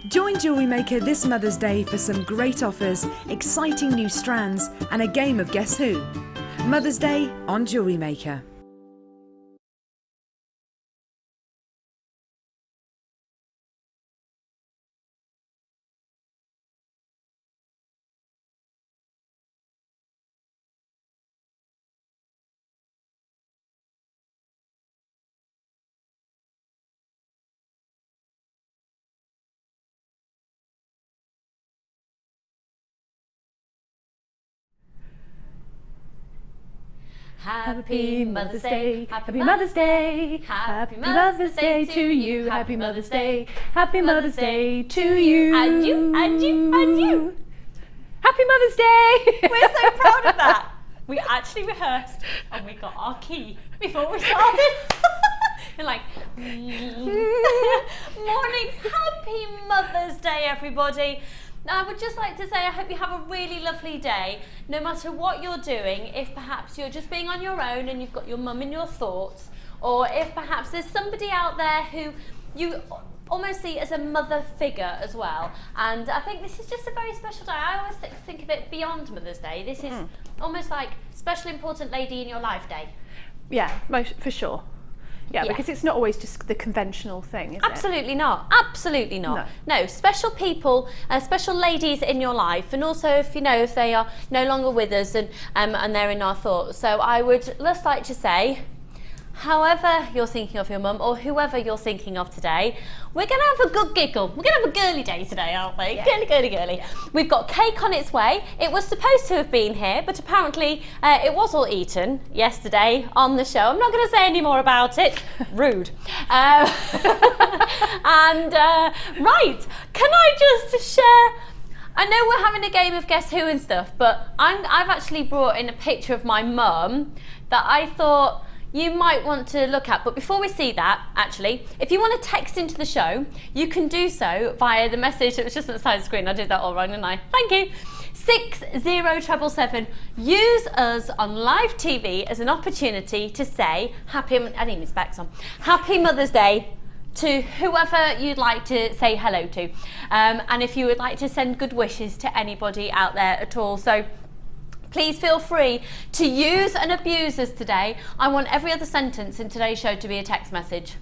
Join Jewellery Maker this Mother's Day for some great offers, exciting new strands and a game of Guess Who. Mother's Day on Jewellery Maker. Happy Mother's Day, Happy Mother's Day, Happy Mother's Day to you, Happy Mother's Day, Happy Mother's Day to you. And you, and you, and you. Happy Mother's Day! We're so proud of that. We actually rehearsed and we got our key before we started. You're like, morning, Happy Mother's Day, everybody. I would just like to say I hope you have a really lovely day, no matter what you're doing. If perhaps you're just being on your own and you've got your mum in your thoughts, or if perhaps there's somebody out there who you almost see as a mother figure as well. And I think this is just a very special day. I always think of it beyond Mother's Day. This is almost like special important lady in your life day. Yeah, for sure. Yeah, because it's not always just the conventional thing, is it? Absolutely not. Absolutely not. No, special people, special ladies in your life, and also if they are no longer with us and they're in our thoughts. So I would just like to say, however you're thinking of your mum or whoever you're thinking of today, we're going to have a good giggle. We're going to have a girly day today, aren't we? Yeah. Girly, girly, girly. Yeah. We've got cake on its way. It was supposed to have been here, but apparently it was all eaten yesterday on the show. I'm not going to say any more about it. Rude. Right, can I just share... I know we're having a game of Guess Who and stuff, but I've actually brought in a picture of my mum that I thought you might want to look at. But before we see that, actually, if you want to text into the show, you can do so via the message that was just on the side of the screen. I did that all wrong, didn't I? Thank you. 60777. Use us on live TV as an opportunity to say I need my specs on. Happy Mother's Day to whoever you'd like to say hello to. And if you would like to send good wishes to anybody out there at all. So please feel free to use and abuse us today. I want every other sentence in today's show to be a text message.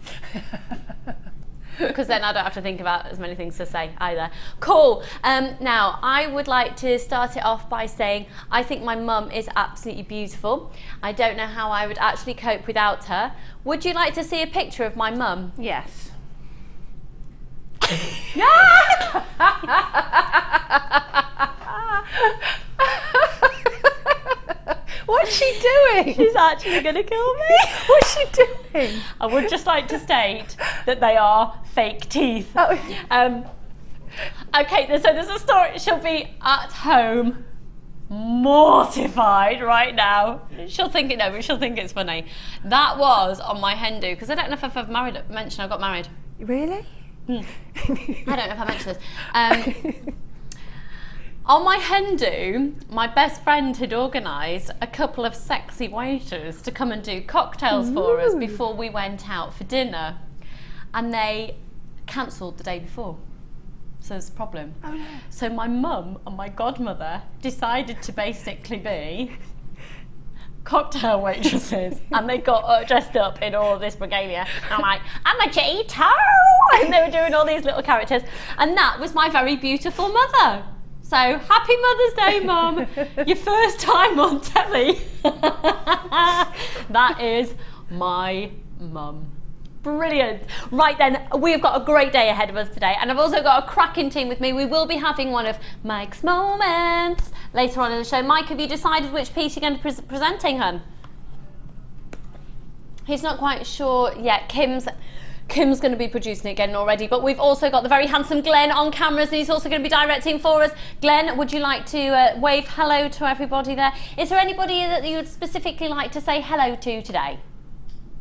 Because then I don't have to think about as many things to say either. Cool. Now, I would like to start it off by saying I think my mum is absolutely beautiful. I don't know how I would actually cope without her. Would you like to see a picture of my mum? Yes. What's she doing? She's actually going to kill me. What's she doing? I would just like to state that they are fake teeth. Oh. Okay, so there's a story. She'll be at home, mortified right now. She'll think it's funny. That was on my hen do, because I don't know if I've mentioned I got married. Really? I don't know if I mentioned this. On my hen do, my best friend had organised a couple of sexy waiters to come and do cocktails for us before we went out for dinner, and they cancelled the day before. So there's a problem. Oh, no. So my mum and my godmother decided to basically be cocktail waitresses, and they got dressed up in all of this regalia. I'm like, I'm a Cheeto! And they were doing all these little characters, and that was my very beautiful mother. So, happy Mother's Day, Mum. Your first time on telly. That is my mum. Brilliant. Right then, we've got a great day ahead of us today, and I've also got a cracking team with me. We will be having one of Mike's moments later on in the show. Mike, have you decided which piece you're going to be presenting, hun? He's not quite sure yet. Kim's going to be producing it again already, but we've also got the very handsome Glenn on cameras, and he's also going to be directing for us. Glenn, would you like to wave hello to everybody there? Is there anybody that you would specifically like to say hello to today?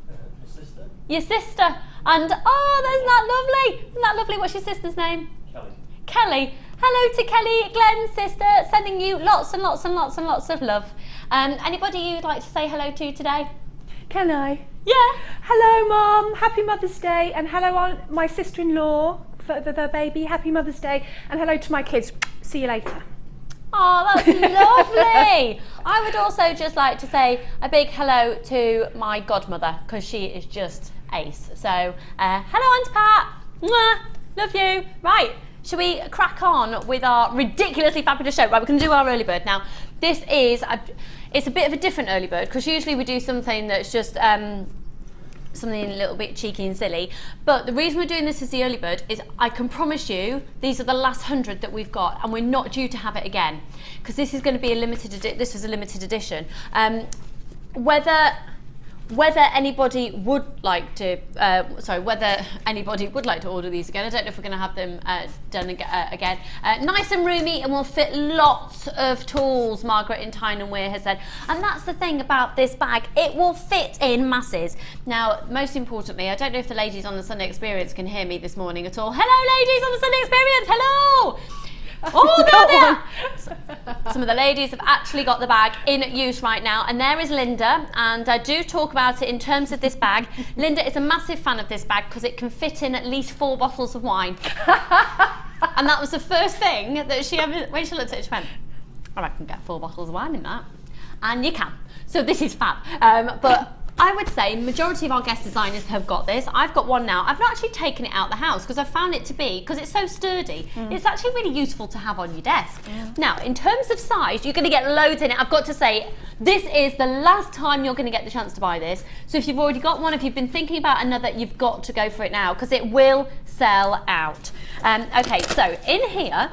Your sister. Your sister. And, oh, isn't that lovely? What's your sister's name? Kelly. Kelly. Hello to Kelly, Glenn's sister, sending you lots and lots and lots and lots of love. Anybody you'd like to say hello to today? Can I? Yeah. Hello, Mum. Happy Mother's Day, and hello, my sister-in-law, for the baby. Happy Mother's Day, and hello to my kids. See you later. Oh, that's lovely. I would also just like to say a big hello to my godmother, because she is just ace. So, hello, Auntie Pat. Mwah, love you. Right, shall we crack on with our ridiculously fabulous show? Right, we're going to do our early bird. Now, this is, it's a bit of a different early bird, because usually we do something that's just something a little bit cheeky and silly, but the reason we're doing this as the early bird is I can promise you these are the last 100 that we've got, and we're not due to have it again, because this is going to be a this was a limited edition. Whether anybody would like to order these again, I don't know if we're going to have them done again. Nice and roomy, and will fit lots of tools, Margaret in Tyne and Weir has said. And that's the thing about this bag, it will fit in masses. Now, most importantly, I don't know if the ladies on the Sunday Experience can hear me this morning at all. Hello, ladies on the Sunday Experience, hello! Oh, there! Some of the ladies have actually got the bag in use right now, and there is Linda, and I do talk about it in terms of this bag. Linda is a massive fan of this bag because it can fit in at least 4 bottles of wine. And that was the first thing that she ever, when she looked at it, she went, I reckon get 4 bottles of wine in that. And you can. So this is fab. But I would say majority of our guest designers have got this. I've got one now. I've not actually taken it out the house because I found it to be, because it's so sturdy, it's actually really useful to have on your desk. Now, in terms of size, you're going to get loads in it. I've got to say, this is the last time you're going to get the chance to buy this. So if you've already got one, if you've been thinking about another, you've got to go for it now because it will sell out. Okay, so in here,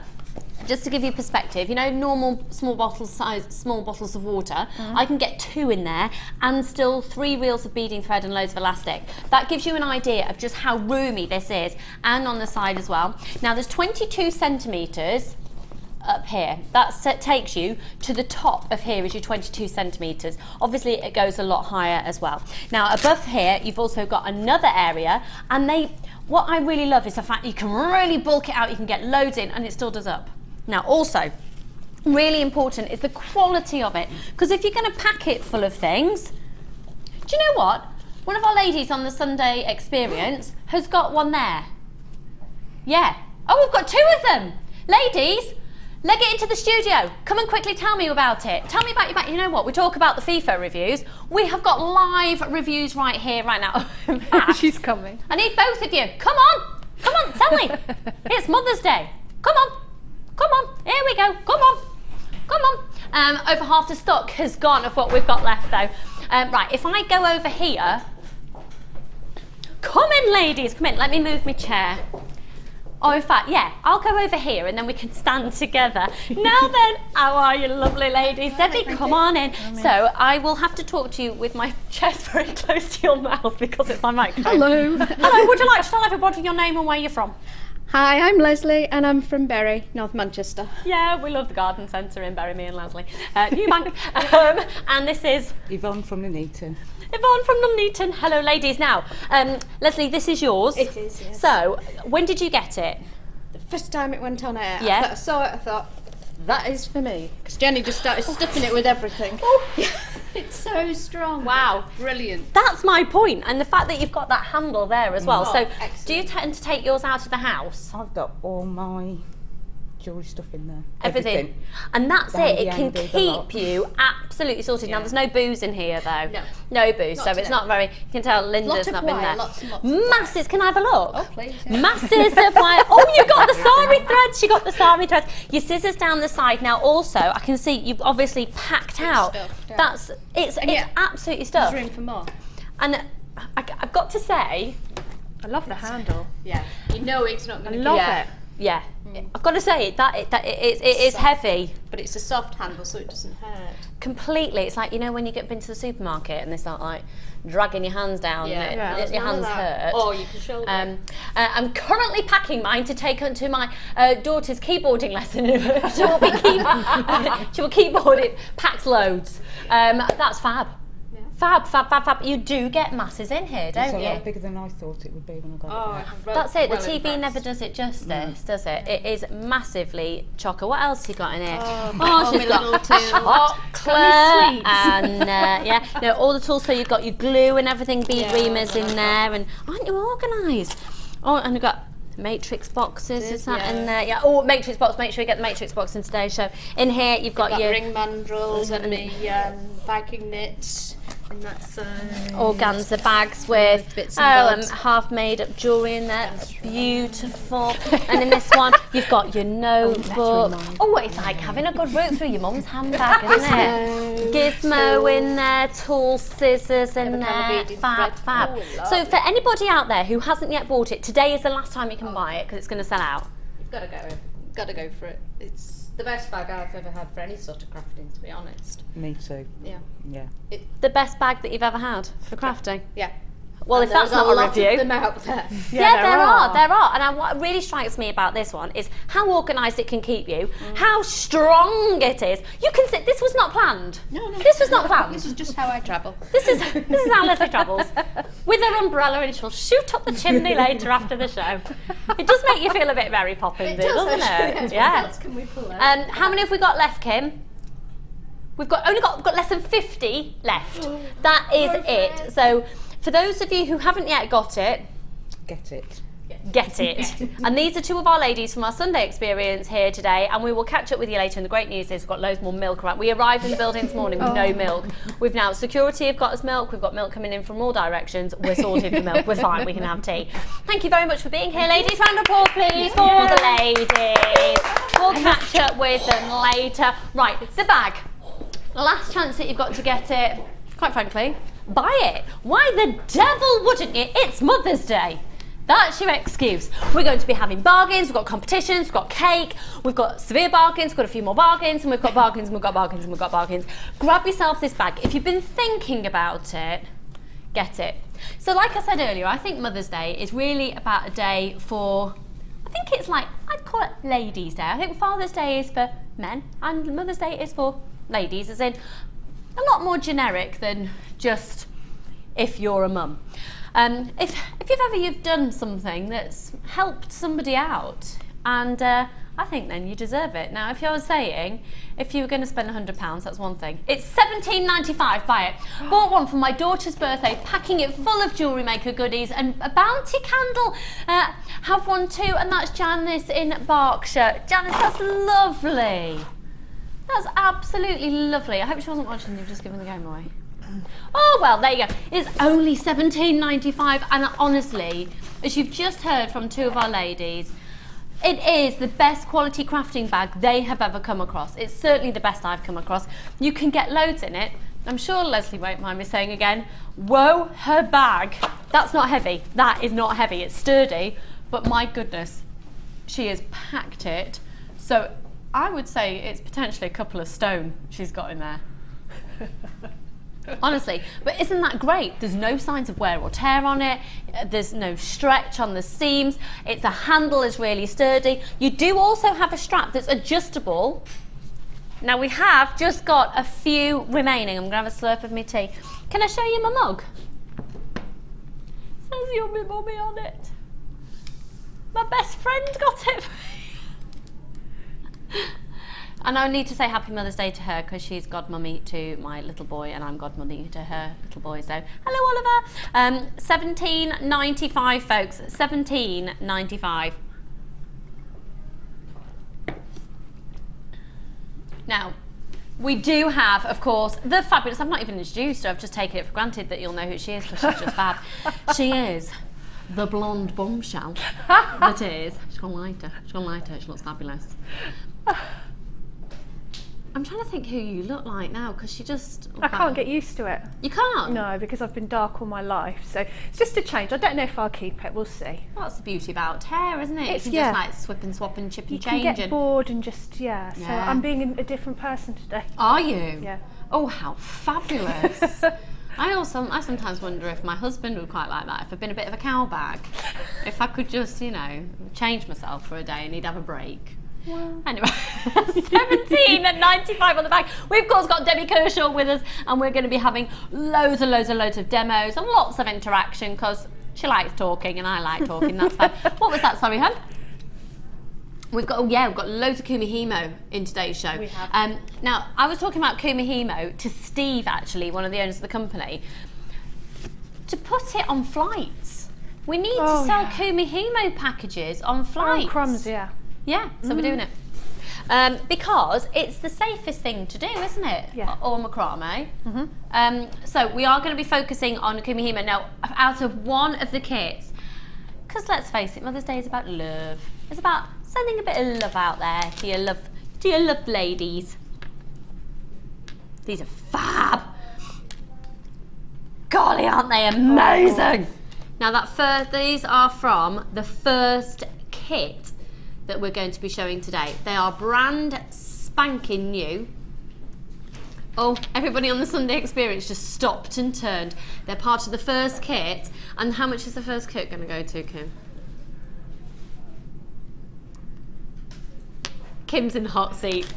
just to give you perspective, you know, normal small bottles of water, I can get 2 in there and still 3 reels of beading thread and loads of elastic. That gives you an idea of just how roomy this is, and on the side as well. Now there's 22 centimetres up here. That takes you to the top of here is your 22 centimetres. Obviously it goes a lot higher as well. Now above here you've also got another area, and what I really love is the fact you can really bulk it out, you can get loads in and it still does up. Now also, really important is the quality of it, because if you're going to pack it full of things, do you know what? One of our ladies on the Sunday Experience has got one there. Yeah. Oh, we've got 2 of them. Ladies, leg it into the studio. Come and quickly tell me about it. Tell me about your bag. You know what? We talk about the FIFA reviews. We have got live reviews right here, right now. In fact, she's coming. I need both of you. Come on, tell me. It's Mother's Day. Come on, here we go. Come on. Over half the stock has gone of what we've got left though. Right, if I go over here, come in ladies, come in. Let me move my chair. Oh, in fact, yeah, I'll go over here and then we can stand together. Now then, how are you lovely ladies? Debbie, come on in. So I will have to talk to you with my chest very close to your mouth because it's my microphone. Hello. Hello, would you like to tell everybody your name and where you're from? Hi, I'm Leslie and I'm from Bury, North Manchester. Yeah, we love the garden centre in Bury, me and Leslie. Newbank. And this is? Yvonne from Nuneaton. Yvonne from Nuneaton. Hello ladies. Now, Leslie, this is yours. It is, yes. So, when did you get it? The first time it went on air, Yeah. I saw it, I thought, that is for me. Because Jenny just started stuffing it with everything. It's so strong. Wow. Brilliant. That's my point, and the fact that you've got that handle there as well. Oh, So, excellent. do you tend to take yours out of the house? I've got all my jewellery stuff in there. Everything. And that's Down it. the It can end, the lot. keep you absolutely sorted. Now, Yeah. there's no booze in here, though. No. No booze, Not so it's today. not very. You can tell Linda's Lot of not been wire, there. lots and lots of wire. Masses. Can I have a look? Oh, please. Yeah. Masses of wire. Oh, you got the sari threads. She got the sari threads. Your scissors down the side. Now, also, I can see you've obviously packed out. stuffed, yeah. That's it's yeah, absolutely There's stuffed. room for more. And I've got to say, I love the handle. Yeah. You know it's not going to love yeah, it. yeah. I've got to say it is heavy. But it's a soft handle, so it doesn't hurt. Completely. It's like, you know, when you get into the supermarket and they start like dragging your hands down, Yeah. your hands hurt. Oh, you can shoulder it. I'm currently packing mine to take onto my daughter's keyboarding lesson. She will keyboard it, packs loads. That's fab. Fab. You do get masses in here, It's don't a you? lot bigger than I thought it would be when I got Oh, it. I'm That's it. The well TV impressed. never does it justice, does it? It is massively chocker. What else you got in here? Oh, she's my got little tool. chocolate and yeah, no, all the tools. So you've got your glue and everything, bead Yeah, reamers I in love there, and aren't you organised? Oh, and we've got Matrix boxes, is that yeah. in there? Yeah. Oh, matrix box. Make sure you get the matrix box in today's show. In here, you've got your ring mandrels and the bagging knits in that side. Organza bags with bits and bobs. half made up jewellery in there. That's beautiful. And in this one, you've got your notebook. Oh, it's like having a good route through your mum's handbag, isn't it? Gizmo in there, tools, scissors in there. Fab. Oh, so for anybody out there who hasn't yet bought it, today is the last time you can buy it because it's going to sell out. You've got to go for it. It's the best bag I've ever had for any sort of crafting, to be honest. Me too. Yeah. Yeah. The best bag that you've ever had for crafting? Yeah. Well, And if that's there's not a lot review. of them out there. Yeah, there are. And what really strikes me about this one is how organised it can keep you, how strong it is. You can sit. This was not planned. No. This was not planned. This is just how I travel. This is how Leslie travels with her umbrella, and she'll shoot up the chimney later after the show. It does make you feel a bit Mary Poppins, doesn't it? Yeah. What else can we pull out? How many have we got left, Kim? We've only got less than 50 left. That is it. So for those of you who haven't yet got it, Get it. get it. And these are two of our ladies from our Sunday experience here today, and we will catch up with you later. And the great news is we've got loads more milk around. We arrived in the building this morning with no milk. We've now, security have got us milk, we've got milk coming in from all directions. We're sorted for milk, we're fine, we can have tea. Thank you very much for being here, ladies. Round of applause, please, for the ladies. We'll catch up with them later. Right, the bag. Last chance that you've got to get it, quite frankly, buy it. Why the devil wouldn't you? It's Mother's Day. That's your excuse. We're going to be having bargains, we've got competitions, we've got cake, we've got severe bargains, we've got a few more bargains, and we've got bargains, and we've got bargains, and we've got bargains. Grab yourself this bag. If you've been thinking about it, get it. So like I said earlier, I think Mother's Day is really about a day for, I think it's like, I'd call it Ladies' Day. I think Father's Day is for men, and Mother's Day is for ladies, as in a lot more generic than just if you're a mum. If you've done something that's helped somebody out, and I think then you deserve it. Now, if I was saying, if you were going to spend £100, that's one thing. It's £17.95, buy it. Bought one for my daughter's birthday, packing it full of Jewellery Maker goodies and a bounty candle. Have one too, and that's Janice in Berkshire. Janice, that's lovely. That's absolutely lovely. I hope she wasn't watching, you've just given the game away. Oh well, there you go. It's only £17.95, and honestly, as you've just heard from two of our ladies, it is the best quality crafting bag they have ever come across. It's certainly the best I've come across. You can get loads in it. I'm sure Leslie won't mind me saying again, whoa, her bag. That's not heavy. That is not heavy. It's sturdy, but my goodness, she has packed it. So I would say it's potentially a couple of stone she's got in there. Honestly, but isn't that great? There's no signs of wear or tear on it. There's no stretch on the seams. The handle is really sturdy. You do also have a strap that's adjustable. Now we have just got a few remaining. I'm gonna have a slurp of my tea. Can I show you my mug? It says Yummy Mummy on it. My best friend got it. And I need to say Happy Mother's Day to her because she's godmummy to my little boy and I'm godmummy to her little boy. So, hello Oliver. £17.95, folks. £17.95. Now, we do have, of course, the fabulous, I've not even introduced her, I've just taken it for granted that you'll know who she is because she's just fab. She is the blonde bombshell that is. She's gonna light her. She's gonna light her. She looks fabulous. I'm trying to think who you look like now because she just... I can't get used to it. You can't? No, because I've been dark all my life. So it's just a change. I don't know if I'll keep it. We'll see. Well, that's the beauty about hair, isn't it? It's, you can just like swip and swap and chip and you change. can get bored and just, So I'm being a different person today. Are you? Yeah. Oh, how fabulous. I sometimes wonder if my husband would quite like that, if I'd been a bit of a cow bag. If I could just, change myself for a day and he'd have a break. Wow. Anyway, £17.95 on the bag. We've of course got Debbie Kershaw with us and we're going to be having loads and loads and loads of demos and lots of interaction because she likes talking and I like talking, that's fine. What was that, sorry, hun? We've got loads of Kumihimo in today's show. We have. Now, I was talking about Kumihimo to Steve, actually, one of the owners of the company, to put it on flights. We need to sell Kumihimo packages on flights. Oh, crumbs, yeah. Yeah, so we're doing it. Because it's the safest thing to do, isn't it? Yeah. Or Macrame. So we are going to be focusing on Kumihimo. Now, out of one of the kits, because let's face it, Mother's Day is about love. It's about sending a bit of love out there to your love ladies. These are fab. Golly, aren't they amazing? Now these are from the first kit that we're going to be showing today. They are brand spanking new. Oh, everybody on the Sunday Experience just stopped and turned. They're part of the first kit. And how much is the first kit going to go to, Kim? Kim's in the hot seat.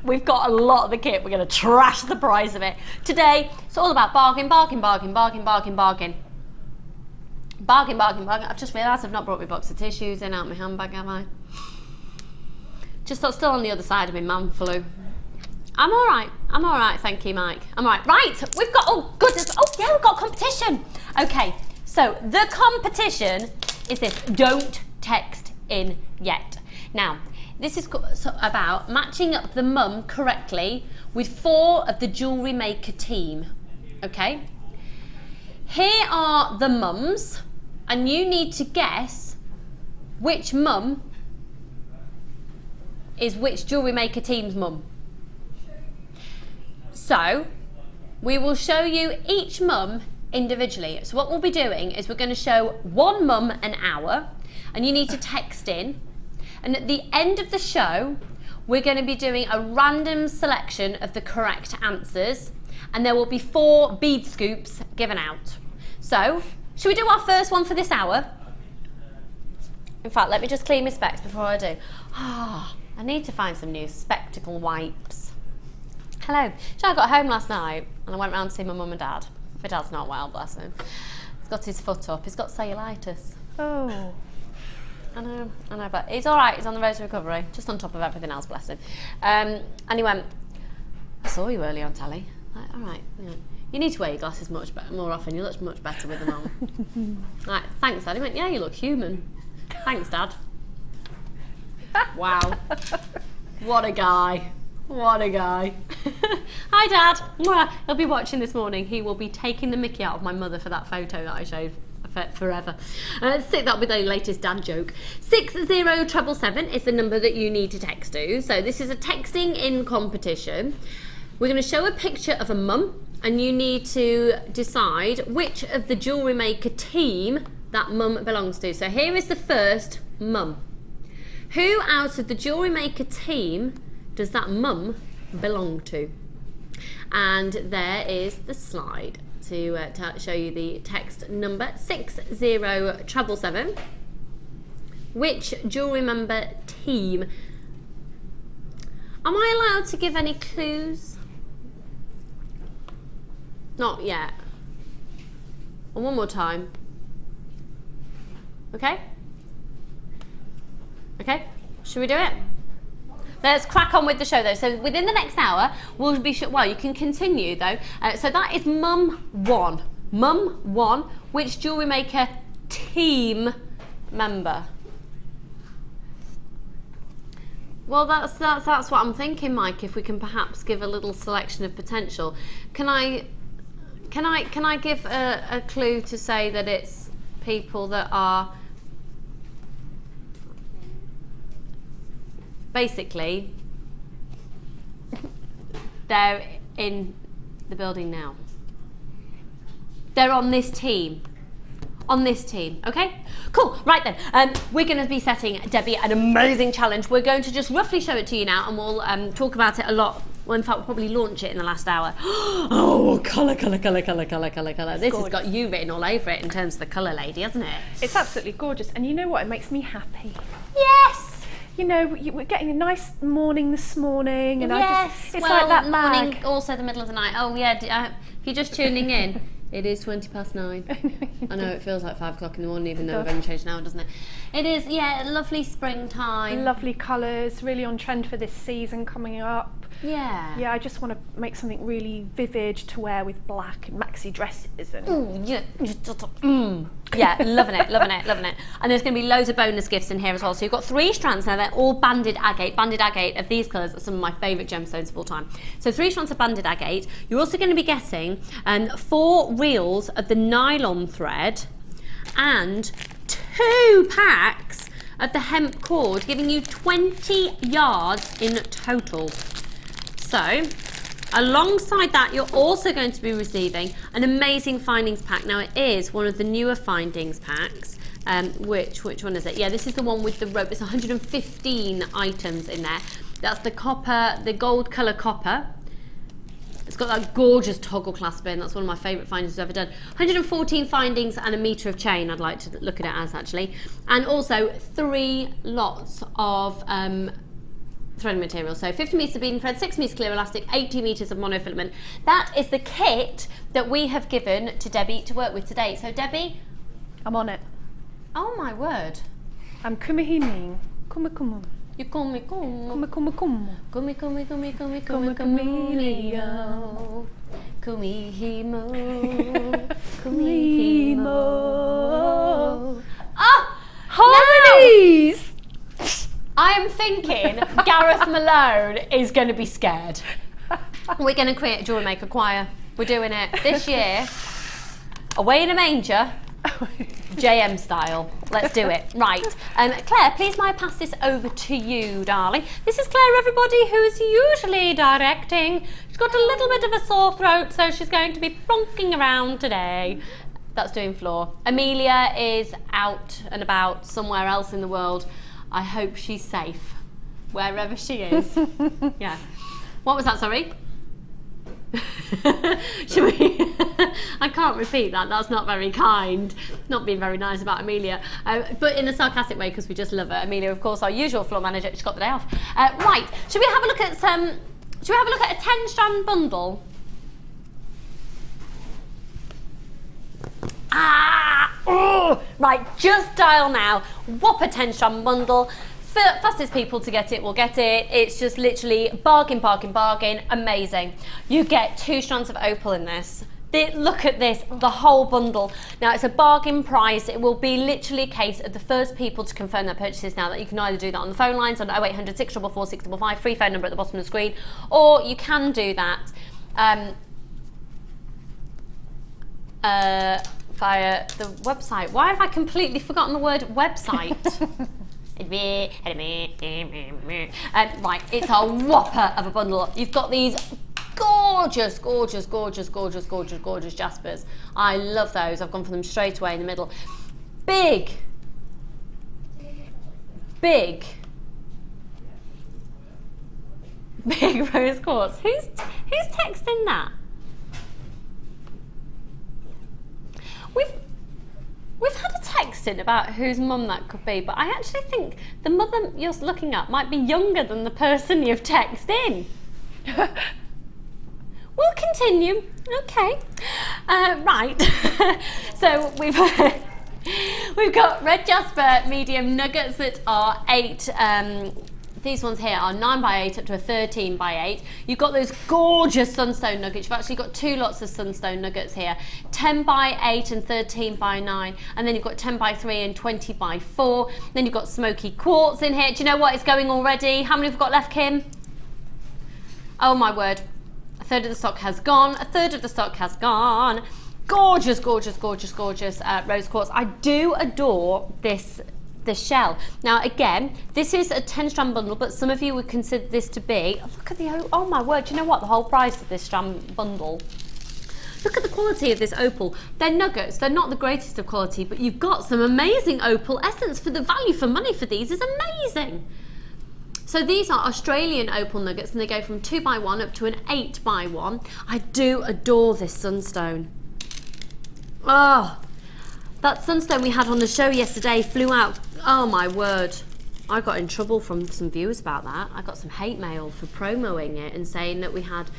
We've got a lot of the kit. We're going to trash the price of it. Today, it's all about bargain, bargain, bargain, bargain, bargain, bargain. Bargain, bargain, bargain. I've just realised I've not brought my box of tissues in out my handbag, have I? Just still on the other side of my man flu. I'm all right, thank you, Mike. I'm all right. Right, we've got, oh goodness, oh yeah, we've got competition. Okay, so the competition is this: don't text in yet. Now, this is about matching up the mum correctly with 4 of the Jewellery Maker team, okay? Here are the mums, and you need to guess which mum is which Jewellery Maker team's mum. So, we will show you each mum individually. So what we'll be doing is we're going to show one mum an hour, and you need to text in. And at the end of the show, we're going to be doing a random selection of the correct answers, and there will be 4 bead scoops given out. So, should we do our first one for this hour? In fact, let me just clean my specs before I do. I need to find some new spectacle wipes. Hello. So I got home last night and I went round to see my mum and dad. My dad's not well, bless him. He's got his foot up. He's got cellulitis. Oh. I know, but he's all right. He's on the road to recovery, just on top of everything else, bless him. And he went, I saw you early on telly. Like, all right, you need to wear your glasses more often. You look much better with them on. Like, thanks, Dad. He went, yeah, you look human. Thanks, Dad. Wow. What a guy. What a guy. Hi, Dad. Mwah. He'll be watching this morning. He will be taking the mickey out of my mother for that photo that I showed forever. That'll be the latest dad joke. 60777 is the number that you need to text to. So this is a texting in competition. We're going to show a picture of a mum, and you need to decide which of the Jewellery Maker team that mum belongs to. So here is the first mum. Who out of the Jewellery Maker team does that mum belong to? And there is the slide to show you the text number 60777. Which Jewellery Member team? Am I allowed to give any clues? Not yet. And one more time. Okay? Okay? Should we do it? Let's crack on with the show though. So within the next hour, we'll be well, you can continue though. So that is Mum 1. Mum 1, which Jewellery Maker team member? Well, that's what I'm thinking, Mike. If we can perhaps give a little selection of potential, can I give a clue to say that it's people that are basically they're in the building now. They're on this team. On this team, okay? Cool, right then. We're going to be setting Debbie an amazing challenge. We're going to just roughly show it to you now, and we'll talk about it a lot. Well, in fact, we'll probably launch it in the last hour. Oh, colour. This gorgeous. has got you written all over it in terms of the colour, lady, hasn't it? It's absolutely gorgeous, and you know what? It makes me happy. Yes! You know, we're getting a nice morning this morning, and yes, it's well, like that morning, bag. Also the middle of the night. Oh yeah, if you're just tuning in, it is 9:20. I know it feels like 5 o'clock in the morning, even though we've only changed now, doesn't it? It is, yeah, lovely springtime. Lovely colours, really on trend for this season coming up. Yeah. Yeah, I just want to make something really vivid to wear with black and maxi dresses and. Ooh, yeah. Yeah, loving it, loving it, loving it. And there's going to be loads of bonus gifts in here as well. So you've got 3 strands now. They're all banded agate. Banded agate of these colours are some of my favourite gemstones of all time. So 3 strands of banded agate. You're also going to be getting 4 reels of the nylon thread and 2 packs of the hemp cord, giving you 20 yards in total. So alongside that, you're also going to be receiving an amazing findings pack. Now it is one of the newer findings packs. Which one is it? Yeah, this is the one with the rope. It's 115 items in there. That's the copper, the gold colour copper. It's got that gorgeous toggle clasp in. That's one of my favourite findings I've ever done. 114 findings and a metre of chain, I'd like to look at it as actually. And also 3 lots of threading material. So 50 metres of beading thread, 6 metres clear elastic, 80 metres of monofilament. That is the kit that we have given to Debbie to work with today. So Debbie, I'm on it. oh my word. I'm Kumihimo. Kumo. You call me Kumo. Kumo. Kumi. Kumihimo. Kumihimo. Ah! Harmonies! I am thinking Gareth Malone is going to be scared. We're going to create a Jewellery Maker choir. We're doing it this year. Away in a manger. JM style. Let's do it. Right. Claire, please may I pass this over to you, darling. This is Claire, everybody, who's usually directing. She's got a little bit of a sore throat, so she's going to be plonking around today. That's doing floor. Amelia is out and about somewhere else in the world. I hope she's safe, wherever she is. Yeah. What was that, sorry? Should we? I can't repeat that. That's not very kind. Not being very nice about Amelia, but in a sarcastic way because we just love her. Amelia, of course, our usual floor manager. She's got the day off. Right. Should we have a look at some? Should we have a look at a 10-strand bundle? Right. Just dial now. Whopper 10-strand bundle. Fastest people to get it will get it. It's just literally bargain. Amazing. You get 2 strands of opal in this. Look at this, the whole bundle. Now it's a bargain price. It will be literally a case of the first people to confirm their purchases now. That you can either do that on the phone lines on 0800 644 655, free phone number at the bottom of the screen, or you can do that via the website. Why have I completely forgotten the word website? Right, it's a whopper of a bundle. You've got these gorgeous jaspers. I love those. I've gone for them straight away in the middle. Big rose quartz. Who's texting that? We've had a text in about whose mum that could be, but I actually think the mother you're looking at might be younger than the person you've texted in. We'll continue. Okay. Right. So we've got red jasper medium nuggets that are 8. These ones here are 9x8 up to a 13x8. You've got those gorgeous sunstone nuggets. You've actually got 2 lots of sunstone nuggets here. 10x8 and 13x9. And then you've got 10x3 and 20x4. Then you've got smoky quartz in here. Do you know what is going already? How many have we got left, Kim? Oh my word. A third of the stock has gone. A third of the stock has gone. Gorgeous rose quartz. I do adore this shell. Now again, this is a 10-strand bundle, but some of you would consider this to be, look at the, oh my word, do you know what, the whole price of this strand bundle. Look at the quality of this opal. They're nuggets, they're not the greatest of quality, but you've got some amazing opal essence. For the value for money for these is amazing. So these are Australian opal nuggets and they go from 2x1 up to an 8x1. I do adore this sunstone. Oh, that sunstone we had on the show yesterday flew out. Oh my word. I got in trouble from some viewers about that. I got some hate mail for promoting it and saying that we had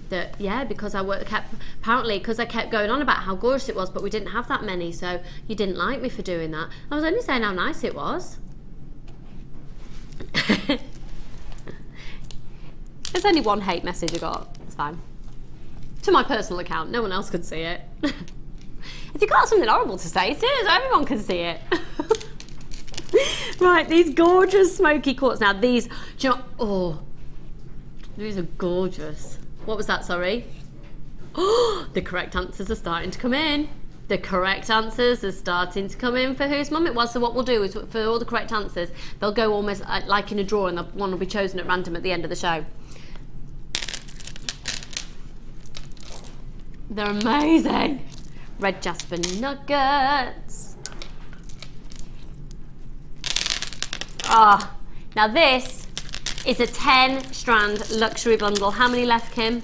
that, yeah, because apparently because I kept going on about how gorgeous it was, but we didn't have that many, so you didn't like me for doing that. I was only saying how nice it was. There's only one hate message I got. It's fine. To my personal account. No one else could see it. If you've got something horrible to say, see it so everyone can see it. Right, these gorgeous smoky quartz. Now these, do you know, oh, these are gorgeous. What was that, sorry? Oh, the correct answers are starting to come in. The correct answers are starting to come in for whose mum it was. So what we'll do is, for all the correct answers, they'll go almost like in a draw, and one will be chosen at random at the end of the show. They're amazing. Red jasper nuggets. Ah, now this is a 10 strand luxury bundle. How many left, Kim?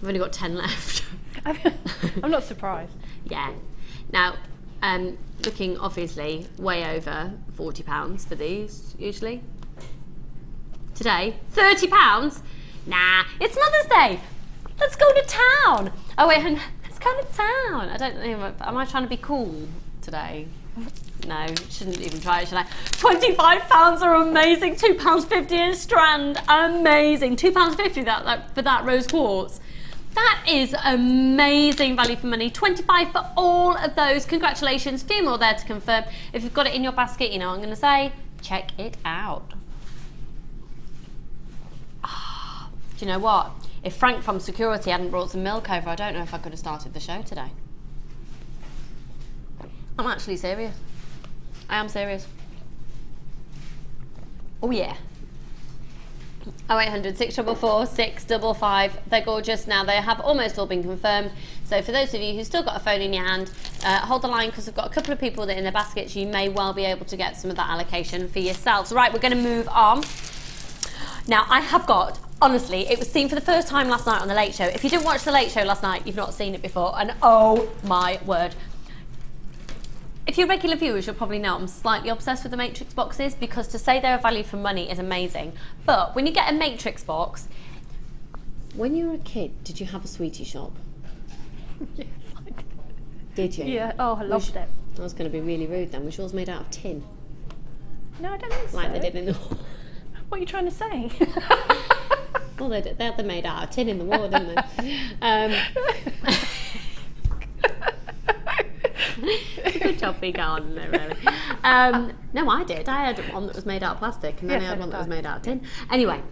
We've only got 10 left. I'm not surprised. Yeah. Now, looking obviously way over £40 for these usually. Today, £30? Nah, it's Mother's Day. Let's go to town. Oh wait, let's go to town. I don't know, am I trying to be cool today? No, shouldn't even try it, should I? £25 are amazing. £2.50 a strand, amazing. £2.50 for that rose quartz. That is amazing value for money. 25 for all of those. Congratulations, few more there to confirm. If you've got it in your basket, you know what I'm gonna say, check it out. Oh, do you know what? If Frank from security hadn't brought some milk over, I don't know if I could have started the show today. I'm actually serious. I am serious. Oh yeah. 0800 644 655. They're gorgeous. Now they have almost all been confirmed. So for those of you who've still got a phone in your hand, hold the line because we've got a couple of people that in their baskets. You may well be able to get some of that allocation for yourselves. Right, we're going to move on. Now I have got, honestly, it was seen for the first time last night on The Late Show. If you didn't watch The Late Show last night, you've not seen it before, and oh my word. If you're regular viewers, you'll probably know I'm slightly obsessed with the Matrix boxes, because to say they're a value for money is amazing. But when you get a Matrix box, when you were a kid, did you have a sweetie shop? Yes, I did. Did you? Yeah, oh, I loved it. I was going to be really rude then. Was yours made out of tin? No, I don't think so. Like they did in the... What are you trying to say? Well, they're made out of tin in the war, didn't they? Good job, big garden there, really. No, I did. I had one that was made out of plastic, and then Yes, I had one that was did. made out of tin. Anyway,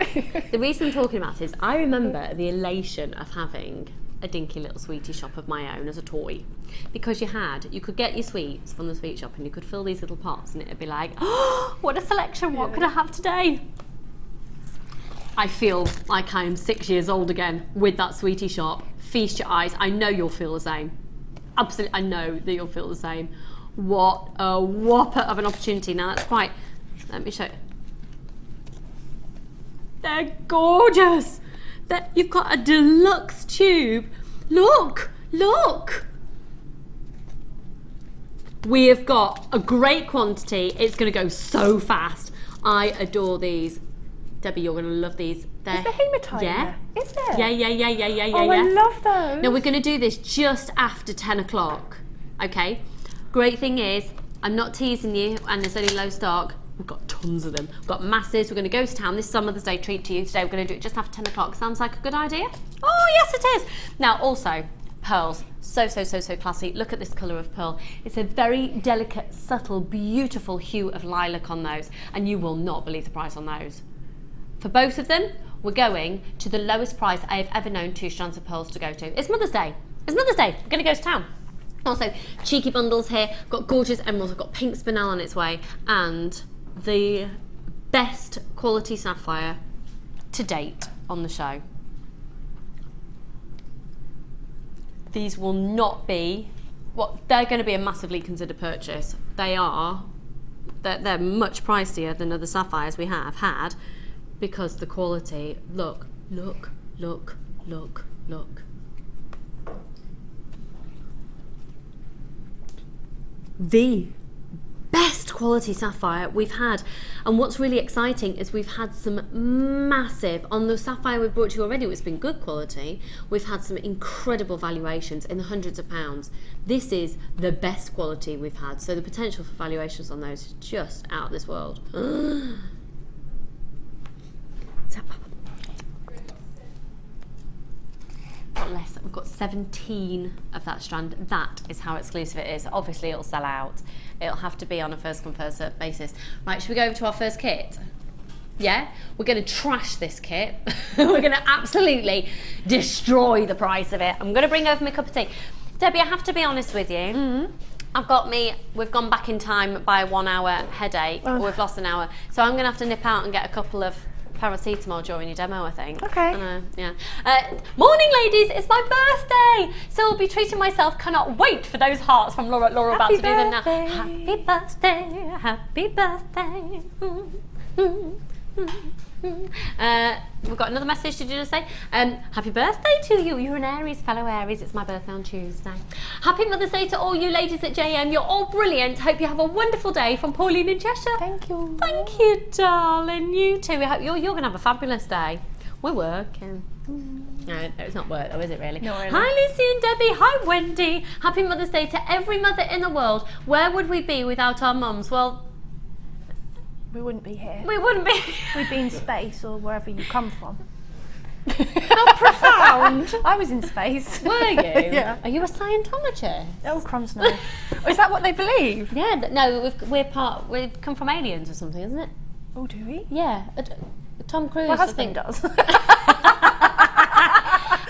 the reason I'm talking about is I remember the elation of having a dinky little sweetie shop of my own as a toy, because you could get your sweets from the sweet shop, and you could fill these little pots, and it'd be like, oh, what a selection! What could I have today? I feel like I am 6 years old again with that sweetie shop. Feast your eyes. I know you'll feel the same. Absolutely, I know that you'll feel the same. What a whopper of an opportunity. Now that's quite, let me show you. They're gorgeous. You've got a deluxe tube. Look, look. We have got a great quantity. It's going to go so fast. I adore these. Debbie, you're going to love these. Is there hematite? Yeah. Is there? Yeah. Oh, I love those. Now we're going to do this just after 10 o'clock. Okay. Great thing is, I'm not teasing you, and there's only low stock. We've got tons of them. We've got masses. We're going to go to town. This is our Mother's Day treat to you today. We're going to do it just after 10 o'clock. Sounds like a good idea? Oh, yes, it is. Now, also, pearls. So classy. Look at this colour of pearl. It's a very delicate, subtle, beautiful hue of lilac on those, and you will not believe the price on those. For both of them, we're going to the lowest price I have ever known 2 strands of pearls to go to. It's Mother's Day. It's Mother's Day. We're going to go to town. Also, cheeky bundles here. Got gorgeous emeralds. I've got Pink Spinel on its way. And the best quality sapphire to date on the show. These will not be... they're going to be a massively considered purchase. They're much pricier than other sapphires we have had, because the quality, look. The best quality sapphire we've had. And what's really exciting is we've had some massive, on the sapphire we've brought to you already, it's been good quality, we've had some incredible valuations in the hundreds of pounds. This is the best quality we've had, so the potential for valuations on those is just out of this world. got less. We've got 17 of that strand. That is how exclusive it is. Obviously, it'll sell out. It'll have to be on a first come first served basis. Right, should we go over to our first kit? Yeah, we're going to trash this kit. We're going to absolutely destroy the price of it. I'm going to bring over my cup of tea. Debbie, I have to be honest with you. We've gone back in time by 1 hour headache, or we've lost an hour. So I'm going to have to nip out and get a couple of paracetamol during your demo, I think. Okay. Yeah. Morning, ladies, it's my birthday. So I'll be treating myself. Cannot wait for those hearts from Laura. Laura about to do them now. Happy birthday, happy birthday. We've got another message. Did you just say happy birthday to you? You're an Aries, fellow Aries. It's my birthday on Tuesday. Happy Mother's Day to all you ladies at JM. You're all brilliant. Hope you have a wonderful day. From Pauline in Cheshire. Thank you. Thank you, darling. You too. We hope you're going to have a fabulous day. We're working. No, it's not work though, is it really? Not really. Hi Lucy and Debbie. Hi Wendy. Happy Mother's Day to every mother in the world. Where would we be without our mums? Well, We wouldn't be here. we wouldn't be. We'd be in space or wherever you come from. How profound. I was in space. Were you? Yeah. Are you a Scientologist? Oh, crumbs no. Is that what they believe? Yeah. No, we've come from aliens or something, isn't it? Oh, do we? Yeah. Tom Cruise. My I husband think. does.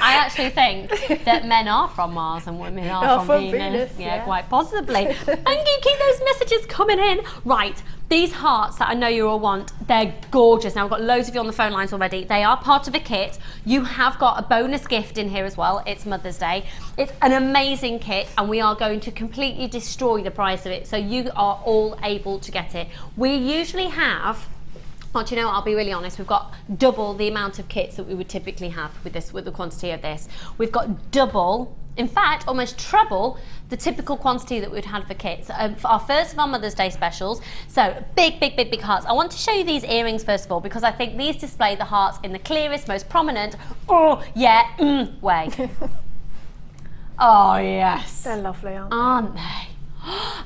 I actually think that men are from Mars and women are from Venus. Yeah, quite possibly. Thank you. Keep those messages coming in. Right. These hearts that I know you all want, they're gorgeous. Now, I've got loads of you on the phone lines already. They are part of a kit. You have got a bonus gift in here as well. It's Mother's Day. It's an amazing kit, and we are going to completely destroy the price of it, so you are all able to get it. We usually have... Well, do you know what? I'll be really honest. We've got double the amount of kits that we would typically have with the quantity of this. We've got double, in fact, almost treble the typical quantity that we'd had for kits. For our first of our Mother's Day specials. So big hearts. I want to show you these earrings first of all because I think these display the hearts in the clearest, most prominent, way. Oh yes. They're lovely, Aren't they?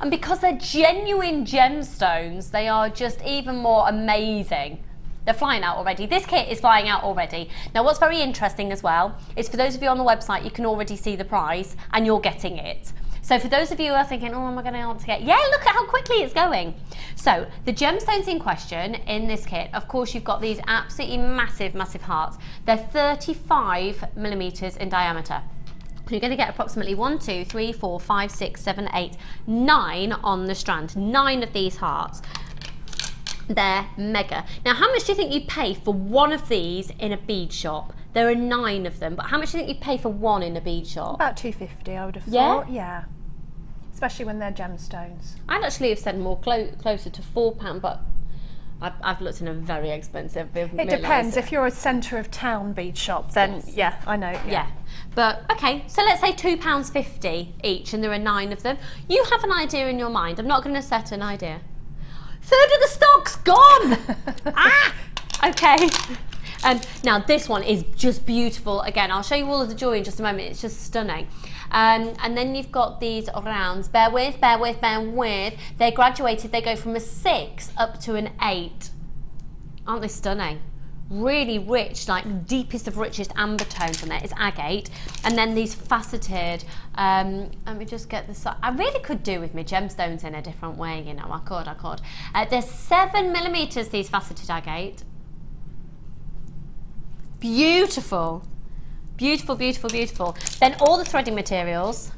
And because they're genuine gemstones, they are just even more amazing. They're flying out already. This kit is flying out already. Now, what's very interesting as well is for those of you on the website, you can already see the price and you're getting it. So for those of you who are thinking, oh, am I going to want to get? Yeah, look at how quickly it's going. So the gemstones in question in this kit, of course, you've got these absolutely massive hearts. They're 35 millimeters in diameter. You're going to get approximately 1, 2, 3, 4, 5, 6, 7, 8, 9 on the strand. 9 of these hearts. They're mega. Now, how much do you think you pay for one of these in a bead shop? There are 9 of them, but how much do you think you pay for one in a bead shop? About $2.50, I would have Yeah? thought. Yeah. Especially when they're gemstones. I'd actually have said more closer to £4, but I've looked in a very expensive. It depends. If you're a centre of town bead shop, then Yes. yeah, I know. Yeah. But okay, so let's say £2.50 each, and there are 9 of them. You have an idea in your mind. I'm not going to set an idea. Third of the stock's gone. Okay. Now this one is just beautiful. Again, I'll show you all of the jewellery in just a moment. It's just stunning. And then you've got these rounds. Bear with. They're graduated. They go from a 6 up to an 8. Aren't they stunning? Really rich, like deepest of richest amber tones on there. It's agate. And then these faceted, let me just get this up. I really could do with my gemstones in a different way, you know, I could. They're 7 millimeters, these faceted agate. Beautiful. Beautiful. Then all the threading materials.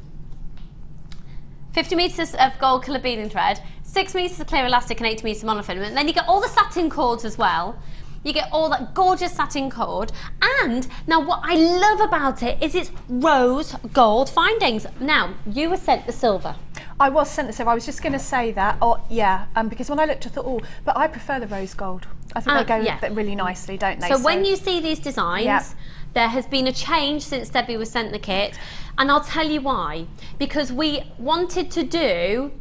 50 meters of gold colour beading thread, 6 meters of clear elastic and 80 meters of monofilament. And then you get all the satin cords as well. You get all that gorgeous satin cord. And now what I love about it is it's rose gold findings. Now, you were sent the silver. I was sent the silver. I was just going to say that. Oh, yeah. Because when I looked, I thought, oh, but I prefer the rose gold. I think they go really nicely, don't they? So when you see these designs, there has been a change since Debbie was sent the kit. And I'll tell you why. Because we wanted to do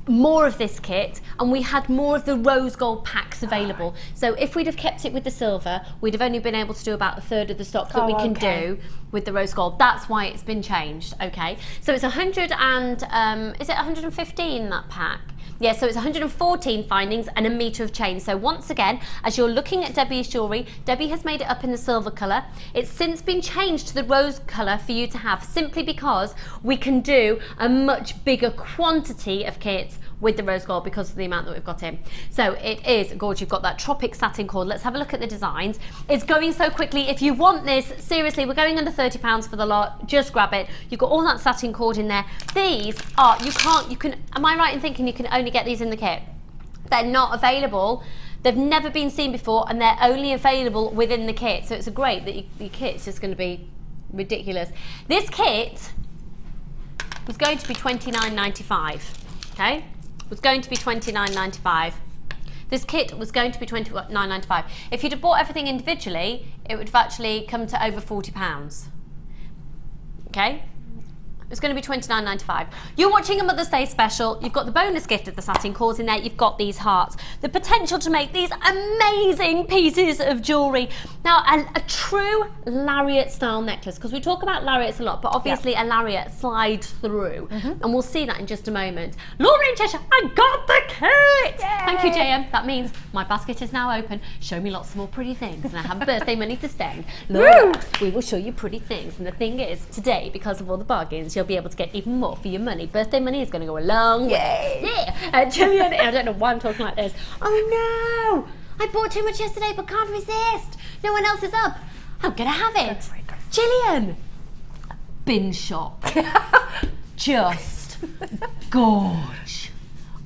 more of this kit, and we had more of the rose gold packs available. So if we'd have kept it with the silver, we'd have only been able to do about a third of the stock that we can do with the rose gold. That's why it's been changed. Okay, so it's 100 and is it 115 that pack? Yeah, so it's 114 findings and a metre of chain. So once again, as you're looking at Debbie's jewellery, Debbie has made it up in the silver colour. It's since been changed to the rose colour for you to have, simply because we can do a much bigger quantity of kits with the rose gold because of the amount that we've got in. So it is gorgeous. You've got that tropic satin cord. Let's have a look at the designs. It's going so quickly. If you want this, seriously, we're going under £30 for the lot. Just grab it. You've got all that satin cord in there. These are, am I right in thinking you can only get these in the kit? They're not available. They've never been seen before, and they're only available within the kit. So it's great that your kit's just going to be ridiculous. This kit was going to be £29.95. Okay? Was going to be £29.95. This kit was going to be £29.95. If you'd have bought everything individually, it would have actually come to over £40. Okay? It's going to be £29.95. You're watching a Mother's Day special. You've got the bonus gift of the satin cords in there. You've got these hearts. The potential to make these amazing pieces of jewellery. Now, a true lariat style necklace, because we talk about lariats a lot, but obviously a lariat slides through. And we'll see that in just a moment. Laura in Cheshire, I got the kit! Yay. Thank you, JM. That means my basket is now open. Show me lots more pretty things. And I have birthday money to spend. Laura, we will show you pretty things. And the thing is, today, because of all the bargains, you'll be able to get even more for your money. Birthday money is going to go a long way. Yeah. Gillian, I don't know why I'm talking like this. Oh no! I bought too much yesterday but can't resist. No one else is up. I'm going to have it. Gillian! Bin shop. Just gorge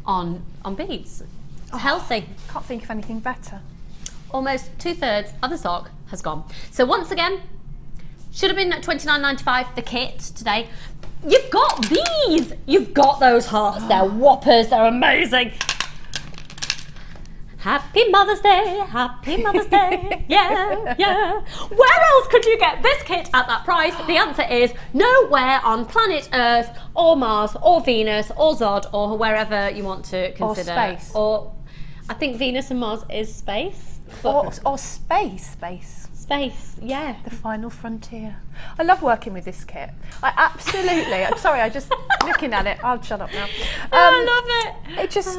on beads. It's healthy. Can't think of anything better. Almost 2/3 of the stock has gone. So once again, should have been at £29.95 the kit today. You've got these! You've got those hearts. They're whoppers. They're amazing. Happy Mother's Day. Happy Mother's Day. Yeah, yeah. Where else could you get this kit at that price? The answer is nowhere on planet Earth or Mars or Venus or Zod or wherever you want to consider. Or space. Or I think Venus and Mars is space. Or space. Space, yeah. The final frontier. I love working with this kit. I absolutely, I'm sorry, I just looking at it, I'll shut up now. I love it. It just,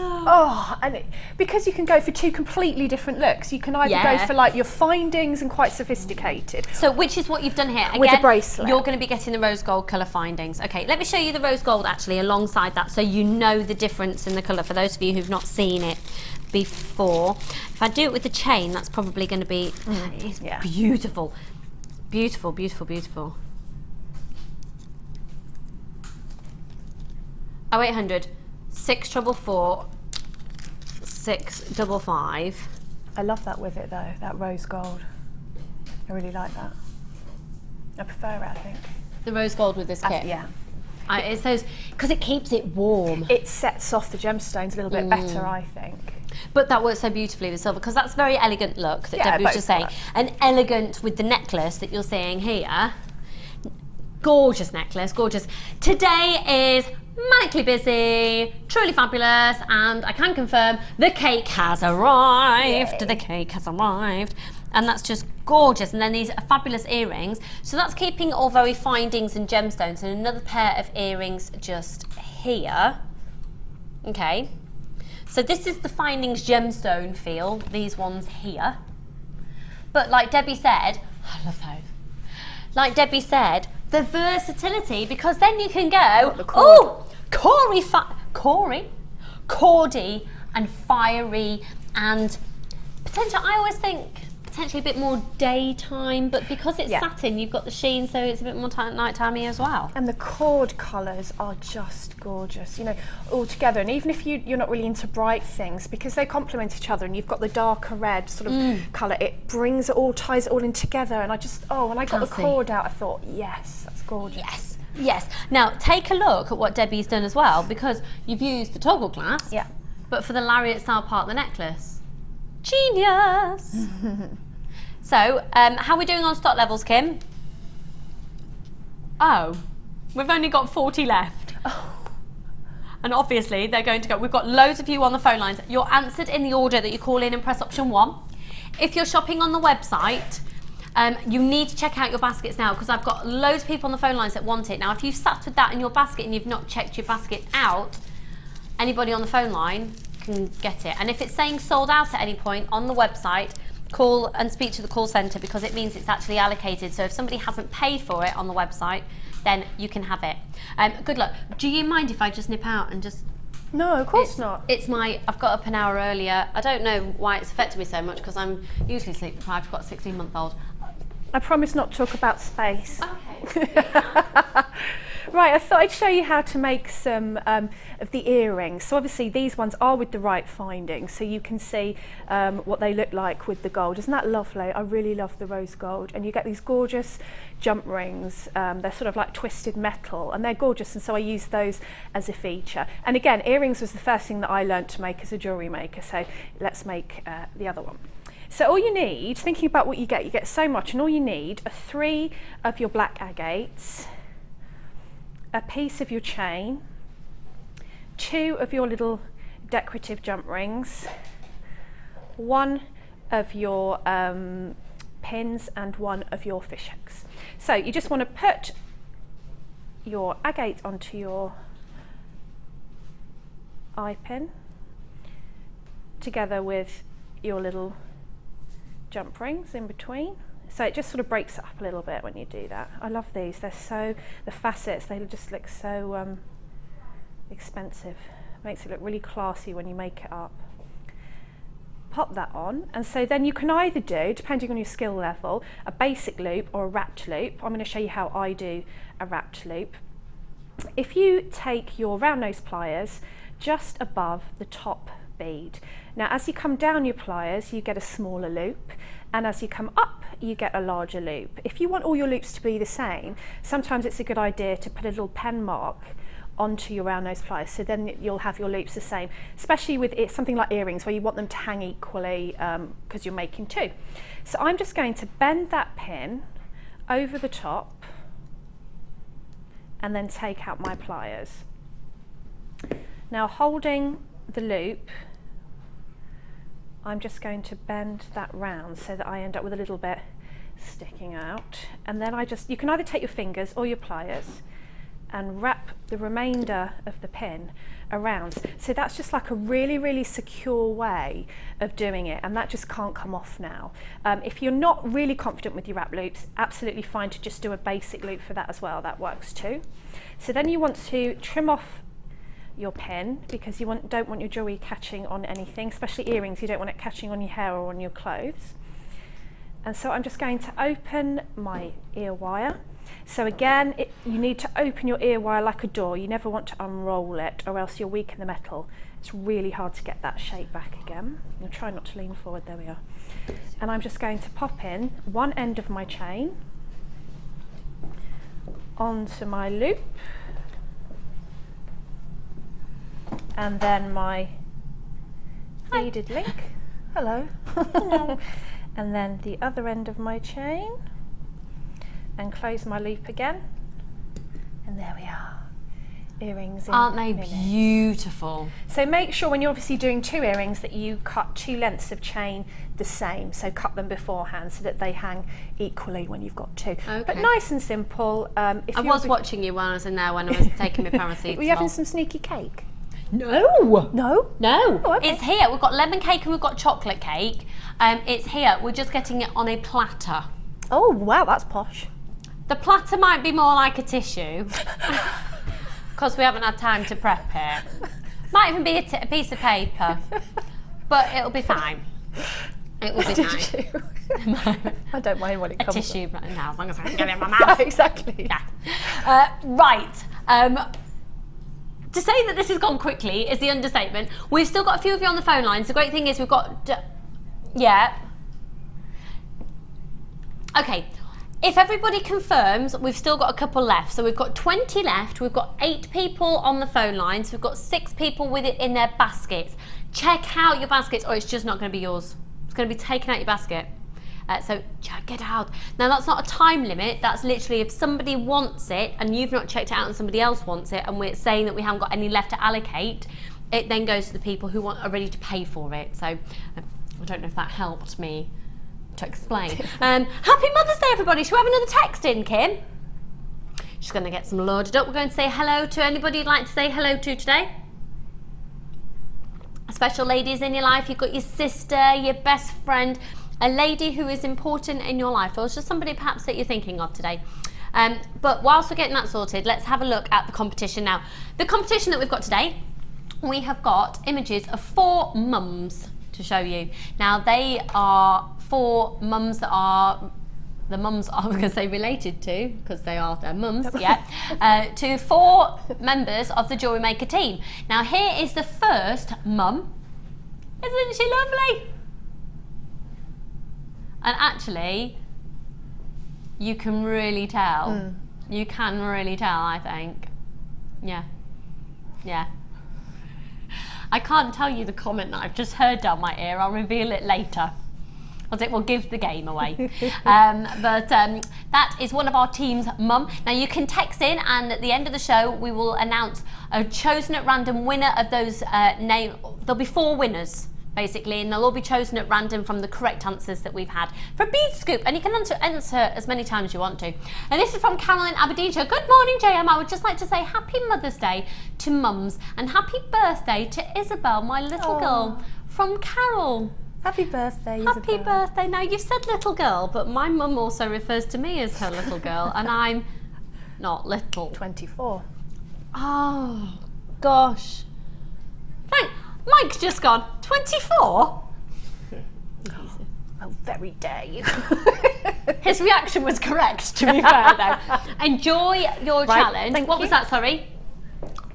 because you can go for two completely different looks. You can either go for like your findings and quite sophisticated. So which is what you've done here. Again, with the bracelet. You're going to be getting the rose gold colour findings. Okay, let me show you the rose gold actually alongside that so you know the difference in the colour for those of you who've not seen it before. If I do it with the chain, that's probably going to be it's beautiful. Beautiful, beautiful, beautiful. 0800 644 655. I love that with it though, that rose gold. I really like that. I prefer it, I think. The rose gold with this kit? Yeah. It's those, because it keeps it warm. It sets off the gemstones a little bit better, I think. But that works so beautifully with silver, because that's a very elegant look that Debbie was just saying. And elegant with the necklace that you're seeing here. Gorgeous necklace, gorgeous. Today is manically busy, truly fabulous, and I can confirm the cake has arrived. Yay. The cake has arrived. And that's just gorgeous. And then these are fabulous earrings. So that's keeping all very findings and gemstones. And another pair of earrings just here. Okay. So this is the findings gemstone feel, these ones here. But like Debbie said, I love those. Like Debbie said, the versatility, because then you can go, oh, cordy and fiery and potential, I always think, potentially a bit more daytime, but because it's satin, you've got the sheen, so it's a bit more nightimey as well. And the cord colours are just gorgeous, you know, all together. And even if you're not really into bright things, because they complement each other, and you've got the darker red sort of colour, it brings it all, ties it all in together. And I just, when I got the cord out, I thought, yes, that's gorgeous. Yes, yes. Now take a look at what Debbie's done as well, because you've used the toggle clasp, but for the lariat style part of the necklace. Genius. So, how are we doing on stock levels, Kim? Oh, we've only got 40 left. And obviously they're going to go. We've got loads of you on the phone lines. You're answered in the order that you call in and press option 1. If you're shopping on the website, you need to check out your baskets now, because I've got loads of people on the phone lines that want it. Now, if you've sat with that in your basket and you've not checked your basket out, anybody on the phone line can get it. And if it's saying sold out at any point on the website, call and speak to the call centre, because it means it's actually allocated. So if somebody hasn't paid for it on the website, then you can have it. Good luck. Do you mind if I just nip out and just... No, of course not. I've got up an hour earlier. I don't know why it's affected me so much, because I'm usually sleep deprived. I've got a 16-month-old. I promise not to talk about space. Okay. Right, I thought I'd show you how to make some of the earrings. So obviously these ones are with the right finding, so you can see what they look like with the gold. Isn't that lovely? I really love the rose gold. And you get these gorgeous jump rings. They're sort of like twisted metal, and they're gorgeous, and so I use those as a feature. And again, earrings was the first thing that I learned to make as a jewellery maker, so let's make the other one. So all you need, thinking about what you get so much, and all you need are 3 of your black agates, a piece of your chain, 2 of your little decorative jump rings, 1 of your pins, and 1 of your fish hooks. So you just want to put your agate onto your eye pin together with your little jump rings in between. So it just sort of breaks it up a little bit when you do that. I love these. They're so, the facets, they just look so expensive. Makes it look really classy when you make it up. Pop that on, and so then you can either do, depending on your skill level, a basic loop or a wrapped loop. I'm going to show you how I do a wrapped loop. If you take your round nose pliers just above the top bead. Now as you come down your pliers, you get a smaller loop, and as you come up, you get a larger loop. If you want all your loops to be the same, sometimes it's a good idea to put a little pen mark onto your round nose pliers, so then you'll have your loops the same, especially with something like earrings where you want them to hang equally because you're making 2. So I'm just going to bend that pin over the top and then take out my pliers. Now holding the loop, I'm just going to bend that round so that I end up with a little bit sticking out, and then you can either take your fingers or your pliers and wrap the remainder of the pin around. So that's just like a really, really secure way of doing it, and that just can't come off now. If you're not really confident with your wrap loops, absolutely fine to just do a basic loop for that as well. That works too. So then you want to trim off your pin, because you don't want your jewellery catching on anything, especially earrings. You don't want it catching on your hair or on your clothes. And so I'm just going to open my ear wire. So again, you need to open your ear wire like a door. You never want to unroll it, or else you'll weaken the metal. It's really hard to get that shape back again. I'll try not to lean forward. There we are. And I'm just going to pop in one end of my chain onto my loop, and then my beaded link. Hello. And then the other end of my chain, and close my loop again, and there we are. Earrings in Aren't they minutes. beautiful? So make sure when you're obviously doing 2 earrings that you cut 2 lengths of chain the same, so cut them beforehand so that they hang equally when you've got 2. Okay. But nice and simple. I was watching you when I was in there when I was taking my paracetamol. Were you having some sneaky cake? No. No? No. Oh, okay. It's here. We've got lemon cake and we've got chocolate cake. It's here. We're just getting it on a platter. Oh wow, that's posh. The platter might be more like a tissue because we haven't had time to prep it. Might even be a piece of paper, but it'll be fine. It will be fine. I don't mind when it A comes. tissue, but now as long as I can get it in my mouth. Yeah, exactly. Yeah. Right. To say that this has gone quickly is the understatement. We've still got a few of you on the phone lines. The great thing is we've got... yeah. Okay. If everybody confirms, we've still got a couple left. So we've got 20 left. We've got 8 people on the phone lines. We've got 6 people with it in their baskets. Check out your baskets, or it's just not going to be yours. It's going to be taken out your basket. So check it out. Now that's not a time limit. That's literally if somebody wants it and you've not checked it out and somebody else wants it, and we're saying that we haven't got any left to allocate, it then goes to the people who are ready to pay for it. So I don't know if that helped me to explain. Happy Mother's Day, everybody. Should we have another text in, Kim? She's going to get some loaded up. We're going to say hello to anybody you'd like to say hello to today. Special ladies in your life. You've got your sister, your best friend, a lady who is important in your life, or it's just somebody perhaps that you're thinking of today. But whilst we're getting that sorted, let's have a look at the competition now. The competition that we've got today, we have got images of 4 mums to show you. Now they are 4 mums that are, the mums I'm going to say related to, because they are their mums, yeah, to 4 members of the Jewellery Maker team. Now here is the first mum. Isn't she lovely? And actually, you can really tell. You can really tell, I think. Yeah. Yeah. I can't tell you the comment that I've just heard down my ear. I'll reveal it later, because it will give the game away. That is one of our team's mum. Now you can text in, and at the end of the show we will announce a chosen at random winner of those name. There'll be 4 winners basically, and they'll all be chosen at random from the correct answers that we've had for a bead scoop, and you can answer as many times as you want to. And this is from Caroline Aberdeenshire. Good morning, JM. I would just like to say happy Mother's Day to mums, and happy birthday to Isabel, my little girl, from Carol. Happy birthday, Isabel. Happy birthday. Now you've said little girl, but my mum also refers to me as her little girl, and I'm not little. 24. Oh gosh. Frank, Mike's just gone 24. Oh, very dare you. His reaction was correct, to be fair though. Enjoy your challenge. What was that, sorry?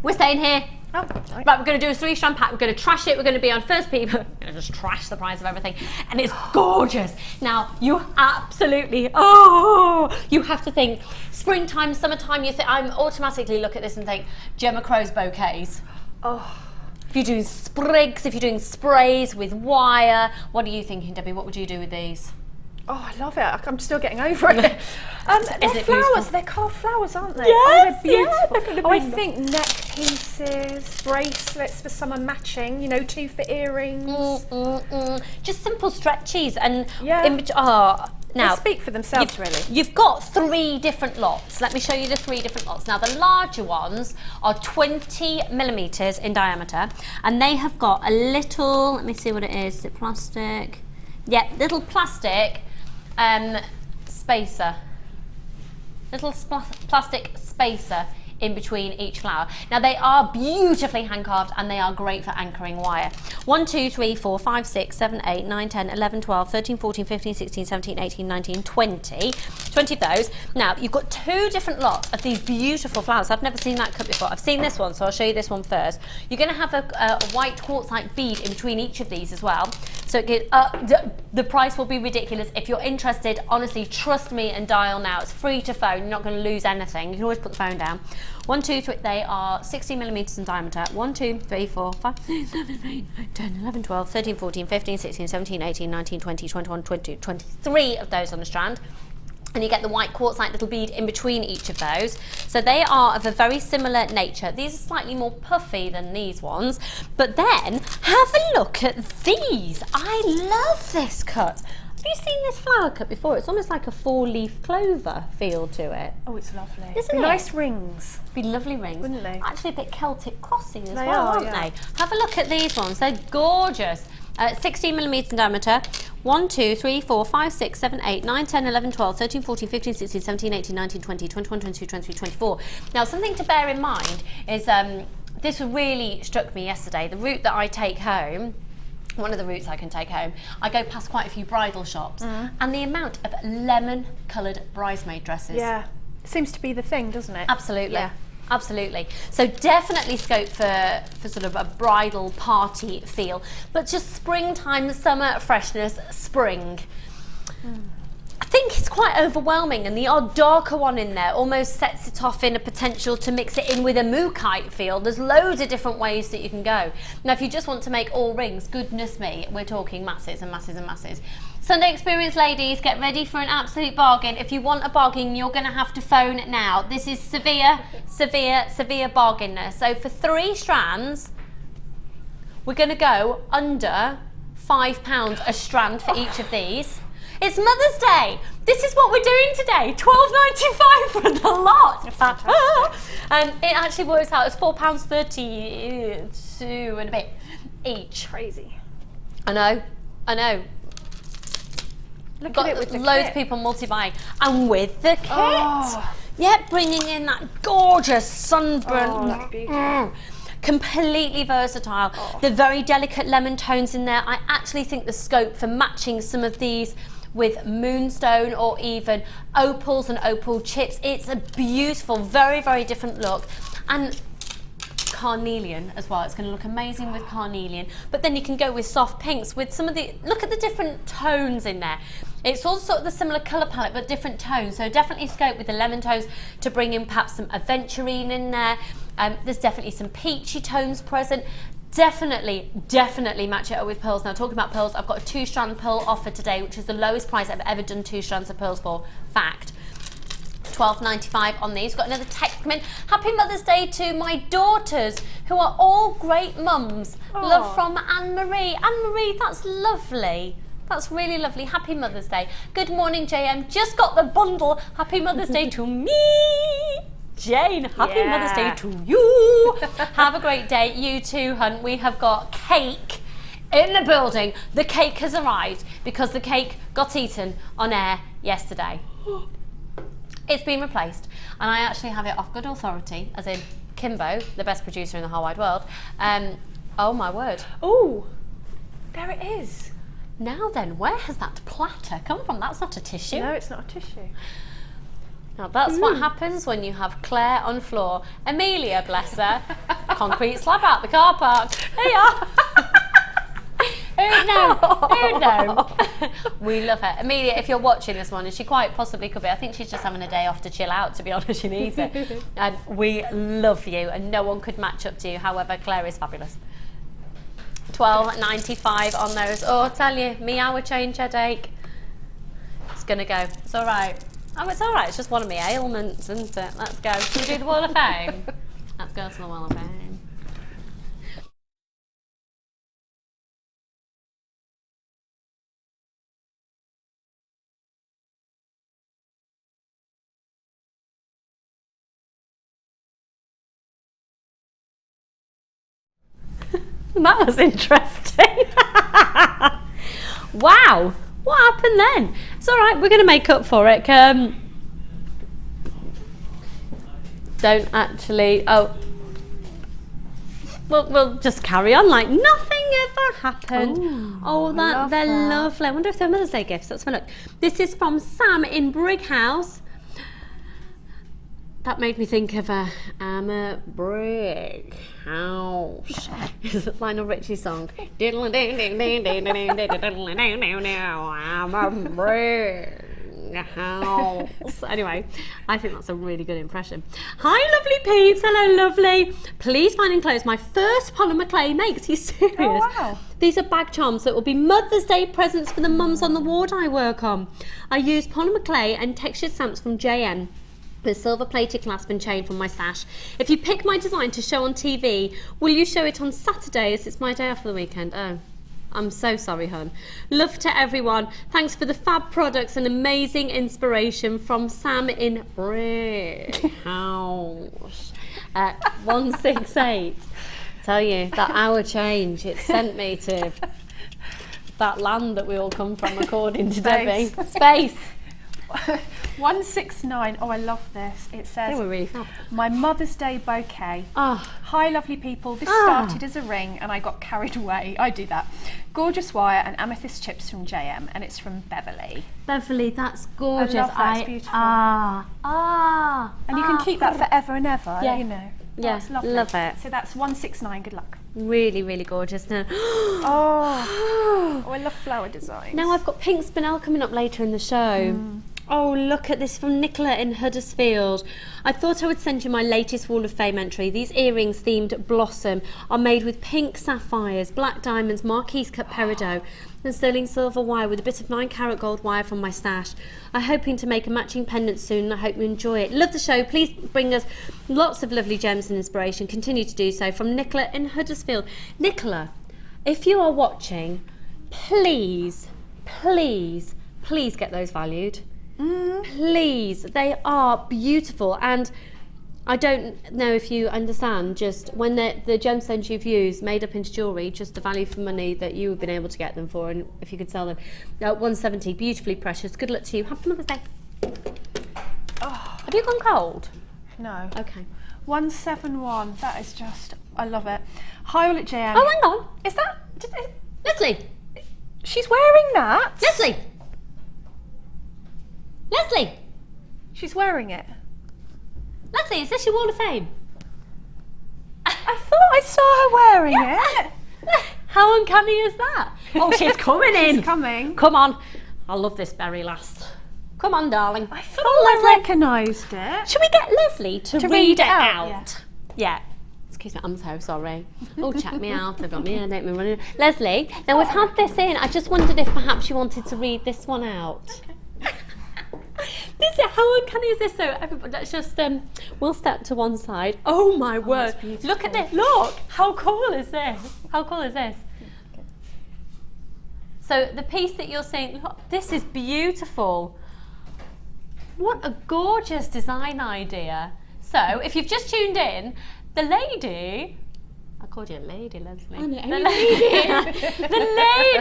We're staying here. Oh, right, we're going to do a 3-strand pack. We're going to trash it. We're going to be on first people. We're going to just trash the price of everything. And it's gorgeous. Now, you absolutely, you have to think springtime, summertime. I automatically look at this and think Gemma Crow's bouquets. Oh. If you're doing sprigs, if you're doing sprays with wire, what are you thinking, Debbie? What would you do with these? Oh, I love it. I'm still getting over it. They're flowers. Beautiful? They're carved flowers, aren't they? Yes, they're beautiful. yeah, they're I think neck pieces, bracelets for summer matching, 2 for earrings. Just simple stretchies and Now, they speak for themselves, really. You've got 3 different lots. Let me show you the 3 different lots. Now, the larger ones are 20 millimeters in diameter, and they have got a little, let me see what it is it plastic? Yeah, little plastic spacer. Little plastic spacer in between each flower. Now they are beautifully hand carved, and they are great for anchoring wire. 1, 2, 3, 4, 5, 6, 7, 8, 9, 10, 11, 12, 13, 14, 15, 16, 17, 18, 19, 20. 20 of those. Now you've got 2 different lots of these beautiful flowers. I've never seen that cut before. I've seen this one, so I'll show you this one first. You're going to have a white quartzite bead in between each of these as well. So the price will be ridiculous. If you're interested, honestly, trust me and dial now. It's free to phone. You're not going to lose anything. You can always put the phone down. 1, 2, 3, they are 60 millimeters in diameter. 1, 2, 3, 4, 5, 6, 7, 8, 9, 10, 11, 12, 13, 14, 15, 16, 17, 18, 19, 20, 21, 22, 23 of those on the strand. And you get the white quartzite little bead in between each of those. So they are of a very similar nature. These are slightly more puffy than these ones. But then, have a look at these. I love this cut. Have you seen this flower cut before? It's almost like a 4-leaf clover feel to it. Oh, it's lovely. Isn't it? Nice rings. Be lovely rings. Wouldn't they? Actually a bit Celtic crossy as They well, are, aren't they? Have a look at these ones. They're gorgeous. 16 millimeters in diameter. 1, 2, 3, 4, 5, 6, 7, 8, 9, 10, 11, 12, 13, 14, 15, 16, 17, 18, 19, 20, 21, 22, 23, 24. Now, something to bear in mind is this really struck me yesterday. The route that I take home, one of the routes I can take home, I go past quite a few bridal shops, and the amount of lemon-coloured bridesmaid dresses. Yeah, seems to be the thing, doesn't it? Absolutely. Yeah. Absolutely. So definitely scope for sort of a bridal party feel, but just springtime, summer freshness, spring. I think it's quite overwhelming, and the odd darker one in there almost sets it off in a potential to mix it in with a mookaite feel. There's loads of different ways that you can go. Now, if you just want to make all rings, goodness me, we're talking masses and masses and masses. Sunday Experience ladies, get ready for an absolute bargain. If you want a bargain, you're going to have to phone now. This is severe, severe, severe bargainness. So for 3 strands, we're going to go under £5 a strand for each of these. It's Mother's Day. This is what we're doing today. £12.95 for the lot. And it actually works out as £4.32 and a bit each. Crazy. I know. Look Got at it with the loads kit. of people multi-buying. And with the kit. Oh. Yeah, bringing in that gorgeous sunburnt. Oh, that's beautiful. Completely versatile. The very delicate lemon tones in there. I actually think the scope for matching some of these with moonstone or even opals and opal chips. It's a beautiful, very, very different look. And carnelian as well. It's going to look amazing with carnelian. But then you can go with soft pinks with some of the, look at the different tones in there. It's also sort of the similar colour palette but different tones. So definitely scope with the lemon tones to bring in perhaps some aventurine in there. There's definitely some peachy tones present. Definitely match it up with pearls. Now talking about pearls, I've got a 2-strand pearl offer today, which is the lowest price I've ever done 2 strands of pearls for. Fact. £12.95 on these. Got another text come in. Happy Mother's Day to my daughters, who are all great mums. Love from Anne-Marie. Anne-Marie, that's lovely. That's really lovely. Happy Mother's Day. Good morning, JM. Just got the bundle. Happy Mother's Day to me. Jane, happy Mother's Day to you. Have a great day. You too, hun. We have got cake in the building. The cake has arrived because the cake got eaten on air yesterday. It's been replaced, and I actually have it off good authority, as in Kimbo, the best producer in the whole wide world. Oh my word. Oh, there it is. Now then, where has that platter come from? That's not a tissue. No, it's not a tissue. Now that's what happens when you have Claire on floor. Amelia, bless her, concrete slab out the car park. There you are. Who'd know? Who'd know? We love her. Amelia, if you're watching this one, and she quite possibly could be, I think she's just having a day off to chill out, to be honest, she needs it. And we love you, and no one could match up to you. However, Claire is fabulous. £12.95 on those. Oh, I tell you, me hour change headache. It's gonna go. It's all right. Oh, it's all right. It's just one of my ailments, isn't it? Let's go. Should we do the Wall of Fame? Let's go to the Wall of Fame. That was interesting. Wow. What happened then? It's all right. We're going to make up for it. Don't actually. Oh. We'll just carry on like nothing ever happened. Ooh, they're lovely. I wonder if they're Mother's Day gifts. Let's have a look. This is from Sam in Brighouse. That made me think of I'm a brick house. It's a Lionel Richie song. I'm a brick house. Anyway, I think that's a really good impression. Hi, lovely peeps. Hello, lovely. Please find enclosed my first polymer clay makes. Are you serious? Oh, wow. These are bag charms that will be Mother's Day presents for the mums on the ward I work on. I use polymer clay and textured stamps from JN. With silver plated clasp and chain from my stash. If you pick my design to show on TV, will you show it on Saturday as it's my day off for the weekend? Oh, I'm so sorry, hon. Love to everyone. Thanks for the fab products and amazing inspiration from Sam in Brighouse. 168. Tell you, that hour change, it sent me to that land that we all come from, according to Debbie. Space. 169. Oh, I love this. It says, They were really fab. my Mother's Day bouquet. Oh. Hi, lovely people. This started as a ring and I got carried away. I do that. Gorgeous wire and amethyst chips from JM, and it's from Beverly. Beverly, that's gorgeous. I love that. It's beautiful. And you can keep that forever and ever, Yeah. you know. Yeah, It's lovely. love it. So that's 169. Good luck. Really, really gorgeous. Now, Oh, I love flower designs. now I've got Pink Spinel coming up later in the show. Oh, look at this from Nicola in Huddersfield. I thought I would send you my latest Wall of Fame entry. These earrings themed Blossom are made with pink sapphires, black diamonds, Marquise cut peridot and sterling silver wire with a bit of 9-carat gold wire from my stash. I'm hoping to make a matching pendant soon and I hope you enjoy it. Love the show. Please bring us lots of lovely gems and inspiration. Continue to do so. From Nicola in Huddersfield. Nicola, if you are watching, please get those valued. Please, they are beautiful, and I don't know if you understand, just when the gemstones you've used made up into jewellery, just the value for money that you have been able to get them for, and if you could sell them. 170, beautifully precious. Good luck to you. Happy Mother's Day. Oh. Have you gone cold? No. Okay. 171. That is just, I love it. Hi, all at JM. Oh, hang on. Is that Leslie. She's wearing that? Leslie. Leslie. She's wearing it. Leslie, is this your Wall of Fame? I thought I saw her wearing it. How uncanny is that? Oh, she's coming in. She's coming. Come on. I love this berry lass. Come on, darling. I thought I recognised it. Should we get Leslie to read it out? Yeah. Excuse me, I'm so sorry. Oh, check me out. I've got me headache. Me running. Leslie, now we've had this in. I just wondered if perhaps you wanted to read this one out. Okay. How uncanny is this? So, everybody, let's just, we'll step to one side. Oh my word. Look at this. Look. How cool is this? How cool is this? So, the piece that you're seeing, look, this is beautiful. What a gorgeous design idea. So, if you've just tuned in, the lady, I called you a lady, Leslie. I know, The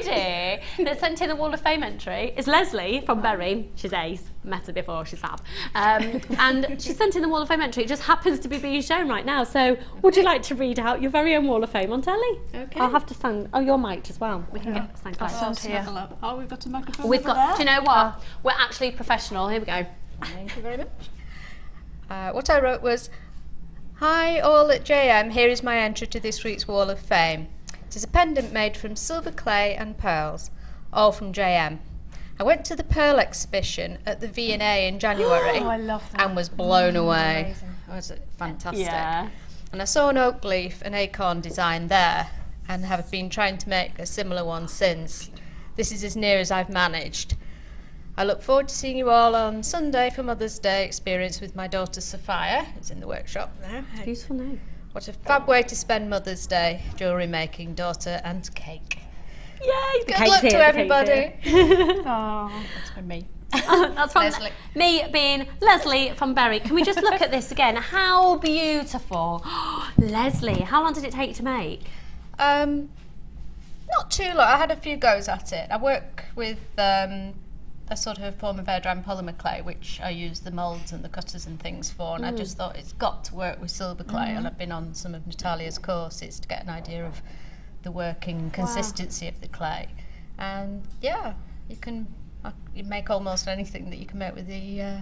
lady that sent in the Wall of Fame entry is Leslie from Bury. She's ace. Met her before, she's fab. And she sent in the Wall of Fame entry. It just happens to be being shown right now. So, would you like to read out your very own Wall of Fame on telly? Okay. I'll have to stand. Oh, you're mic'd as well. We can get stand close. stand here. Oh, we've got a microphone. We've over got. there. Do you know what? We're actually professional. Here we go. Thank you very much. What I wrote was, "Hi all at JM, here is my entry to this week's Wall of Fame. It is a pendant made from silver clay and pearls, all from JM. I went to the Pearl exhibition at the V&A in January Oh, I love that. and was blown away. Amazing. It was fantastic. Yeah. And I saw an oak leaf and acorn design there and have been trying to make a similar one since. This is as near as I've managed. I look forward to seeing you all on Sunday for Mother's Day experience with my daughter Sophia. It's in the workshop now. Beautiful name. What a fab way to spend Mother's Day, jewellery making, daughter and cake. Yay! Good luck to everybody." Oh, That's from me. That's from Leslie. me being Leslie from Bury. Can we just look at this again? How beautiful. Leslie, how long did it take to make? Not too long. I had a few goes at it. I work with a sort of form of air dry polymer clay, which I use the moulds and the cutters and things for, and I just thought it's got to work with silver clay, and I've been on some of Natalia's courses to get an idea of the working consistency of the clay. And yeah, you make almost anything that you can make with the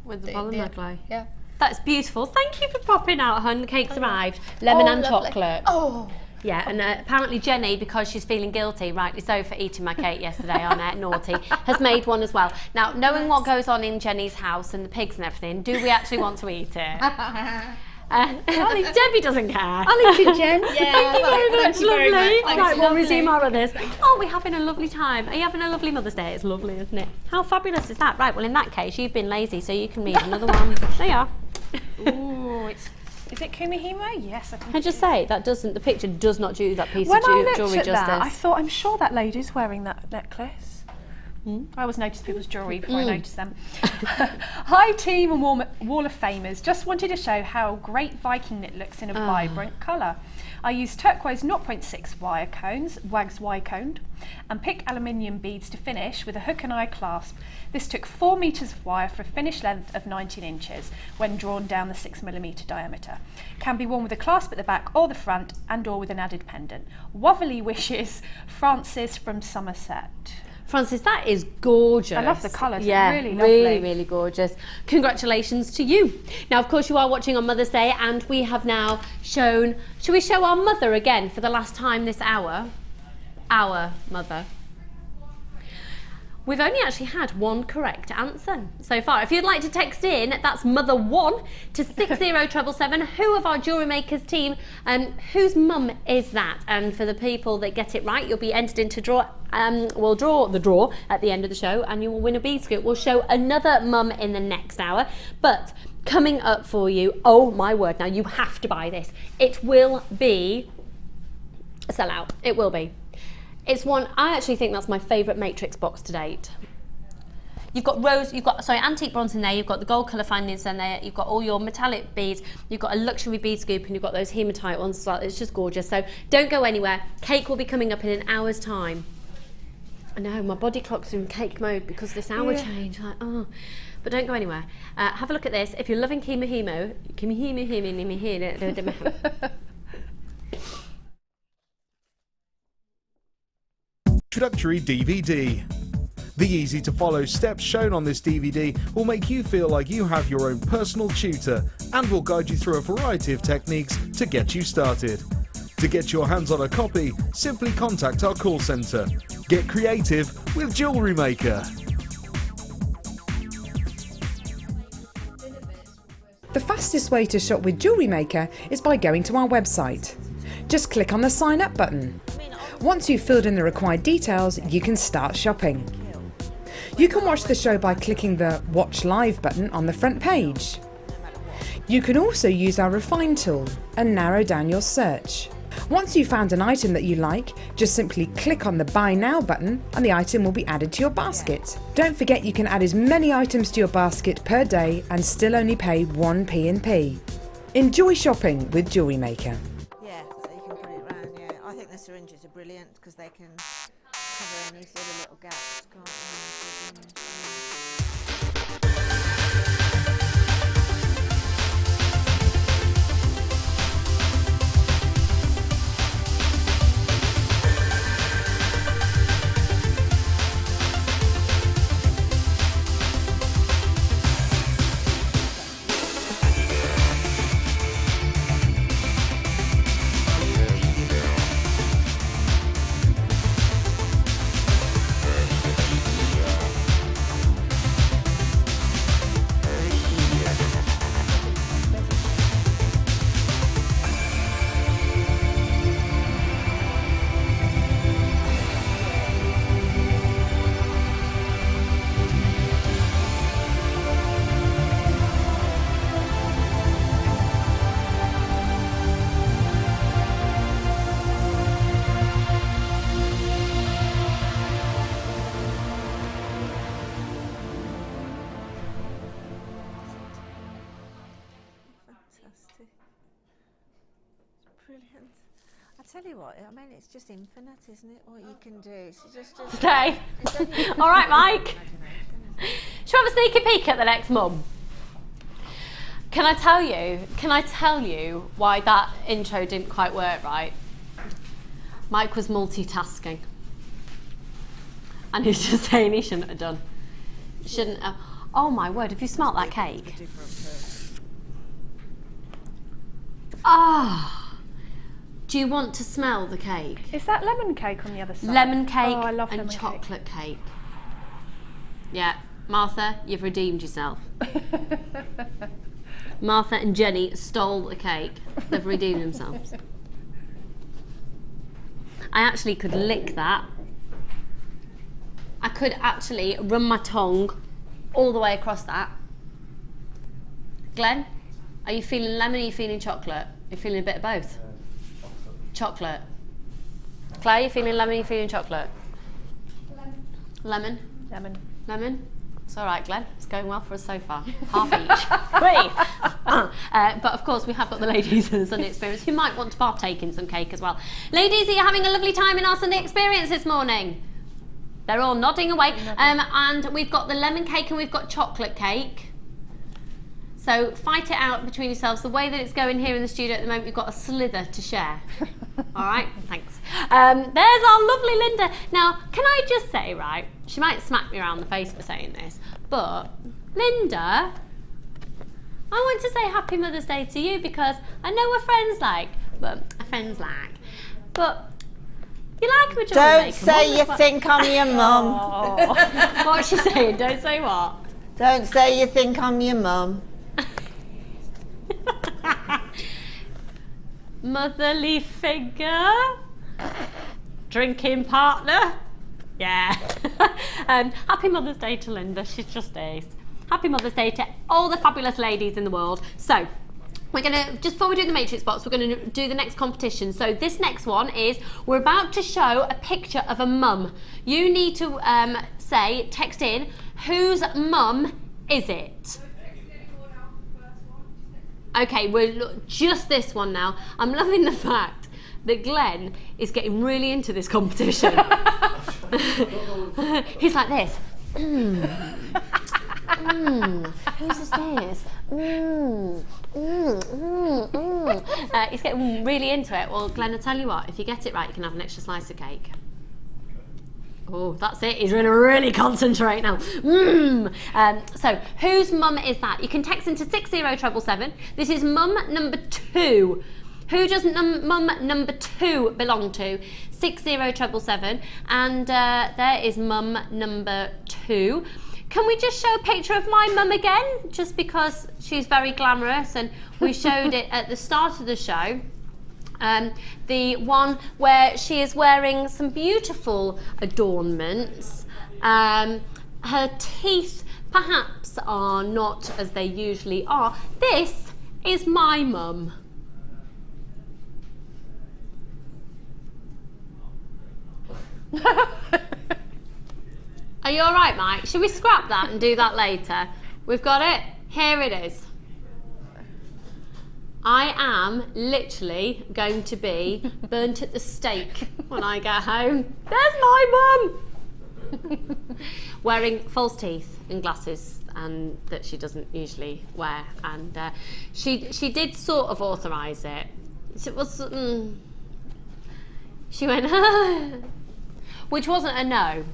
polymer clay. Yeah. That's beautiful. Thank you for popping out, hun. The cake's arrived. Lemon and lovely. chocolate. Oh. Yeah, and apparently Jenny, because she's feeling guilty, rightly so, for eating my cake yesterday on naughty, has made one as well. Now, knowing what goes on in Jenny's house and the pigs and everything, do we actually want to eat it? Debbie doesn't care. I'll eat it, Jen. Thank you very much, lovely. Right, we'll lovely. resume our others. Oh, we're having a lovely time. Are you having a lovely Mother's Day? It's lovely, isn't it? How fabulous is that? Right, well, in that case, you've been lazy, so you can read another one. There you are. Ooh, is it Kumihimo? Yes, I think. Can I just say, the picture does not do that piece When of I looked jewellery at justice. that, I thought, I'm sure that lady's wearing that necklace. I always notice people's jewellery before I notice them. Hi team and Wall of Famers. Just wanted to show how great Viking knit looks in a vibrant colour. I used turquoise 0.6 wire cones, wags Y-coned, and pick aluminium beads to finish with a hook and eye clasp. This took 4 metres of wire for a finished length of 19 inches when drawn down the 6mm diameter. Can be worn with a clasp at the back or the front and or with an added pendant. Wobbly wishes, Francis from Somerset. Francis, that is gorgeous. I love the colours, Yeah, really lovely. really, really gorgeous. Congratulations to you. Now, of course, you are watching on Mother's Day, and we have now shown, shall we show our mother again for the last time this hour? Our mother. We've only actually had one correct answer so far. If you'd like to text in, that's Mother1 to 60777. Who of our Jewellery Makers team, whose mum is that? And for the people that get it right, you'll be entered into draw. We'll draw the draw at the end of the show, and you will win a bead scoop. We'll show another mum in the next hour. But coming up for you, oh my word, now you have to buy this. It will be a sellout. It will be. It's one, I actually think that's my favourite Matrix box to date. You've got antique bronze in there, you've got the gold colour findings in there, you've got all your metallic beads, you've got a luxury bead scoop, and you've got those hematite ones as well. It's just gorgeous. So don't go anywhere. Cake will be coming up in an hour's time. I know, my body clock's in cake mode because this hour change. Like, oh. But don't go anywhere. Have a look at this. If you're loving Kumihimo, Introductory DVD. The easy to follow steps shown on this DVD will make you feel like you have your own personal tutor and will guide you through a variety of techniques to get you started. To get your hands on a copy, simply contact our call centre. Get creative with Jewellery Maker. The fastest way to shop with Jewellery Maker is by going to our website. Just click on the sign up button. Once you've filled in the required details, you can start shopping. You can watch the show by clicking the Watch Live button on the front page. You can also use our Refine tool and narrow down your search. Once you've found an item that you like, just simply click on the Buy Now button and the item will be added to your basket. Don't forget you can add as many items to your basket per day and still only pay 1 P&P. Enjoy shopping with Jewellery Maker. Yeah, so you can put it around, yeah. I think the syringes are brilliant because they can cover any sort of little gaps, can't they? Brilliant. I tell you what, I mean, it's just infinite, isn't it? What you can do. It's just Stay. All right, Mike. Shall we have a sneaky peek at the next mum? Can I tell you why that intro didn't quite work right? Mike was multitasking. And he's just saying he shouldn't have done. Shouldn't have. Oh my word, have you smelt that cake? Ah. Do you want to smell the cake? Is that lemon cake on the other side? Lemon cake I love and lemon chocolate cake. Yeah, Martha, you've redeemed yourself. Martha and Jenny stole the cake. They've redeemed themselves. I actually could lick that. I could actually run my tongue all the way across that. Glenn, are you feeling lemon or are you feeling chocolate? Are you feeling a bit of both? Chocolate. Claire, you feeling lemon or you feeling chocolate? Lemon. Lemon? Lemon? It's all right, Glenn. It's going well for us so far. Half each. But of course, we have got the ladies in the Sunday Experience who might want to partake in some cake as well. Ladies, are you having a lovely time in our Sunday Experience this morning? They're all nodding away. And we've got the lemon cake and we've got chocolate cake. So fight it out between yourselves. The way that it's going here in the studio at the moment, we've got a slither to share. All right, thanks. There's our lovely Linda. Now, can I just say, right, she might smack me around the face for saying this, but Linda, I want to say Happy Mother's Day to you because I know we're friends but you like my Jewellery Maker. Don't say you think I'm your mum. What's she saying? Don't say what? Don't say you think I'm your mum. Motherly figure, drinking partner, yeah. Happy Mother's Day to Linda, she's just ace. Happy Mother's Day to all the fabulous ladies in the world. So, we're going to, just before we do the matrix box, we're going to do the next competition. So this next one is, we're about to show a picture of a mum. You need to say, text in, whose mum is it? Okay, we're just this one now. I'm loving the fact that Glenn is getting really into this competition. He's like this. Whose is this? He's getting really into it. Well, Glenn, I'll tell you what, if you get it right, you can have an extra slice of cake. Oh, that's it. He's going to really concentrate now. So, whose mum is that? You can text into 60777. This is mum number 2. Who does mum number 2 belong to? 60777. And there is mum number 2. Can we just show a picture of my mum again? Just because she's very glamorous and we showed it at the start of the show. The one where she is wearing some beautiful adornments. Her teeth perhaps are not as they usually are. This is my mum. Are you alright, Mike? Should we scrap that and do that later? We've got it. Here it is. I am literally going to be burnt at the stake when I get home. There's my mum! Wearing false teeth and glasses, and that she doesn't usually wear. And she did sort of authorise it. It was... She went, which wasn't a no.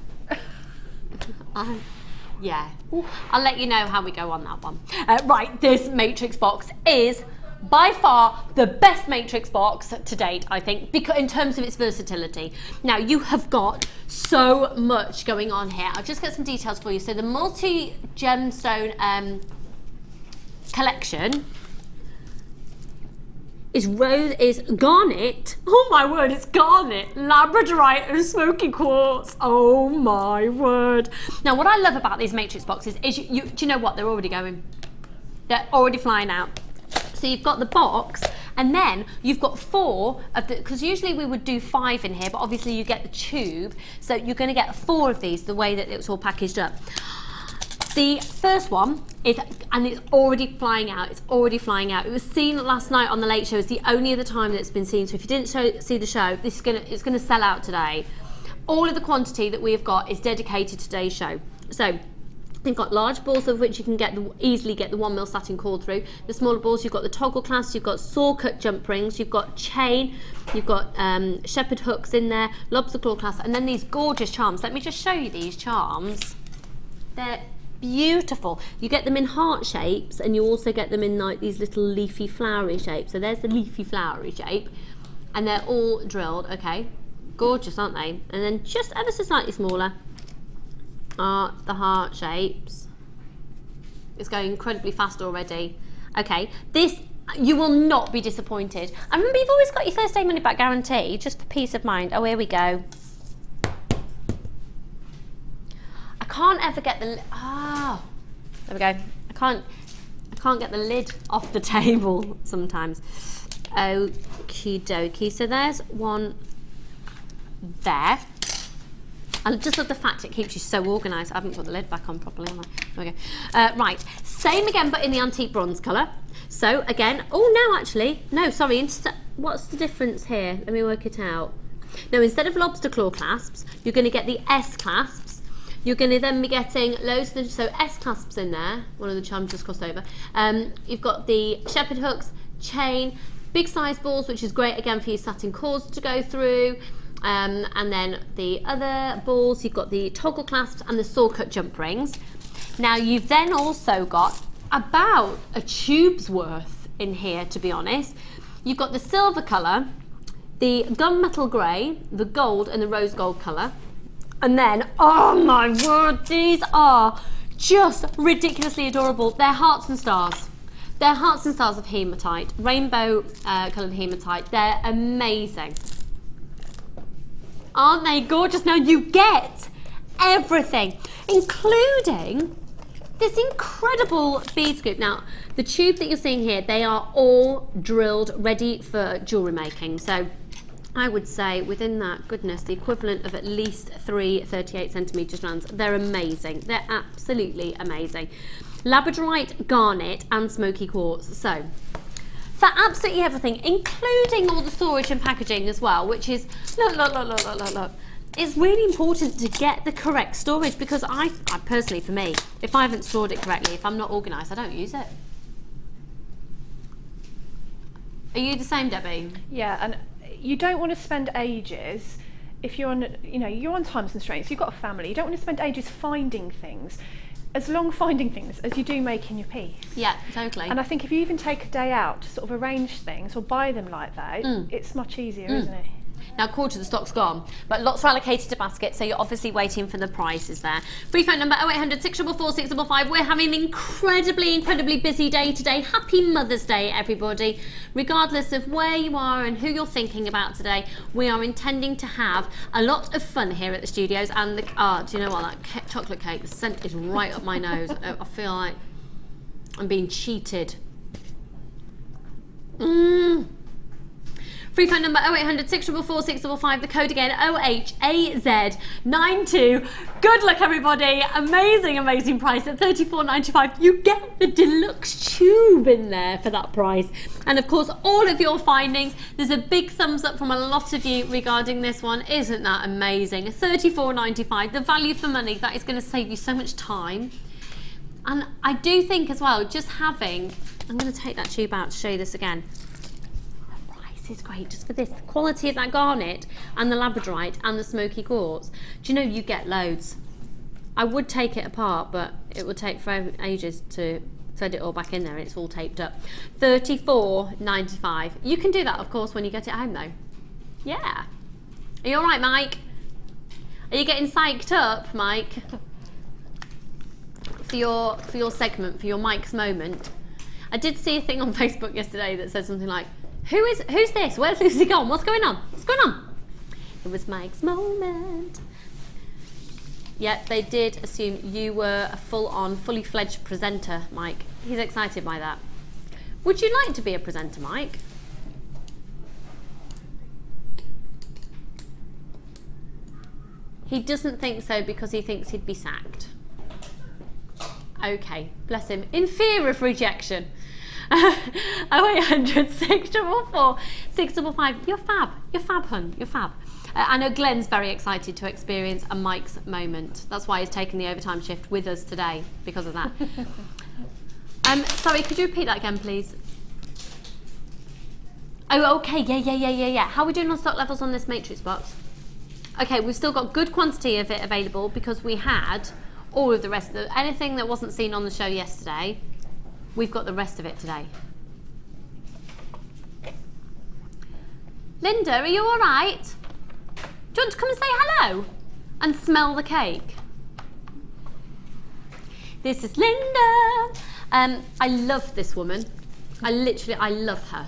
Yeah, I'll let you know how we go on that one. Right, this matrix box is by far the best matrix box to date, I think, because in terms of its versatility. Now, you have got so much going on here. I'll just get some details for you. So the multi-gemstone collection is garnet. Oh my word, it's garnet, labradorite and smoky quartz. Oh my word. Now, what I love about these matrix boxes is, do you know what? They're already going. They're already flying out. So you've got the box, and then you've got 4 of the, because usually we would do 5 in here, but obviously you get the tube. So you're going to get 4 of these, the way that it's all packaged up. The first one is, and it's already flying out, it's already flying out. It was seen last night on the Late Show. It's the only other time that it's been seen. So if you didn't see the show, it's going to sell out today. All of the quantity that we have got is dedicated to today's show. So you've got large balls of which you can easily get the 1mm satin cord through. The smaller balls, you've got the toggle clasps, you've got saw cut jump rings, you've got chain, you've got shepherd hooks in there, lobster claw clasp, and then these gorgeous charms. Let me just show you these charms. They're beautiful. You get them in heart shapes, and you also get them in like these little leafy flowery shapes. So there's the leafy flowery shape, and they're all drilled. Okay, gorgeous, aren't they? And then just ever so slightly smaller are the heart shapes. It's going incredibly fast already. Okay, this, you will not be disappointed. And remember, you've always got your first day money back guarantee, just for peace of mind. Oh, here we go. I can't ever get the, there we go. I can't get the lid off the table sometimes. Okie dokie. So there's one there. I just love the fact it keeps you so organised. I haven't got the lid back on properly, am I? There we go. Right, same again, but in the antique bronze colour. So again, what's the difference here? Let me work it out. Now, instead of lobster claw clasps, you're going to get the S clasps. You're going to then be getting loads of so S clasps in there. One of the charms just crossed over. You've got the shepherd hooks, chain, big size balls, which is great again for your satin cords to go through. And then the other balls, you've got the toggle clasps and the saw cut jump rings. Now, you've then also got about a tube's worth in here, to be honest. You've got the silver colour, the gunmetal grey, the gold and the rose gold colour. And then, oh my word, these are just ridiculously adorable. They're hearts and stars. They're hearts and stars of hematite, rainbow coloured hematite. They're amazing. Aren't they gorgeous? Now you get everything, including this incredible bead scoop. Now, the tube that you're seeing here, they are all drilled, ready for jewellery making. So I would say within that, goodness, the equivalent of at least 3 38cm strands. They're amazing. They're absolutely amazing. Labradorite, garnet and smoky quartz. So for absolutely everything, including all the storage and packaging as well, which is, look. It's really important to get the correct storage, because I personally, for me, if I haven't stored it correctly, if I'm not organised, I don't use it. Are you the same, Debbie? Yeah, and you don't want to spend ages if you're on, you're on time constraints. You've got a family. You don't want to spend ages finding things. As long finding things as you do making your piece. Yeah, totally. And I think if you even take a day out to sort of arrange things or buy them like that, it's much easier, isn't it? Now, a quarter of the stock's gone, but lots are allocated to baskets, so you're obviously waiting for the prices there. Free phone number 0800 644 655. We're having an incredibly busy day today. Happy Mother's Day, everybody. Regardless of where you are and who you're thinking about today, we are intending to have a lot of fun here at the studios. And do you know what? That chocolate cake, the scent is right up my nose. I feel like I'm being cheated. Free phone number 0800 644 655. The code again, OHAZ92. Good luck, everybody. Amazing price at $34.95. You get the deluxe tube in there for that price. And of course, all of your findings. There's a big thumbs up from a lot of you regarding this one. Isn't that amazing? $34.95. The value for money. That is going to save you so much time. And I do think as well, just having, I'm going to take that tube out to show you this again. Is great just for this, the quality of that garnet and the labradorite and the smoky quartz. Do you know, you get loads. I would take it apart, but it would take for ages to thread it all back in there, and it's all taped up. $34.95. You can do that, of course, when you get it home though. Yeah. Are you all right, Mike? Are you getting psyched up, Mike? for your segment, for your Mike's moment. I did see a thing on Facebook yesterday that said something like, Who's this? Where's Lucy gone? What's going on? What's going on? It was Mike's moment. Yep, they did assume you were a full-on, fully fledged presenter, Mike. He's excited by that. Would you like to be a presenter, Mike? He doesn't think so because he thinks he'd be sacked. Okay, bless him. In fear of rejection. 0800 644 655. You're fab, hun, you're fab. I know Glenn's very excited to experience a Mike's moment. That's why he's taken the overtime shift with us today, because of that. Sorry, could you repeat that again, please? Oh, okay, yeah. How are we doing on stock levels on this matrix box? Okay, we've still got good quantity of it available because we had all of the rest of it. Anything that wasn't seen on the show yesterday, we've got the rest of it today. Linda, are you all right? Do you want to come and say hello and smell the cake? This is Linda. I love this woman. I love her.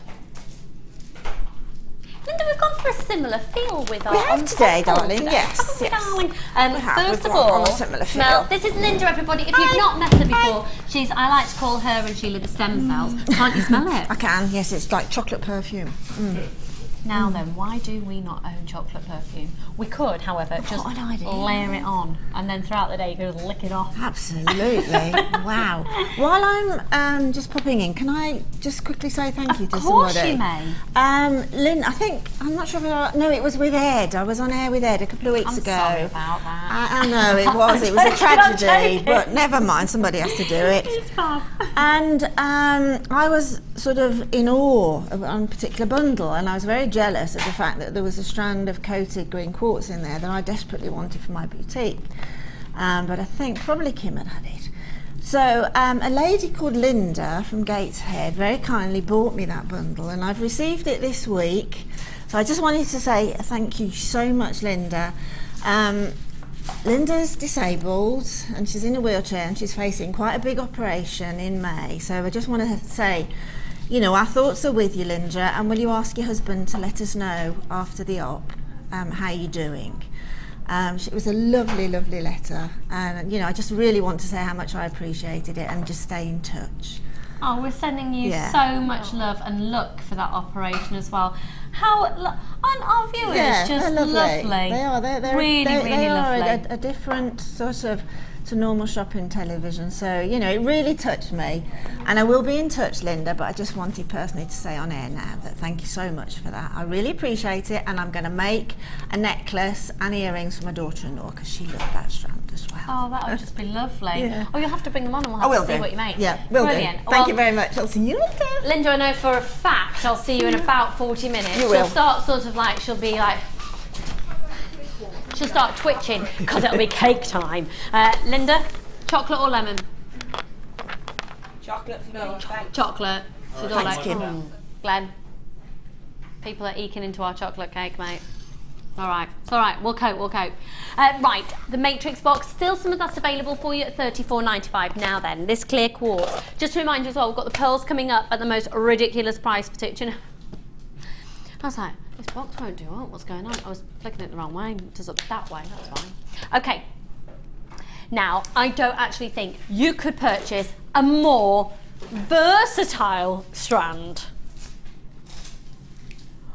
Linda, we've gone for a similar feel with our. We have today, darling. Today. Yes, yes. Darling? First of on all, a similar smell. feel. This is Linda, everybody. If you've not met her before, I like to call her and Sheila the stem cells. Can't you smell it? I can. Yes, it's like chocolate perfume. Now then, why do we not own chocolate perfume? We could, however, just layer it on, and then throughout the day you could just lick it off. Absolutely. Wow. While I'm just popping in, can I just quickly say thank you to somebody? Of course you may. Lynn, I'm not sure if no, it was with Ed. I was on air with Ed a couple of weeks ago. Sorry about that. I know, it was a tragedy, but never mind, somebody has to do it. It's fab. And I was sort of in awe on a particular bundle, and I was very jealous of the fact that there was a strand of coated green quartz in there that I desperately wanted for my boutique. But I think probably Kim had it. So a lady called Linda from Gateshead very kindly bought me that bundle, and I've received it this week. So I just wanted to say thank you so much, Linda. Linda's disabled and she's in a wheelchair and she's facing quite a big operation in May. So I just want to say, you know, our thoughts are with you, Linda, and will you ask your husband to let us know after the op how you're doing. It was a lovely, lovely letter, and you know, I just really want to say how much I appreciated it and just stay in touch. Oh, we're sending you so much love and luck for that operation as well. Aren't our viewers just lovely? They are. They're really lovely. A different sort of to normal shopping television. So, you know, it really touched me. And I will be in touch, Linda, but I just wanted personally to say on air now that thank you so much for that. I really appreciate it, and I'm going to make a necklace and earrings for my daughter-in-law because she loved that strand as well. Oh, that would just be lovely. Yeah. Oh, you'll have to bring them on and we'll have to see what you make. Yeah, will Brilliant. do. Thank you very much. I'll see you later. Linda, I know for a fact I'll see you in about 40 minutes. You will. She'll start sort of like, she'll start twitching because it'll be cake time. Linda, chocolate or lemon? Chocolate for me. Chocolate. She's all Thanks, like, Kim. Glenn, people are eking into our chocolate cake, mate. All right, it's all right, we'll cope. Right, the Matrix box, still some of that's available for you at $34.95. Now then, this clear quartz. Just to remind you as well, we've got the pearls coming up at the most ridiculous price for I was like, this box won't do it. What's going on? I was flicking it the wrong way. It does it that way, that's fine. Okay, now I don't actually think you could purchase a more versatile strand.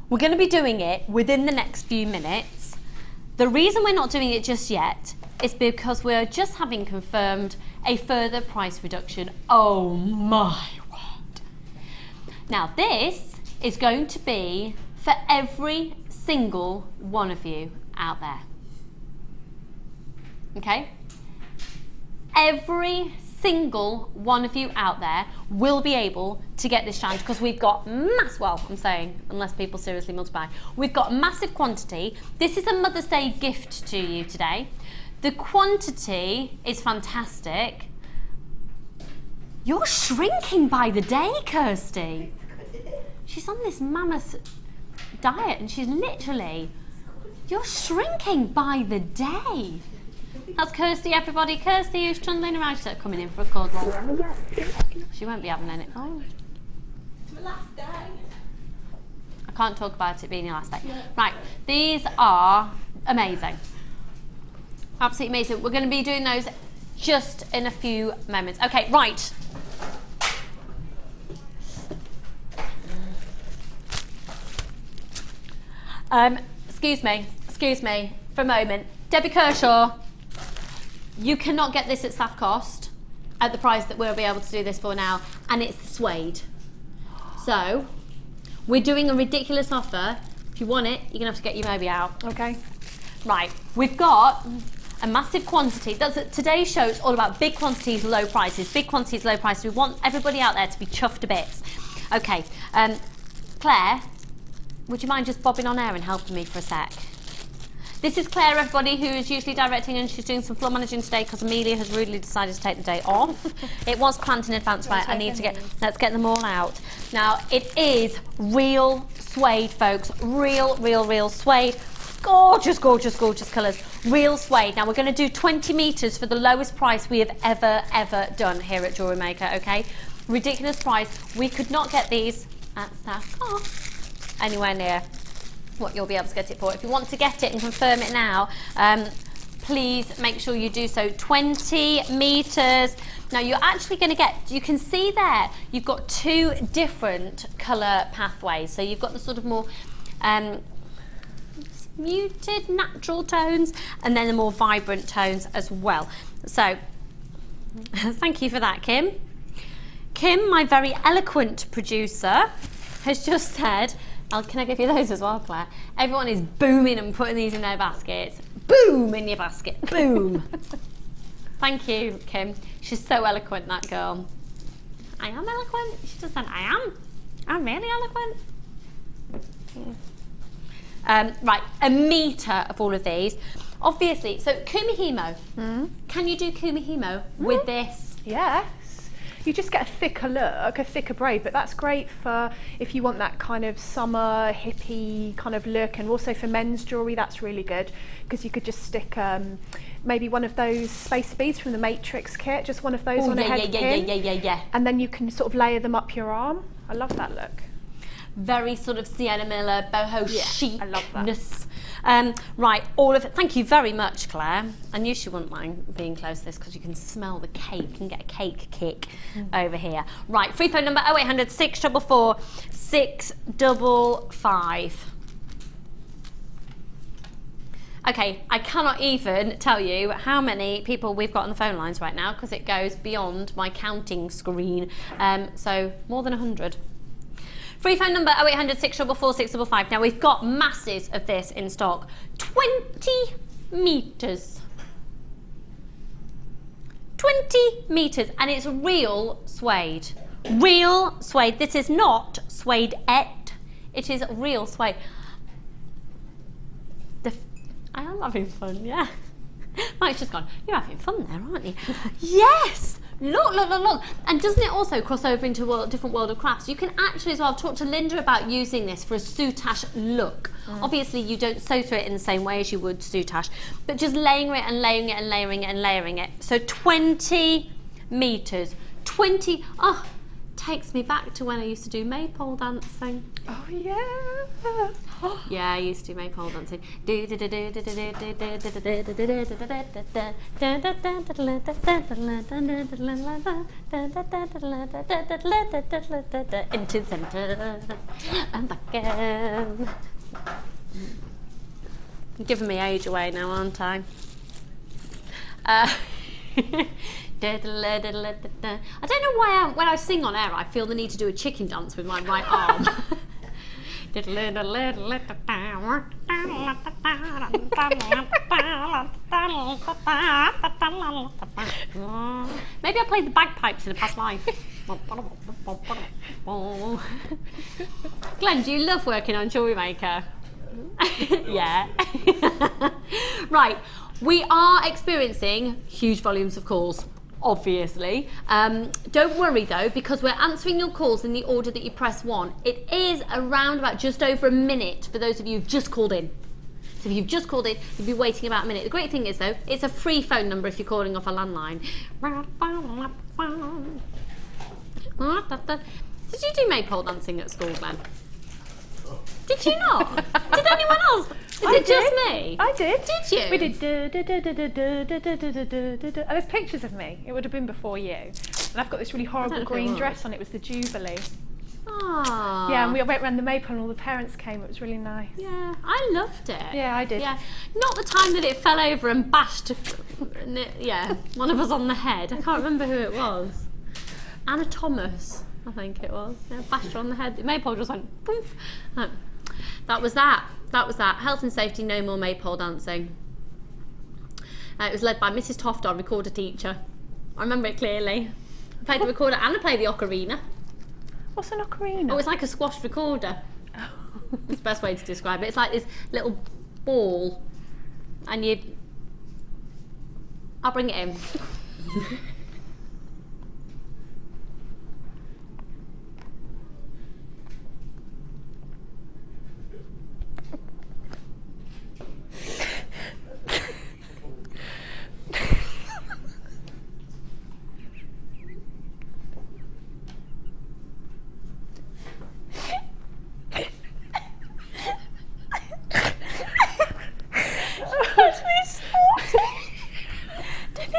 We're going to be doing it within the next few minutes. The reason we're not doing it just yet is because we're just having confirmed a further price reduction. Oh my word. Now this is going to be for every single one of you out there. Okay? Every single one of you out there will be able to get this strand because we've got I'm saying, unless people seriously multiply, we've got massive quantity. This is a Mother's Day gift to you today. The quantity is fantastic. You're shrinking by the day, Kirsty. She's on this mammoth diet and she's literally, you're shrinking by the day. That's Kirsty, everybody. Kirsty, who's trundling around. She's coming in for a cord roll. She won't be having any. Oh. It's my last day. I can't talk about it being your last day. Right, these are amazing. Absolutely amazing. We're going to be doing those just in a few moments. Okay, right. Excuse me for a moment. Debbie Kershaw, you cannot get this at staff cost at the price that we'll be able to do this for now, and it's the suede. So, we're doing a ridiculous offer. If you want it, you're gonna have to get your Moby out. Okay. Right, we've got a massive quantity. Today's show is all about big quantities, low prices. Big quantities, low prices. We want everybody out there to be chuffed to bits. Okay, Claire, would you mind just bobbing on air and helping me for a sec? This is Claire, everybody, who is usually directing, and she's doing some floor managing today because Amelia has rudely decided to take the day off. It was planned in advance, right? I need to let's get them all out. Now, it is real suede, folks. Real suede. Gorgeous colours. Real suede. Now, we're going to do 20 metres for the lowest price we have ever done here at Jewellery Maker, okay? Ridiculous price. We could not get these at staff cost anywhere near what you'll be able to get it for. If you want to get it and confirm it now, please make sure you do so. 20 metres. Now you're actually going to get, you can see there, you've got two different colour pathways. So you've got the sort of more muted natural tones and then the more vibrant tones as well. So thank you for that, Kim. Kim, my very eloquent producer, has just said, can I give you those as well, Claire? Everyone is booming and putting these in their baskets. Boom in your basket. Boom. Thank you, Kim. She's so eloquent, that girl. I am eloquent. She just said, I am. I'm really eloquent. Right, a metre of all of these. Obviously, so Kumihimo. Can you do Kumihimo with this? Yeah. You just get a thicker look, a thicker braid, but that's great for if you want that kind of summer hippie kind of look, and also for men's jewellery that's really good because you could just stick maybe one of those spacer beads from the Matrix kit, just one of those on a head pin. Yeah. And then you can sort of layer them up your arm. I love that look. Very sort of Sienna Miller, boho chicness. I love that. Right, all of it. Thank you very much, Claire. I knew she wouldn't mind being close to this because you can smell the cake. You can get a cake kick over here. Right, free phone number 0800 644 655. Okay, I cannot even tell you how many people we've got on the phone lines right now because it goes beyond my counting screen. So more than 100. Free phone number 0800 644 655. Now we've got masses of this in stock. 20 meters. 20 meters, and it's real suede. Real suede. This is not suede-ette. It is real suede. I am having fun, yeah. Mike's just gone, you're having fun there, aren't you? Yes! Look, look, look, look. And doesn't it also cross over into a different world of crafts? You can actually as well talk to Linda about using this for a soutache look. Obviously you don't sew through it in the same way as you would soutache, but just layering it and layering it and layering it and layering it. So 20 meters. 20, oh, takes me back to when I used to do maypole dancing. Oh yeah. Yeah, I used to do maypole dancing. Into the centre and back again. You're giving me age away now, aren't I? I don't know why when I sing on air I feel the need to do a chicken dance with my right arm. Maybe I played the bagpipes in a past life. Glenn, do you love working on Jewellery Maker? Yeah. Right, we are experiencing huge volumes of calls. Obviously. Don't worry though, because we're answering your calls in the order that you press 1. It is around about just over a minute for those of you who've just called in. So if you've just called in, you'll be waiting about a minute. The great thing is though, it's a free phone number if you're calling off a landline. Did you do maypole dancing at school, Glenn? Did you not? Did anyone else? Is it just me? I did. Did you? We did. And there's pictures of me. It would have been before you. And I've got this really horrible green dress on. It was the Jubilee. Ah. Yeah, and we went around the maypole and all the parents came. It was really nice. Yeah, I loved it. Yeah, I did. Yeah, not the time that it fell over and bashed, one of us on the head. I can't remember who it was. Anna Thomas, I think it was. Yeah, bashed her on the head. The maypole just went poof. That was that. That was that. Health and safety, no more maypole dancing. It was led by Mrs. Toft, our recorder teacher. I remember it clearly. I played the recorder and I played the ocarina. What's an ocarina? Oh, it's like a squashed recorder. It's the best way to describe it. It's like this little ball, and you. I'll bring it in.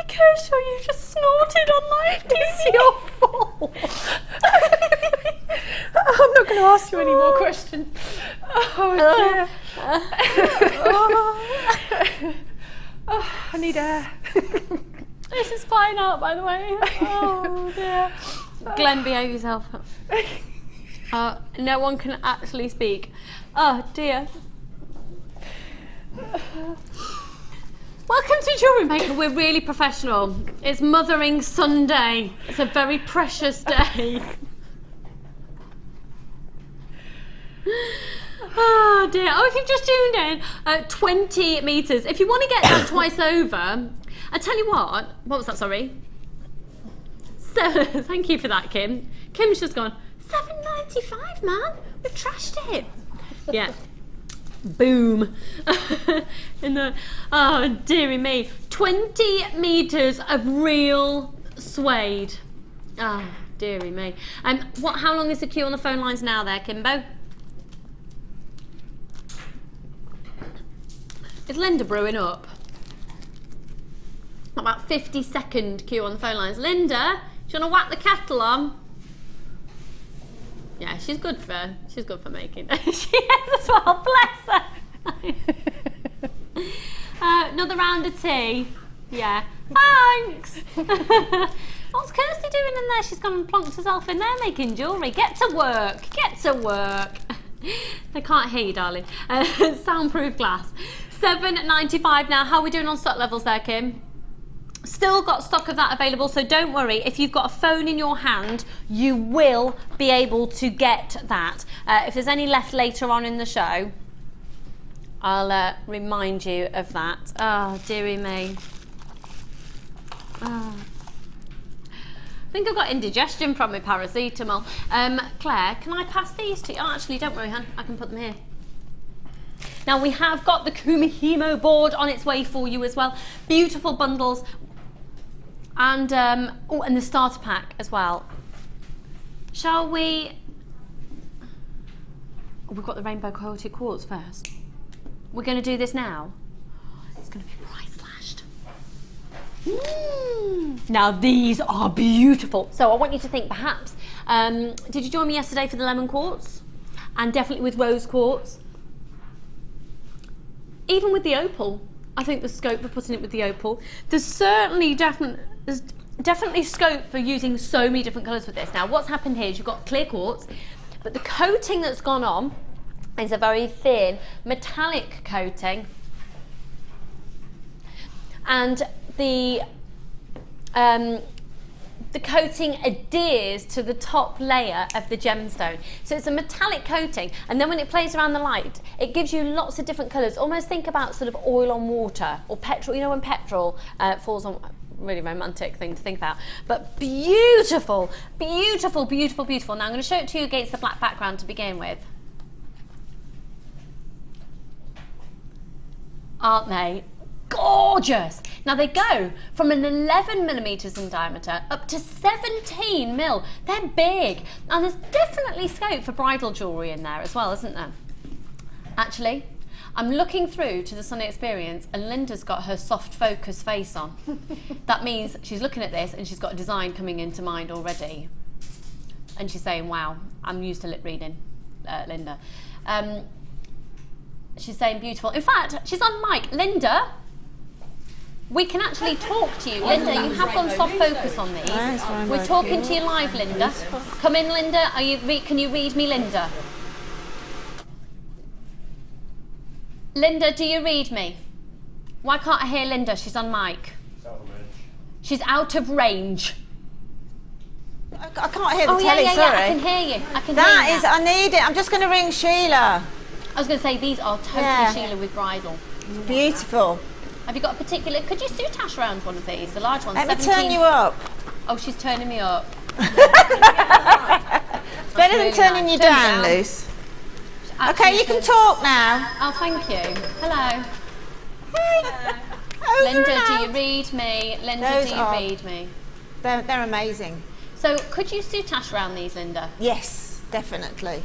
Kershaw, you just snorted on live. It's your fault. I'm not going to ask you any more questions. Oh dear. I need air. This is fine art, by the way. Oh dear. Glenn, behave yourself. No one can actually speak. Oh dear. Welcome to Jewellery Maker. We're really professional. It's Mothering Sunday. It's a very precious day. Oh dear. Oh, if you've just tuned in, 20 metres. If you want to get that twice over, I tell you what was that, sorry? So, thank you for that, Kim. Kim's just gone, £7.95, man. We've trashed it. Yeah. Boom. Oh dearie me, 20 metres of real suede. Oh dearie me. How long is the queue on the phone lines now there, Kimbo? Is Linda brewing up? About 50-second queue on the phone lines. Linda, do you want to whack the kettle on? Yeah, she's good for making. She is as well, bless her. Another round of tea. Yeah. Thanks. What's Kirsty doing in there? She's gone and plonked herself in there making jewellery. Get to work. Get to work. They can't hear you, darling. Soundproof glass. $7.95 now. How are we doing on stock levels there, Kim? Still got stock of that available, so don't worry. If you've got a phone in your hand, you will be able to get that. If there's any left later on in the show, I'll remind you of that. Oh, dearie me. Oh. I think I've got indigestion from my paracetamol. Claire, can I pass these to you? Oh, actually, don't worry, hon. I can put them here. Now, we have got the Kumihimo board on its way for you as well. Beautiful bundles. And, oh, and the starter pack as well. Shall we... Oh, we've got the rainbow quality quartz first. We're going to do this now. It's going to be price slashed. Now, these are beautiful. So I want you to think perhaps, did you join me yesterday for the lemon quartz? And definitely with rose quartz. Even with the opal, I think there's scope for putting it with the opal. There's definitely scope for using so many different colours with this. Now, what's happened here is you've got clear quartz, but the coating that's gone on is a very thin metallic coating, and the coating adheres to the top layer of the gemstone. So it's a metallic coating, and then when it plays around the light, it gives you lots of different colours. Almost think about sort of oil on water, or petrol, you know when petrol falls on, really romantic thing to think about. But beautiful, beautiful, beautiful, beautiful. Now I'm going to show it to you against the black background to begin with. Aren't they gorgeous? Now they go from an 11mm in diameter up to 17mm. They're big, and there's definitely scope for bridal jewellery in there as well, isn't there? Actually, I'm looking through to the Sunny Experience, and Linda's got her soft focus face on. That means she's looking at this and she's got a design coming into mind already, and she's saying, wow, I'm used to lip reading, Linda. She's saying beautiful. In fact, she's on mic. Linda, we can actually talk to you. Linda, you have gone soft focus on these. We're talking to you live, Linda. Come in, Linda. Can you read me, Linda? Linda, do you read me? Why can't I hear Linda? She's on mic. She's out of range. I can't hear the telly, sorry. I can hear you. I need it. I'm just going to ring Sheila. I was going to say, these are totally Sheila with bridal. Beautiful. Have you got a particular... Could you soutache around one of these, the large ones? Let me turn you up. Oh, she's turning me up. It's better than turning you down, Luce. Okay, you can talk now. Oh, thank you. Hello. Hey. Linda, do you read me? Linda, do you read me? They're amazing. So, could you soutache around these, Linda? Yes, definitely.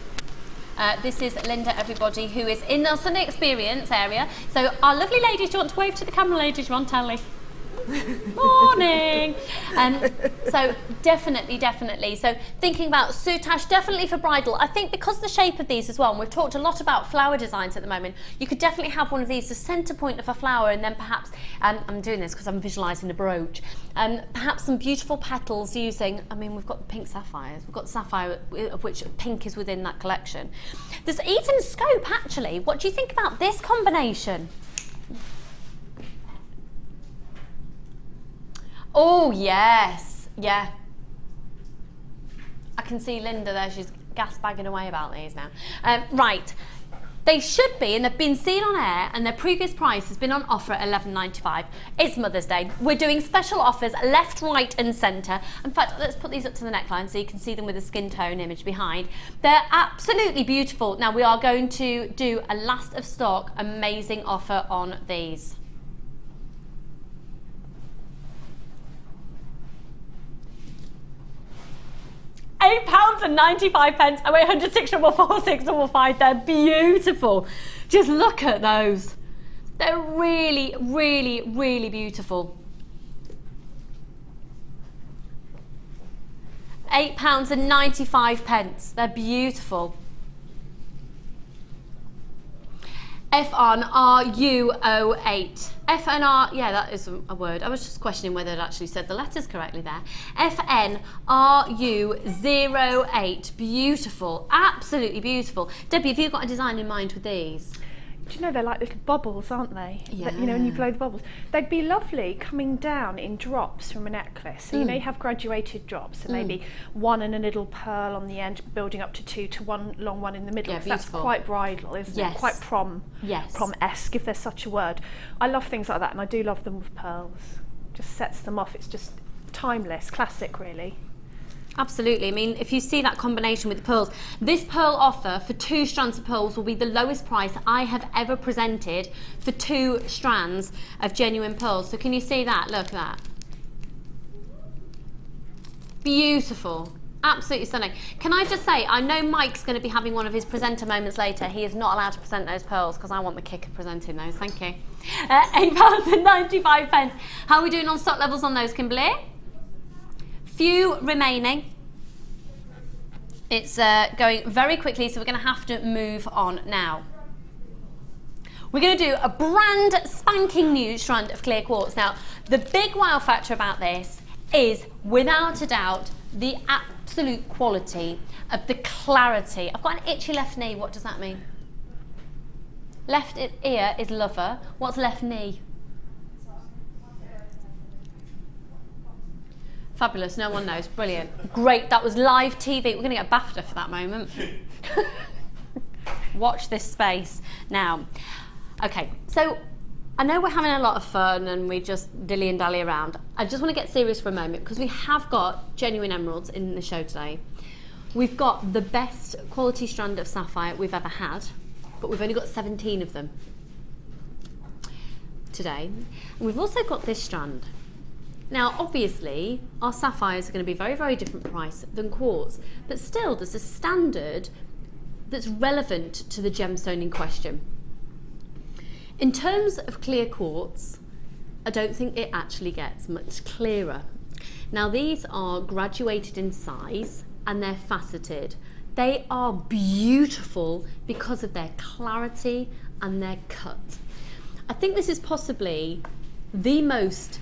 This is Linda, everybody, who is in the Sunday Experience area. So our lovely ladies, do you want to wave to the camera, ladies? You're on telly. Morning. So definitely. So thinking about soutache, definitely for bridal. I think because of the shape of these as well, and we've talked a lot about flower designs at the moment, you could definitely have one of these, the centre point of a flower, and then perhaps, I'm doing this because I'm visualising a brooch, perhaps some beautiful petals using, I mean, we've got the pink sapphires, we've got the sapphire of which pink is within that collection. There's even scope, actually. What do you think about this combination? Oh, yes. Yeah. I can see Linda there. She's gas-bagging away about these now. Right. They should be, and they've been seen on air, and their previous price has been on offer at $11.95. It's Mother's Day. We're doing special offers left, right, and centre. In fact, let's put these up to the neckline so you can see them with a skin tone image behind. They're absolutely beautiful. Now, we are going to do a last of stock amazing offer on these. £8.95. 0800 644 655. They're beautiful. Just look at those. They're really, really, really beautiful. £8.95. They're beautiful. FNRUO8. FNR, yeah, that is a word. I was just questioning whether it actually said the letters correctly there. FNRU08. Beautiful, absolutely beautiful. Debbie, have you got a design in mind with these? Do you know they're like little bubbles, aren't they? Yeah. That, you know, when you blow the bubbles. They'd be lovely coming down in drops from a necklace. So, you know, you have graduated drops, so maybe one and a little pearl on the end, building up to two to one long one in the middle. Yeah, that's quite bridal, isn't it? Quite prom-esque, if there's such a word. I love things like that, and I do love them with pearls. Just sets them off. It's just timeless, classic, really. Absolutely. I mean, if you see that combination with the pearls, this pearl offer for 2 strands of pearls will be the lowest price I have ever presented for 2 strands of genuine pearls. So can you see that? Look at that. Beautiful. Absolutely stunning. Can I just say, I know Mike's going to be having one of his presenter moments later. He is not allowed to present those pearls because I want the kick of presenting those. Thank you. £8.95. How are we doing on stock levels on those, Kimberly? Few remaining. It's going very quickly, so we're going to have to move on now. We're going to do a brand spanking new strand of clear quartz. Now, the big wow factor about this is, without a doubt, the absolute quality of the clarity. I've got an itchy left knee. What does that mean? Left ear is lover. What's left knee? Fabulous, no one knows. Brilliant. Great, that was live TV. We're going to get BAFTA for that moment. Watch this space. Now, okay, so I know we're having a lot of fun and we just dilly and dally around. I just want to get serious for a moment because we have got genuine emeralds in the show today. We've got the best quality strand of sapphire we've ever had, but we've only got 17 of them today. And we've also got this strand. Now, obviously, our sapphires are going to be very, very different price than quartz, but still there's a standard that's relevant to the gemstone in question. In terms of clear quartz, I don't think it actually gets much clearer. Now, these are graduated in size and they're faceted. They are beautiful because of their clarity and their cut. I think this is possibly the most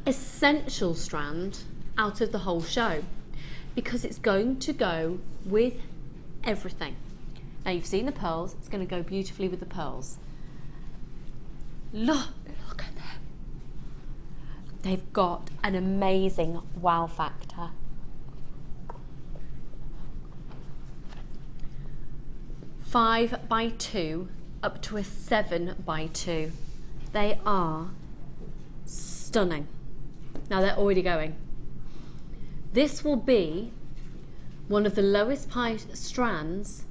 essential strand out of the whole show because it's going to go with everything. Now you've seen the pearls, it's going to go beautifully with the pearls. Look at them. They've got an amazing wow factor. Five by 2 up to a 7 by 2. They are stunning. Now they're already going. This will be one of the lowest priced strands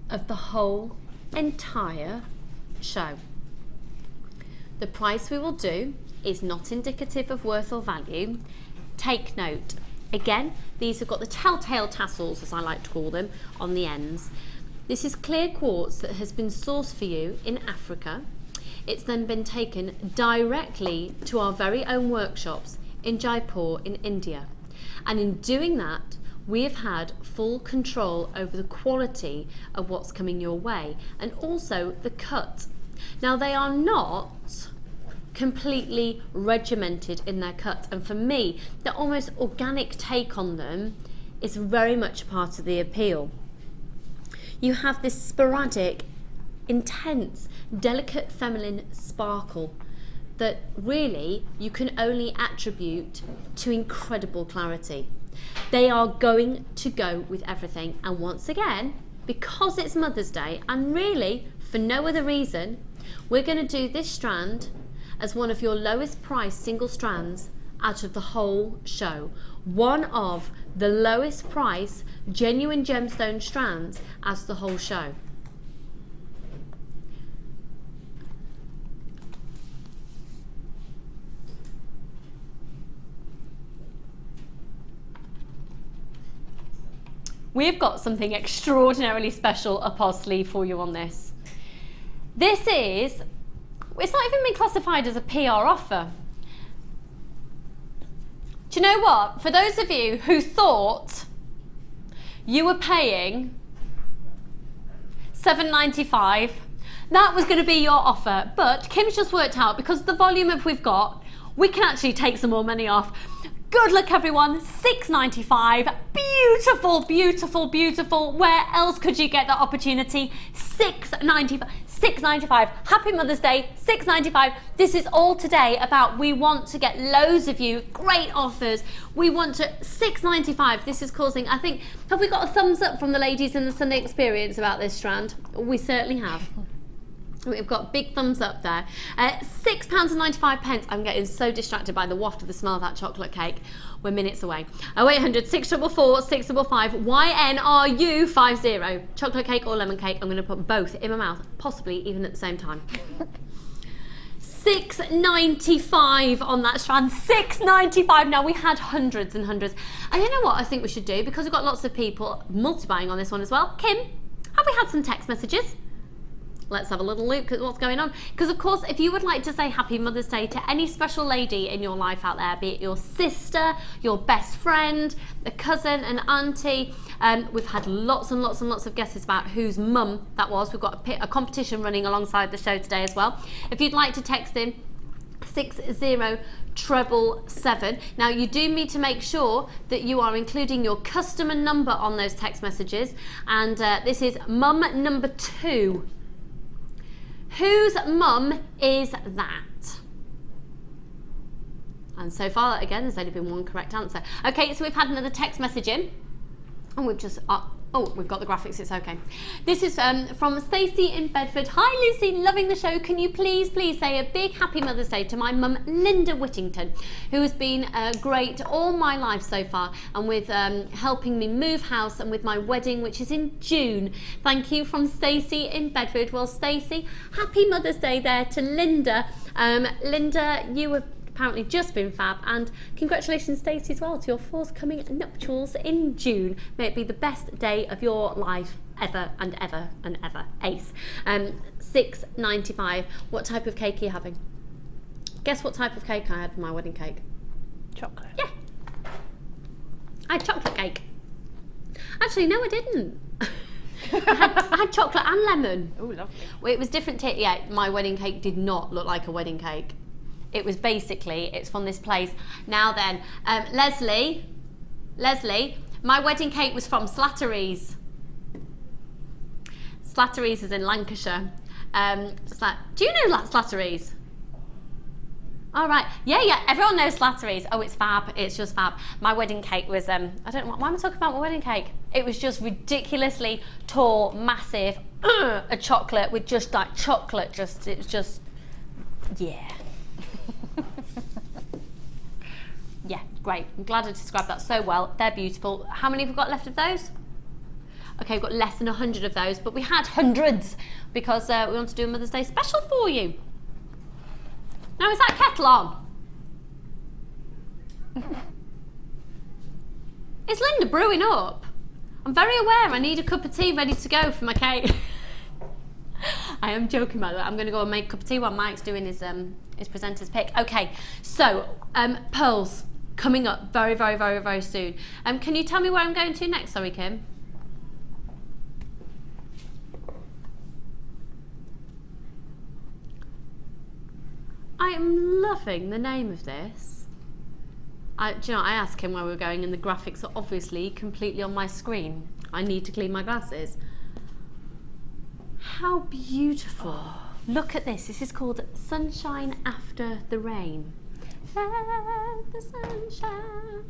of the whole entire show. The price we will do is not indicative of worth or value. Take note. Again, these have got the telltale tassels, as I like to call them, on the ends. This is clear quartz that has been sourced for you in Africa. It's then been taken directly to our very own workshops in Jaipur in India. And in doing that, we have had full control over the quality of what's coming your way and also the cut. Now they are not completely regimented in their cut, and for me, the almost organic take on them is very much part of the appeal. You have this sporadic, intense, delicate feminine sparkle that really you can only attribute to incredible clarity. They are going to go with everything, and once again, because it's Mother's Day and really for no other reason, we're going to do this strand as one of your lowest price single strands out of the whole show. One of the lowest price genuine gemstone strands out of the whole show. We've got something extraordinarily special up our sleeve for you on this. This is It's not even been classified as a PR offer. Do you know what? For those of you who thought you were paying $7.95, that was going to be your offer, but Kim's just worked out, because of the volume of we've got, we can actually take some more money off. Good luck, everyone. $6.95. Beautiful, beautiful, beautiful. Where else could you get that opportunity? $6.95. $6.95. Happy Mother's Day. $6.95. This is all today about, we want to get loads of you. Great offers. We want to, $6.95. This is causing, I think, have we got a thumbs up from the ladies in the Sunday Experience about this strand? We certainly have. We've got big thumbs up there. £6.95. I'm getting so distracted by the waft of the smell of that chocolate cake. We're minutes away. 0800 644 655 YNRU50. Chocolate cake or lemon cake. I'm going to put both in my mouth, possibly even at the same time. $6.95 on that strand. $6.95. Now, we had hundreds and hundreds. And you know what I think we should do? Because we've got lots of people multi-buying on this one as well. Kim, have we had some text messages? Let's have a little look at what's going on. Because, of course, if you would like to say Happy Mother's Day to any special lady in your life out there, be it your sister, your best friend, a cousin, an auntie, we've had lots and lots and lots of guesses about whose mum that was. We've got a competition running alongside the show today as well. If you'd like to text in 60777. Now, you do need to make sure that you are including your customer number on those text messages. And this is mum number 2. Whose mum is that? And so far, again, there's only been one correct answer. Okay, so we've had another text message in, and we've just, we've got the graphics, it's okay. This is from Stacey in Bedford. Hi Lucy, loving the show. Can you please say a big Happy Mother's Day to my mum, Linda Whittington, who has been great all my life so far, and with helping me move house and with my wedding, which is in June. Thank you, from Stacey in Bedford. Well, Stacey, Happy Mother's Day there to Linda. Linda, you have apparently just been fab, and congratulations, Stacey, as well, to your forthcoming nuptials in June. May it be the best day of your life ever and ever and ever. Ace. $6.95. What type of cake are you having? Guess what type of cake I had for my wedding cake? Chocolate. Yeah. I had chocolate cake. Actually, no, I didn't. I had chocolate and lemon. Oh, lovely. Well, it was different. Yeah, my wedding cake did not look like a wedding cake. It was basically, it's from this place. Now then, Leslie, my wedding cake was from Slattery's. Slattery's is in Lancashire. Do you know Slattery's? All right, yeah, everyone knows Slattery's. Oh, it's fab, it's just fab. My wedding cake was, I don't know, why am I talking about my wedding cake? It was just ridiculously tall, massive, a chocolate with just like chocolate, it was just, yeah. Yeah, great. I'm glad I described that so well. They're beautiful. How many have we got left of those? Okay, we've got less than 100 of those, but we had hundreds because we want to do a Mother's Day special for you. Now, is that kettle on? Is Linda brewing up? I'm very aware I need a cup of tea ready to go for my cake. I am joking about that. I'm going to go and make a cup of tea while Mike's doing his presenter's pick. Okay, so pearls coming up very, very, very, very soon. Can you tell me where I'm going to next? Sorry, Kim. I am loving the name of this. Do you know, I asked him where we were going, and the graphics are obviously completely on my screen. I need to clean my glasses. How beautiful. Oh. Look at this. This is called Sunshine After the Rain. Let the sunshine,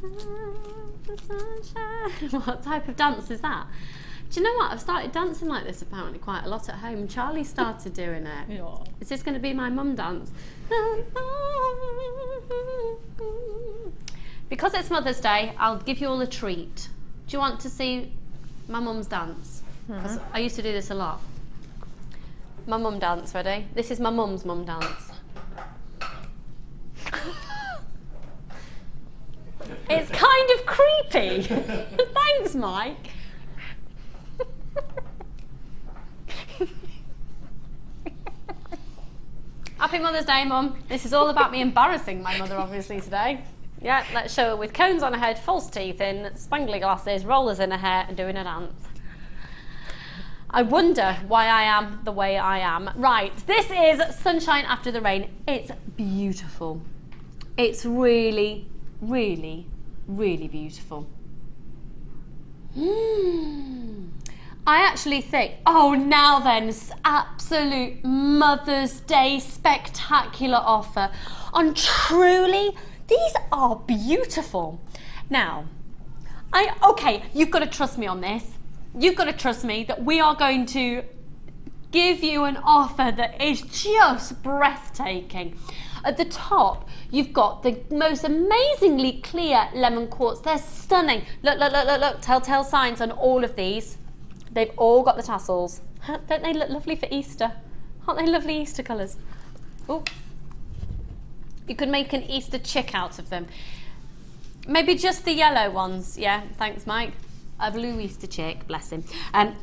let the sunshine. What type of dance is that? Do you know what? I've started dancing like this apparently quite a lot at home. Charlie started doing it. Yeah. Is this going to be my mum dance? Because it's Mother's Day, I'll give you all a treat. Do you want to see my mum's dance? Mm-hmm. I used to do this a lot. My mum dance, ready? This is my mum's mum dance. It's kind of creepy. Thanks, Mike. Happy Mother's Day, Mum. This is all about me embarrassing my mother, obviously, today. Yeah, let's show her with cones on her head, false teeth in, spangly glasses, rollers in her hair, and doing a dance. I wonder why I am the way I am. Right, this is Sunshine After the Rain. It's beautiful. It's really, really, really beautiful. I actually think, oh, now then, absolute Mother's Day spectacular offer on Truly. These are beautiful. Now, okay, you've got to trust me on this. You've got to trust me that we are going to give you an offer that is just breathtaking. At the top, you've got the most amazingly clear lemon quartz. They're stunning. Look, look, look, look, look. Telltale signs on all of these. They've all got the tassels. Don't they look lovely for Easter? Aren't they lovely Easter colours? Oh, you could make an Easter chick out of them. Maybe just the yellow ones. Yeah, thanks, Mike. A blue Easter chick, bless him.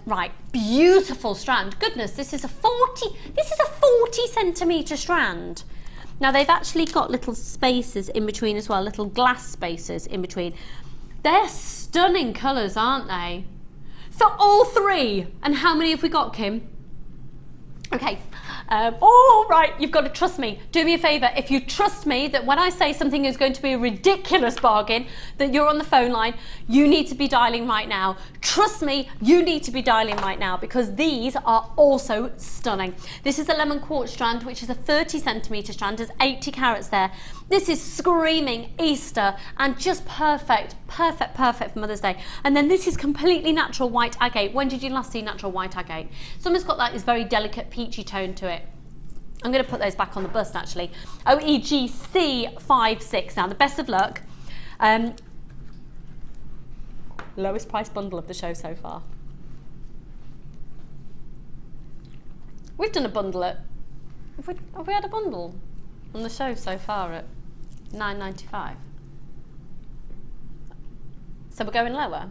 Right, beautiful strand. Goodness, this is a 40 centimetre strand. Now they've actually got little spaces in between as well, little glass spaces in between. They're stunning colours, aren't they? For all three. And how many have we got, Kim? Okay. All right, you've got to trust me. Do me a favour. If you trust me that when I say something is going to be a ridiculous bargain, that you're on the phone line, you need to be dialing right now. Trust me, you need to be dialing right now because these are also stunning. This is a lemon quartz strand, which is a 30 centimetre strand. There's 80 carats there. This is screaming Easter and just perfect, perfect, perfect for Mother's Day. And then this is completely natural white agate. When did you last see natural white agate? It's almost got like this very delicate peachy tone to it. I'm going to put those back on the bust actually. OEGC56. Now the best of luck. Lowest price bundle of the show so far. We've done a bundle at, have we had a bundle on the show so far at £9.95? So we're going lower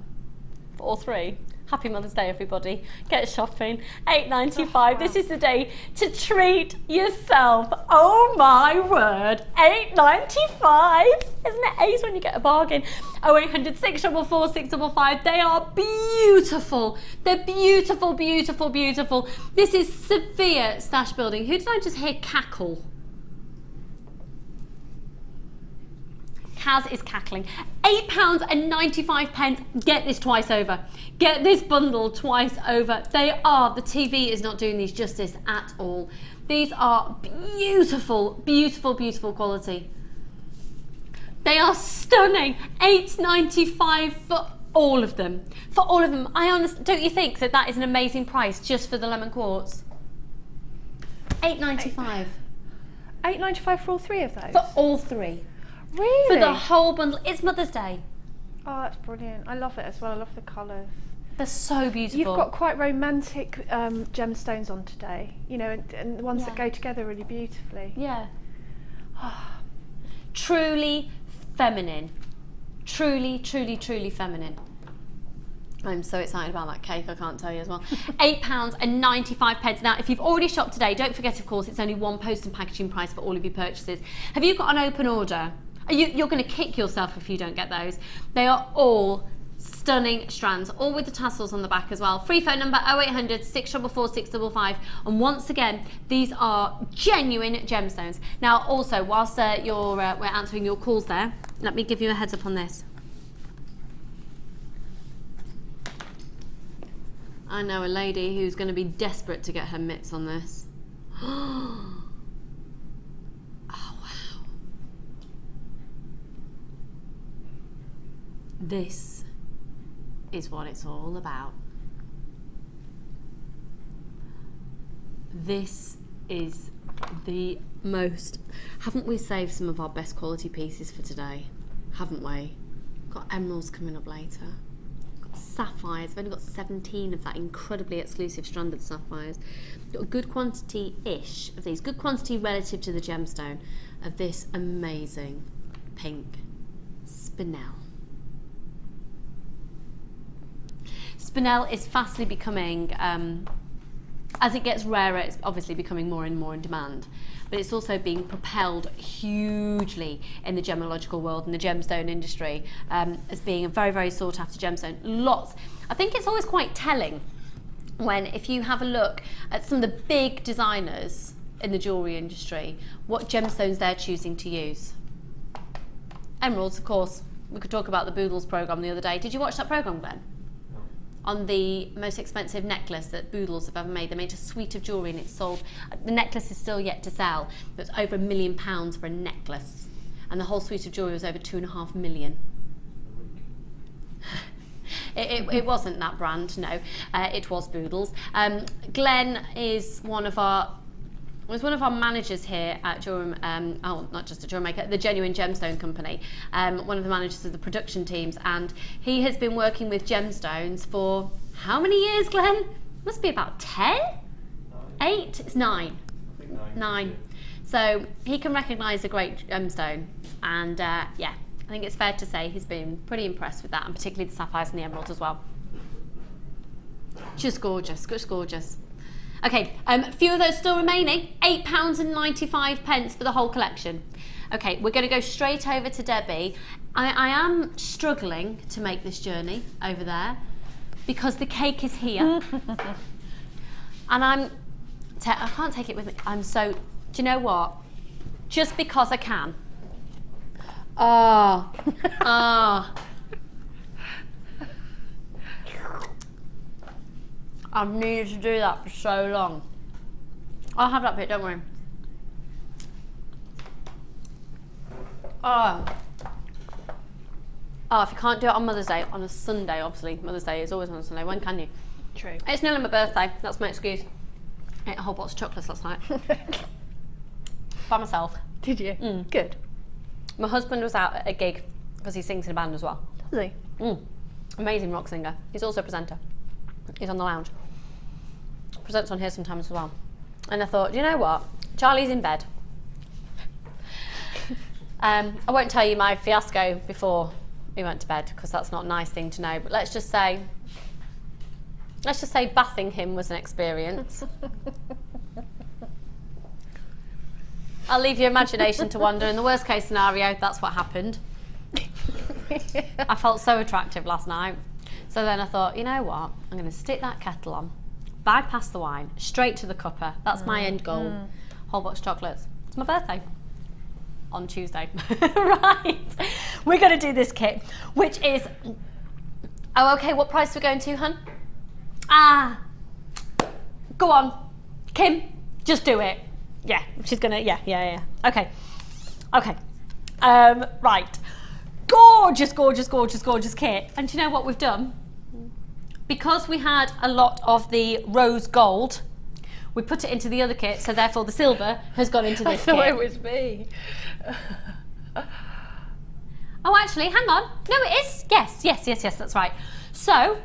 for all three. Happy Mother's Day, everybody. Get shopping. £8.95. Wow. This is the day to treat yourself. Oh my word. £8.95. Isn't it ace when you get a bargain? 0800 644 655. They are beautiful. They're beautiful, beautiful, beautiful. This is severe stash building. Who did I just hear cackle? Kaz is cackling. £8.95. Get this twice over. Get this bundle twice over. They are, the TV is not doing these justice at all. These are beautiful, beautiful, beautiful quality. They are stunning. £8.95 for all of them. For all of them. I honestly, don't you think that that is an amazing price just for the lemon quartz? £8.95. £8.95 for all three of those? For all three. Really? For the whole bundle. It's Mother's Day. Oh, that's brilliant. I love it as well. I love the colours. They're so beautiful. You've got quite romantic gemstones on today, you know, and the ones that go together really beautifully. Yeah. Truly feminine. Truly, truly, truly feminine. I'm so excited about that cake, I can't tell you as well. £8.95. Now, if you've already shopped today, don't forget, of course, it's only one post and packaging price for all of your purchases. Have you got an open order? You're going to kick yourself if you don't get those. They are all stunning strands, all with the tassels on the back as well. Free phone number 0800 644 655. And once again, these are genuine gemstones. Now, also, whilst we're answering your calls there, let me give you a heads up on this. I know a lady who's going to be desperate to get her mitts on this. Oh, wow. This is what it's all about. This is the most... Haven't we saved some of our best quality pieces for today? Haven't we? Got emeralds coming up later. Sapphires, I've only got 17 of that incredibly exclusive stranded sapphires. Got a good quantity-ish of these, good quantity relative to the gemstone of this amazing Pink Spinel. Spinel is fastly becoming as it gets rarer, it's obviously becoming more and more in demand. But it's also being propelled hugely in the gemological world and the gemstone industry as being a very, very sought after gemstone. Lots. I think it's always quite telling when, if you have a look at some of the big designers in the jewellery industry, what gemstones they're choosing to use. Emeralds, of course. We could talk about the Boodles programme the other day. Did you watch that programme, Glenn? No. On the most expensive necklace that Boodles have ever made. They made a suite of jewellery and it's sold. The necklace is still yet to sell. It's over £1 million for a necklace. And the whole suite of jewellery was over £2.5 million. It wasn't that brand, no. It was Boodles. Glenn is one of our managers here at not just at Jewellery Maker, the Genuine Gemstone Company, one of the managers of the production teams, and he has been working with gemstones for how many years, Glenn? Must be about 10? 8? It's 9. I think 9. So he can recognise a great gemstone, and yeah, I think it's fair to say he's been pretty impressed with that, and particularly the sapphires and the emeralds as well. Just gorgeous, just gorgeous. Okay, a few of those still remaining. £8.95 for the whole collection. Okay, we're going to go straight over to Debbie. I am struggling to make this journey over there because the cake is here. And I can't take it with me. Do you know what? Just because I can. I've needed to do that for so long. I'll have that bit, don't worry. If you can't do it on Mother's Day, on a Sunday, obviously. Mother's Day is always on a Sunday. When can you? True. It's nearly my birthday. That's my excuse. I ate a whole box of chocolates last night. By myself. Did you? Good. My husband was out at a gig because he sings in a band as well. Does he? Amazing rock singer. He's also a presenter. He's on the lounge. Presents on here sometimes as well. And I thought, you know what? Charlie's in bed. I won't tell you my fiasco before we went to bed because that's not a nice thing to know. But let's just say bathing him was an experience. I'll leave your imagination to wander. In the worst case scenario, that's what happened. I felt so attractive last night. So then I thought, you know what? I'm going to stick that kettle on, bypass the wine, straight to the cuppa. That's my end goal. Whole box of chocolates. It's my birthday. On Tuesday. Right. We're going to do this kit, which is... Oh, okay. What price are we going to, hun? Go on. Kim, just do it. Yeah, she's going to... Yeah. Okay. Right. Gorgeous, gorgeous, gorgeous, gorgeous kit. And do you know what we've done? Because we had a lot of the rose gold, we put it into the other kit, so therefore the silver has gone into this kit. I thought it was me. Oh, actually, hang on. No, it is. Yes, that's right. So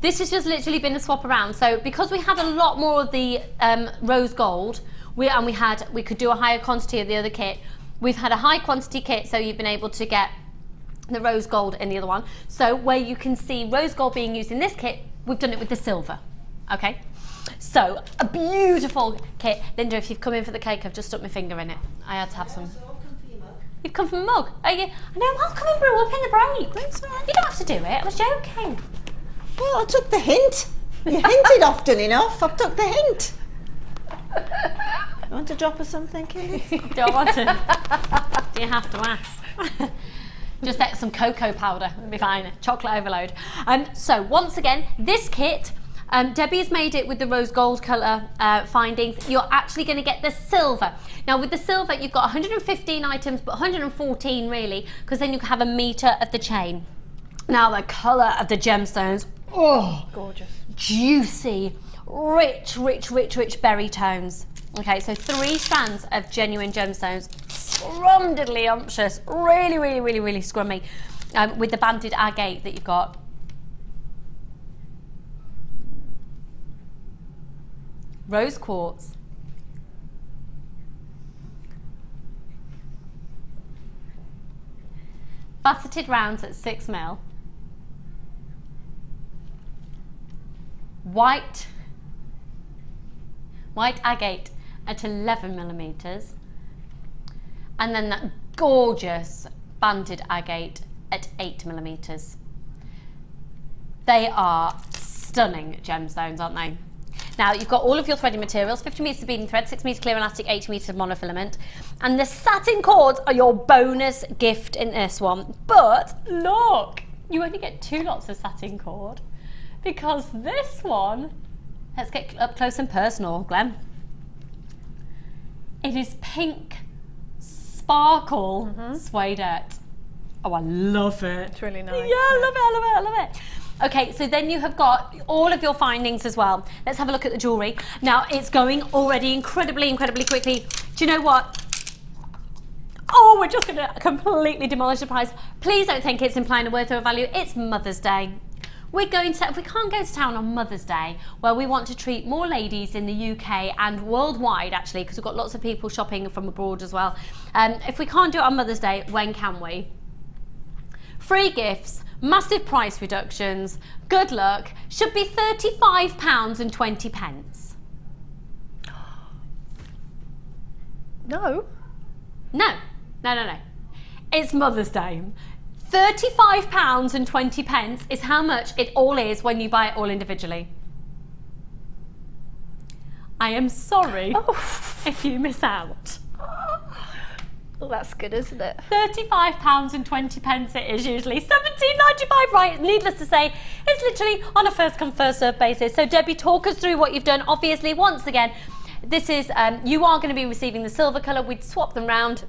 this has just literally been a swap around. So because we had a lot more of the rose gold, we could do a higher quantity of the other kit. We've had a high quantity kit, so you've been able to get the rose gold in the other one. So where you can see rose gold being used in this kit, we've done it with the silver. Okay, so a beautiful kit. Linda, if you've come in for the cake, I've just stuck my finger in it. I had to have some. You've come from a mug? Are you? I know, I'll come and brew up in the break. You don't have to do it, I was joking. Well, I took the hint. You hinted often enough. I've took the hint. You want to drop us something, Kelly? Do I want to? Do you have to ask? Just get some cocoa powder, it'll be fine. Chocolate overload. So once again, this kit, Debbie's made it with the rose gold colour findings. You're actually going to get the silver. Now with the silver, you've got 115 items, but 114 really, because then you have a metre of the chain. Now the colour of the gemstones, Gorgeous. Juicy, rich berry tones. Okay, so 3 strands of genuine gemstones, scrumdiddly umptious, really scrummy, with the banded agate that you've got. Rose quartz. Faceted rounds at 6mm. White white agate at 11mm, and then that gorgeous banded agate at 8mm. They are stunning gemstones, aren't they? Now you've got all of your threading materials, 50 metres of beading thread, 6 metres clear elastic, 80 metres of monofilament, and the satin cords are your bonus gift in this one. But look, you only get 2 lots of satin cord, because this one, let's get up close and personal, Glenn. It is pink sparkle suede. Oh, I love it. It's really nice. Yeah, I love it, I love it, I love it. Okay, so then you have got all of your findings as well. Let's have a look at the jewellery. Now, it's going already incredibly, incredibly quickly. Do you know what? Oh, we're just going to completely demolish the price. Please don't think it's implying a worth or a value. It's Mother's Day. We're going to, if we can't go to town on Mother's Day, where we want to treat more ladies in the UK and worldwide, actually, because we've got lots of people shopping from abroad as well. If we can't do it on Mother's Day, when can we? Free gifts, massive price reductions, good luck, should be £35.20. No. No. It's Mother's Day. £35.20 is how much it all is when you buy it all individually. I am sorry if you miss out. Well, that's good, isn't it? £35.20 it is usually. £17.95, right? Needless to say, it's literally on a first come first served basis. So Debbie, talk us through what you've done. Obviously, once again, this is you are going to be receiving the silver colour. We'd swap them round.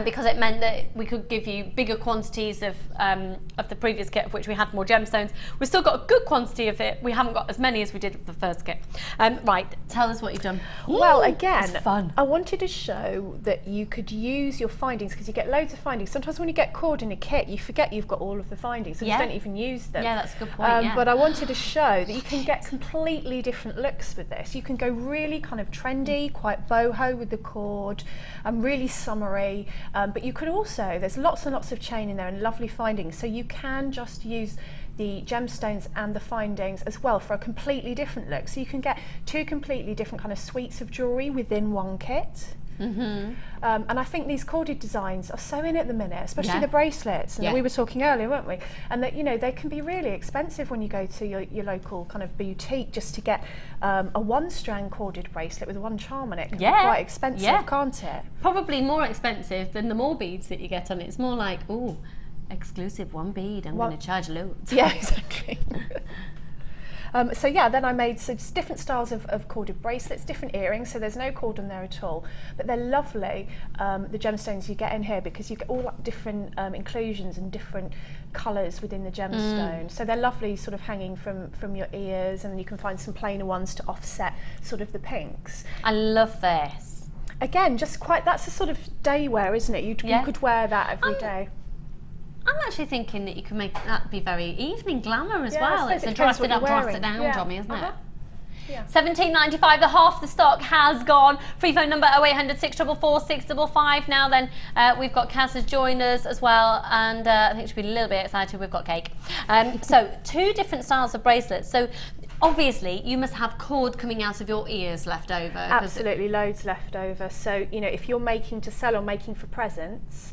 Because it meant that we could give you bigger quantities of the previous kit, of which we had more gemstones. We've still got a good quantity of it. We haven't got as many as we did with the first kit. Right, tell us what you've done. Well, again, it's fun. I wanted to show that you could use your findings, because you get loads of findings. Sometimes when you get cord in a kit, you forget you've got all of the findings, so you don't even use them. Yeah, that's a good point. But I wanted to show that you can get completely different looks with this. You can go really kind of trendy, quite boho with the cord, really summery. But you could also, there's lots and lots of chain in there and lovely findings, so you can just use the gemstones and the findings as well for a completely different look. So you can get 2 completely different kind of suites of jewellery within one kit. And I think these corded designs are so in at the minute, especially the bracelets. And we were talking earlier, weren't we? And that, you know, they can be really expensive when you go to your local kind of boutique just to get a 1-strand corded bracelet with 1 charm on it. Can be quite expensive, can't it? Probably more expensive than the more beads that you get on it. It's more like, ooh, exclusive 1 bead, I'm going to charge loads. Yeah, exactly. So yeah, then I made different styles of corded bracelets, different earrings, so there's no cord on there at all, but they're lovely, the gemstones you get in here, because you get all like different inclusions and different colours within the gemstone. So they're lovely, sort of hanging from your ears, and then you can find some plainer ones to offset sort of the pinks. I love this. Again, just quite, that's a sort of day wear, isn't it? You could wear that every day. I'm actually thinking that you can make that be very evening glamour as Yeah, well. I It's suppose a it dress depends it up, what you're dress it down, wearing. Tommy, isn't it? Yeah. £17.95, the half the stock has gone. Free phone number 0800 644 655. Now then, we've got Kaz has joined us as well, and I think she'll be a little bit excited. We've got cake. So 2 different styles of bracelets. So obviously you must have cord coming out of your ears left over. Absolutely, loads left over. So, you know, if you're making to sell or making for presents,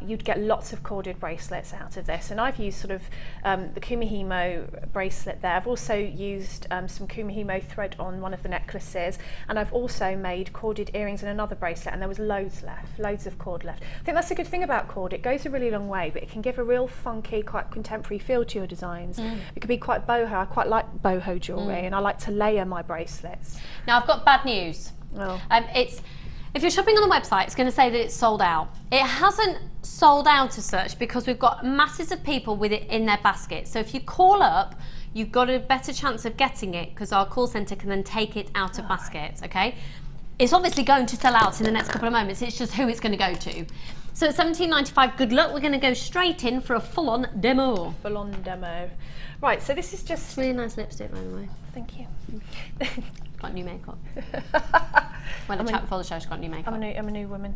you'd get lots of corded bracelets out of this. And I've used sort of the Kumihimo bracelet there. I've also used some Kumihimo thread on one of the necklaces, and I've also made corded earrings in another bracelet, and there was loads left, loads of cord left. I think that's a good thing about cord. It goes a really long way, but it can give a real funky, quite contemporary feel to your designs. It could be quite boho. I quite like boho jewellery, and I like to layer my bracelets. Now I've got bad news. If you're shopping on the website, it's going to say that it's sold out. It hasn't sold out as such because we've got masses of people with it in their basket. So if you call up, you've got a better chance of getting it because our call centre can then take it out of baskets, okay? It's obviously going to sell out in the next couple of moments. It's just who it's going to go to. So at £17.95, good luck. We're going to go straight in for a full-on demo. Full-on demo. Right, so this is just... Really nice lipstick, by the way. Thank you. Got new makeup. When I chat before the show, she's got new makeup. I'm a new woman.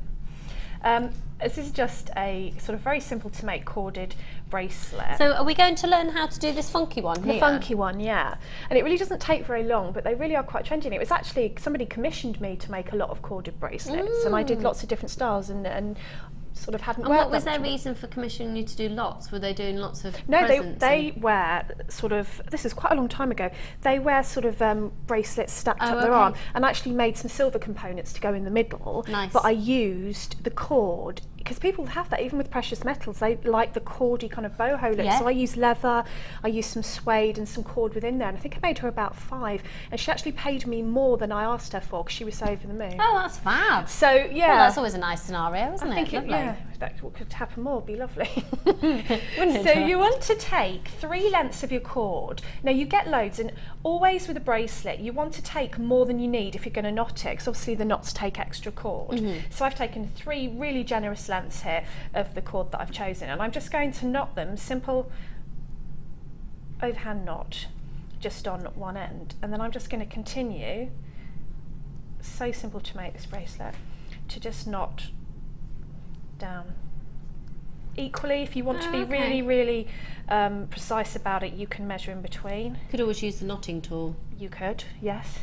This is just a sort of very simple to make corded bracelet. So are we going to learn how to do this funky one here? The funky one, yeah. And it really doesn't take very long, but they really are quite trendy. And it was actually, somebody commissioned me to make a lot of corded bracelets, and I did lots of different styles and sort of hadn't And worked what was that their much. reason for commissioning you to do lots? Were they doing lots of No, presents? they wear sort of, this is quite a long time ago, they wear sort of bracelets stacked up their arm, and actually made some silver components to go in the middle. Nice. But I used the cord, because people have that, even with precious metals, they like the cordy kind of boho look. Yeah. So I used leather, I used some suede and some cord within there, and I think I made her about 5, and she actually paid me more than I asked her for, because she was so over the moon. Oh, that's fab. So, yeah. Well, that's always a nice scenario, isn't I think Lovely. yeah, if that could happen more, it'd be lovely. Wouldn't it? So you want to take 3 lengths of your cord. Now you get loads, and always with a bracelet, you want to take more than you need if you're going to knot it, because obviously the knots take extra cord. So I've taken 3 really generous lengths here of the cord that I've chosen, and I'm just going to knot them, simple overhand knot, just on one end, and then I'm just going to continue, so simple to make this bracelet, to just knot down. Equally, if you want to be really precise about it, you can measure in between. Could always use the knotting tool. You could, yes.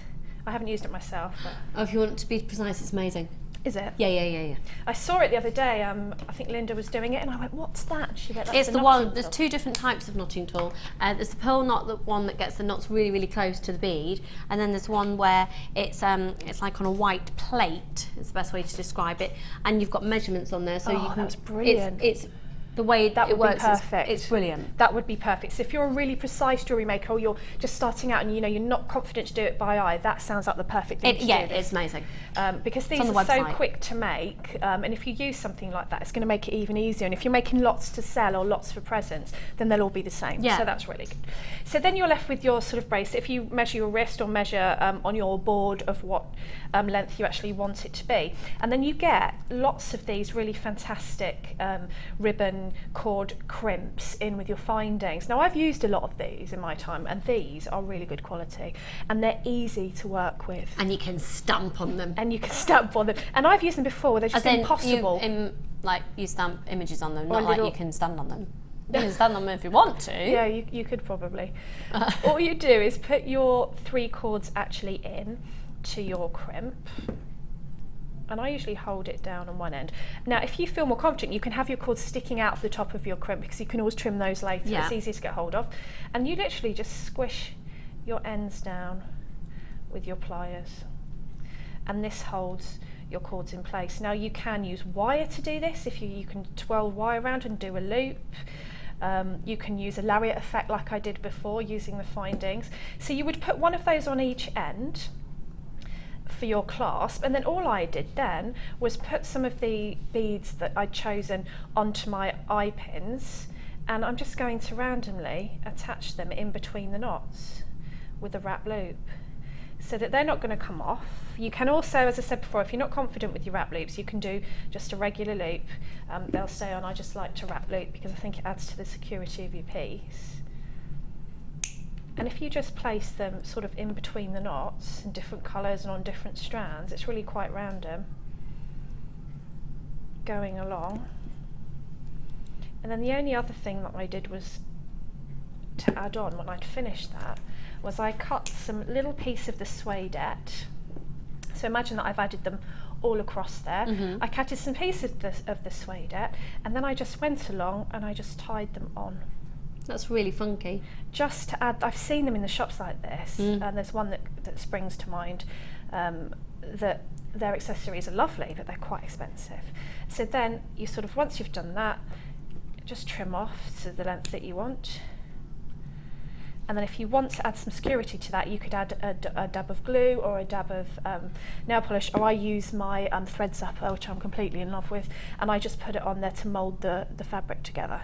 I haven't used it myself, but Oh, if you want to be precise, it's amazing. is it? Yeah. I saw it the other day. I think Linda was doing it, and I went, "What's that?" And she went, "That's It's the knotting one, there's tool." 2 different types of knotting tool. There's the pearl knot, the one that gets the knots really close to the bead, and then there's one where it's like on a white plate, is the best way to describe it, and you've got measurements on there, so you can. That's brilliant. It's the way That it would be works. perfect. It's brilliant. That would be perfect. So if you're a really precise jewellery maker, or you're just starting out and you're not confident to do it by eye, that sounds like the perfect thing to do this. It's amazing. Because these on the are so website. quick to make, and if you use something like that, it's going to make it even easier. And if you're making lots to sell or lots for presents, then they'll all be the same. Yeah. So that's really good. So then you're left with your sort of bracelet. If you measure your wrist or measure on your board of what length you actually want it to be, and then you get lots of these really fantastic ribbon cord crimps in with your findings. Now I've used a lot of these in my time, and these are really good quality, and they're easy to work with. And you can stamp on them. And you can stamp on them. And I've used them before where they're just As in, impossible. you stamp images on them, Or not like little- you can stand on them. You can stand on them if you want to. Yeah, you could probably. All you do is put your 3 cords actually in to your crimp. And I usually hold it down on one end. Now, if you feel more confident, you can have your cords sticking out of the top of your crimp, because you can always trim those later. Yeah. It's easy to get hold of. And you literally just squish your ends down with your pliers. And this holds your cords in place. Now, you can use wire to do this. If you can twirl wire around and do a loop. You can use a lariat effect like I did before, using the findings. So you would put one of those on each end for your clasp, and then all I did then was put some of the beads that I'd chosen onto my eye pins, and I'm just going to randomly attach them in between the knots with a wrap loop, so that they're not going to come off. You can also, as I said before, if you're not confident with your wrap loops, you can do just a regular loop. They'll stay on. I just like to wrap loop because I think it adds to the security of your piece. And if you just place them sort of in between the knots in different colours and on different strands, it's really quite random going along. And then the only other thing that I did was to add on when I'd finished that was I cut some little piece of the Suede. So imagine that I've added them all across there. I cutted some pieces of the Suede, and then I just went along and I just tied them on. That's really funky. Just to add, I've seen them in the shops like this, and there's one that springs to mind, that their accessories are lovely, but they're quite expensive. So then you sort of, once you've done that, just trim off to the length that you want. And then if you want to add some security to that, you could add a dab of glue or a dab of nail polish, or I use my thread zapper, which I'm completely in love with, and I just put it on there to mould the fabric together.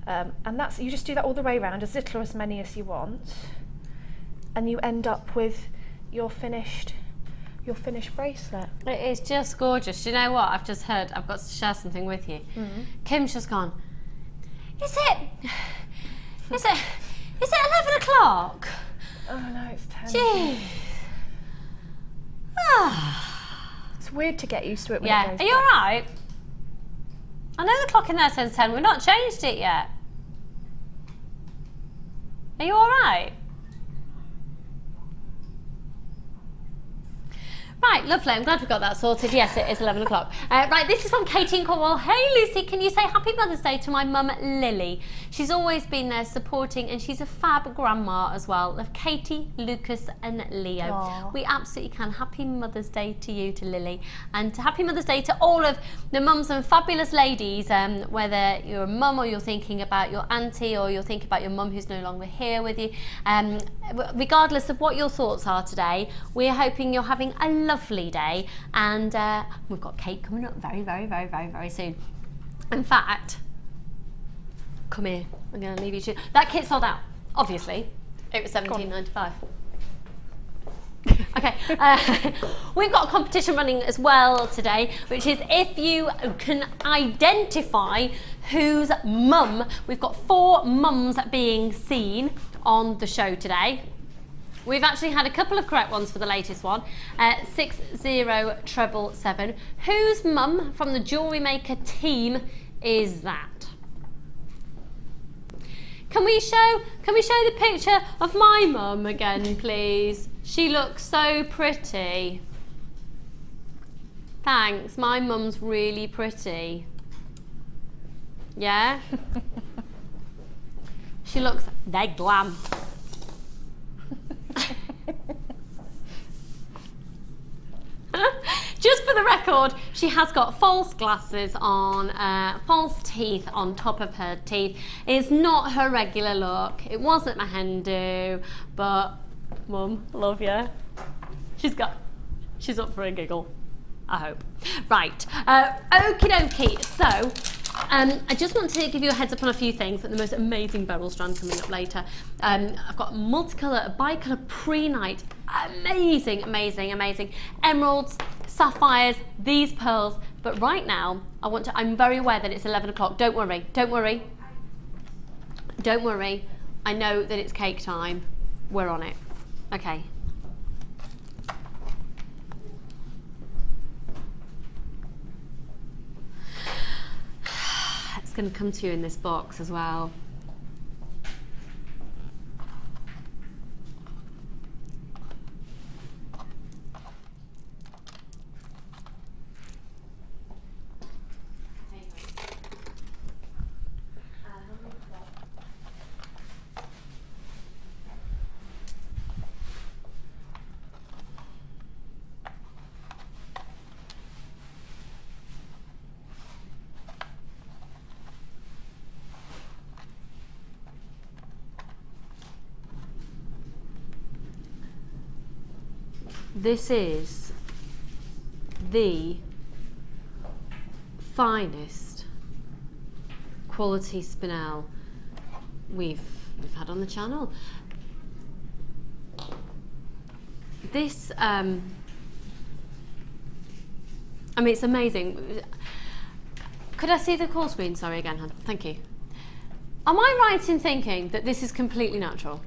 And that's, you just do that all the way around, as little or as many as you want, and you end up with your finished bracelet. It is just gorgeous. Do you know what? I've just heard, I've got to share something with you. Kim's just gone, is it 11 o'clock? Oh no, it's 10. Jeez. It's weird to get used to it when it Yeah. goes Are you back. alright? I know the clock in there says 10. We've not changed it yet. Are you all right? Right, lovely. I'm glad we got that sorted. Yes, it is 11 o'clock. Right, this is from Katie in Cornwall. Hey, Lucy, can you say Happy Mother's Day to my mum, Lily? She's always been there supporting, and she's a fab grandma as well, of Katie, Lucas and Leo. Aww. We absolutely can. Happy Mother's Day to you, to Lily. And Happy Mother's Day to all of the mums and fabulous ladies, whether you're a mum or you're thinking about your auntie or you're thinking about your mum who's no longer here with you. Regardless of what your thoughts are today, we're hoping you're having a lovely day, and we've got cake coming up very, very, very, very, very soon. In fact, come here, I'm going to leave you to... That kit sold out, obviously. It was $17.95. Okay, we've got a competition running as well today, which is if you can identify whose mum. We've got 4 mums being seen on the show today. We've actually had a couple of correct ones for the latest one. 60777. Whose mum from the Jewellery Maker team is that? Can we show the picture of my mum again, please? She looks so pretty. Thanks, my mum's really pretty. Yeah? She looks dead glam. Just for the record, she has got false glasses on, false teeth on top of her teeth. It's not her regular look. It wasn't my hen do, but Mum, love you. She's up for a giggle, I hope. Right, okie dokie. So, I just want to give you a heads up on a few things. The most amazing beryl strand coming up later. I've got multicolour, bicolour Prehnite. Amazing, amazing, amazing. Emeralds, sapphires, these pearls. But right now, I'm very aware that it's 11 o'clock. Don't worry, don't worry. Don't worry. I know that it's cake time. We're on it. Okay. It's going to come to you in this box as well. This is the finest quality spinel we've had on the channel. This, I mean, it's amazing. Could I see the call screen? Sorry again, hon. Thank you. Am I right in thinking that this is completely natural?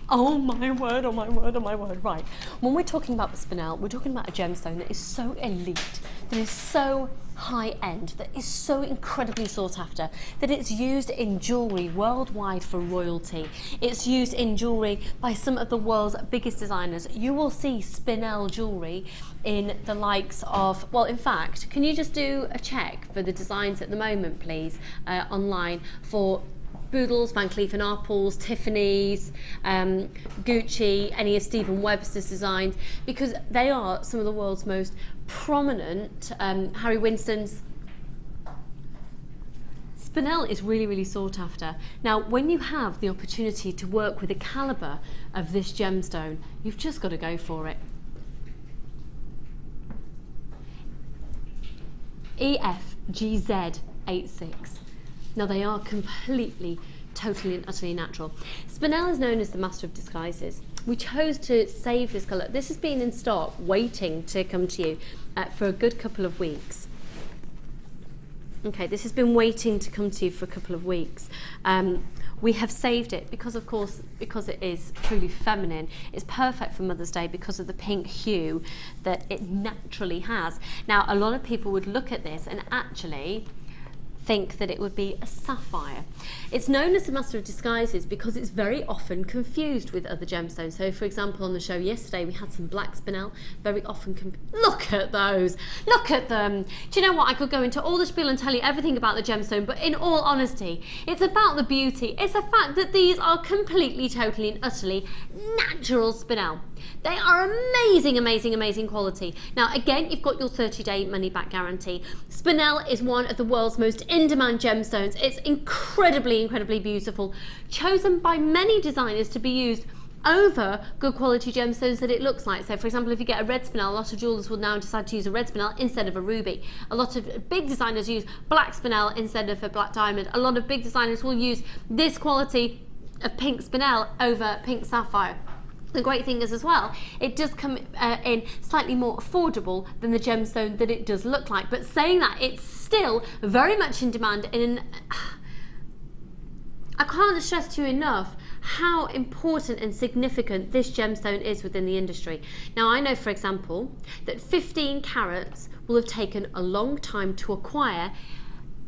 Oh my word, oh my word, oh my word. Right, when we're talking about the spinel, we're talking about a gemstone that is so elite, that is so high-end, that is so incredibly sought after, that it's used in jewellery worldwide for royalty. It's used in jewellery by some of the world's biggest designers. You will see spinel jewellery in the likes of, well, in fact, can you just do a check for the designs at the moment, please, online for Boodles, Van Cleef & Arpels, Tiffany's, Gucci, any of Stephen Webster's designs, because they are some of the world's most prominent, Harry Winston's. Spinel is really, really sought after. Now, when you have the opportunity to work with the calibre of this gemstone, you've just got to go for it. EFGZ86. Now they are completely, totally and utterly natural. Spinel is known as the master of disguises. We chose to save this colour. This has been in stock, waiting to come to you for a good couple of weeks. Okay, this has been waiting to come to you for a couple of weeks. We have saved it because, of course, because it is truly feminine. It's perfect for Mother's Day because of the pink hue that it naturally has. Now, a lot of people would look at this and actually think that it would be a sapphire. It's known as the master of disguises because it's very often confused with other gemstones. So for example, on the show yesterday we had some black spinel, very often look at those, look at them. Do you know what, I could go into all the spiel and tell you everything about the gemstone, but in all honesty, it's about the beauty. It's the fact that these are completely, totally and utterly natural spinel. They are amazing, amazing, amazing quality. Now again, you've got your 30-day money-back guarantee. Spinel is one of the world's most in-demand gemstones. It's incredibly, incredibly beautiful, chosen by many designers to be used over good quality gemstones that it looks like. So for example, if you get a red spinel, a lot of jewellers will now decide to use a red spinel instead of a ruby. A lot of big designers use black spinel instead of a black diamond. A lot of big designers will use this quality of pink spinel over pink sapphire. The great thing is as well, it does come in slightly more affordable than the gemstone that it does look like. But saying that, it's still very much in demand. I can't stress to you enough how important and significant this gemstone is within the industry. Now I know, for example, that 15 carats will have taken a long time to acquire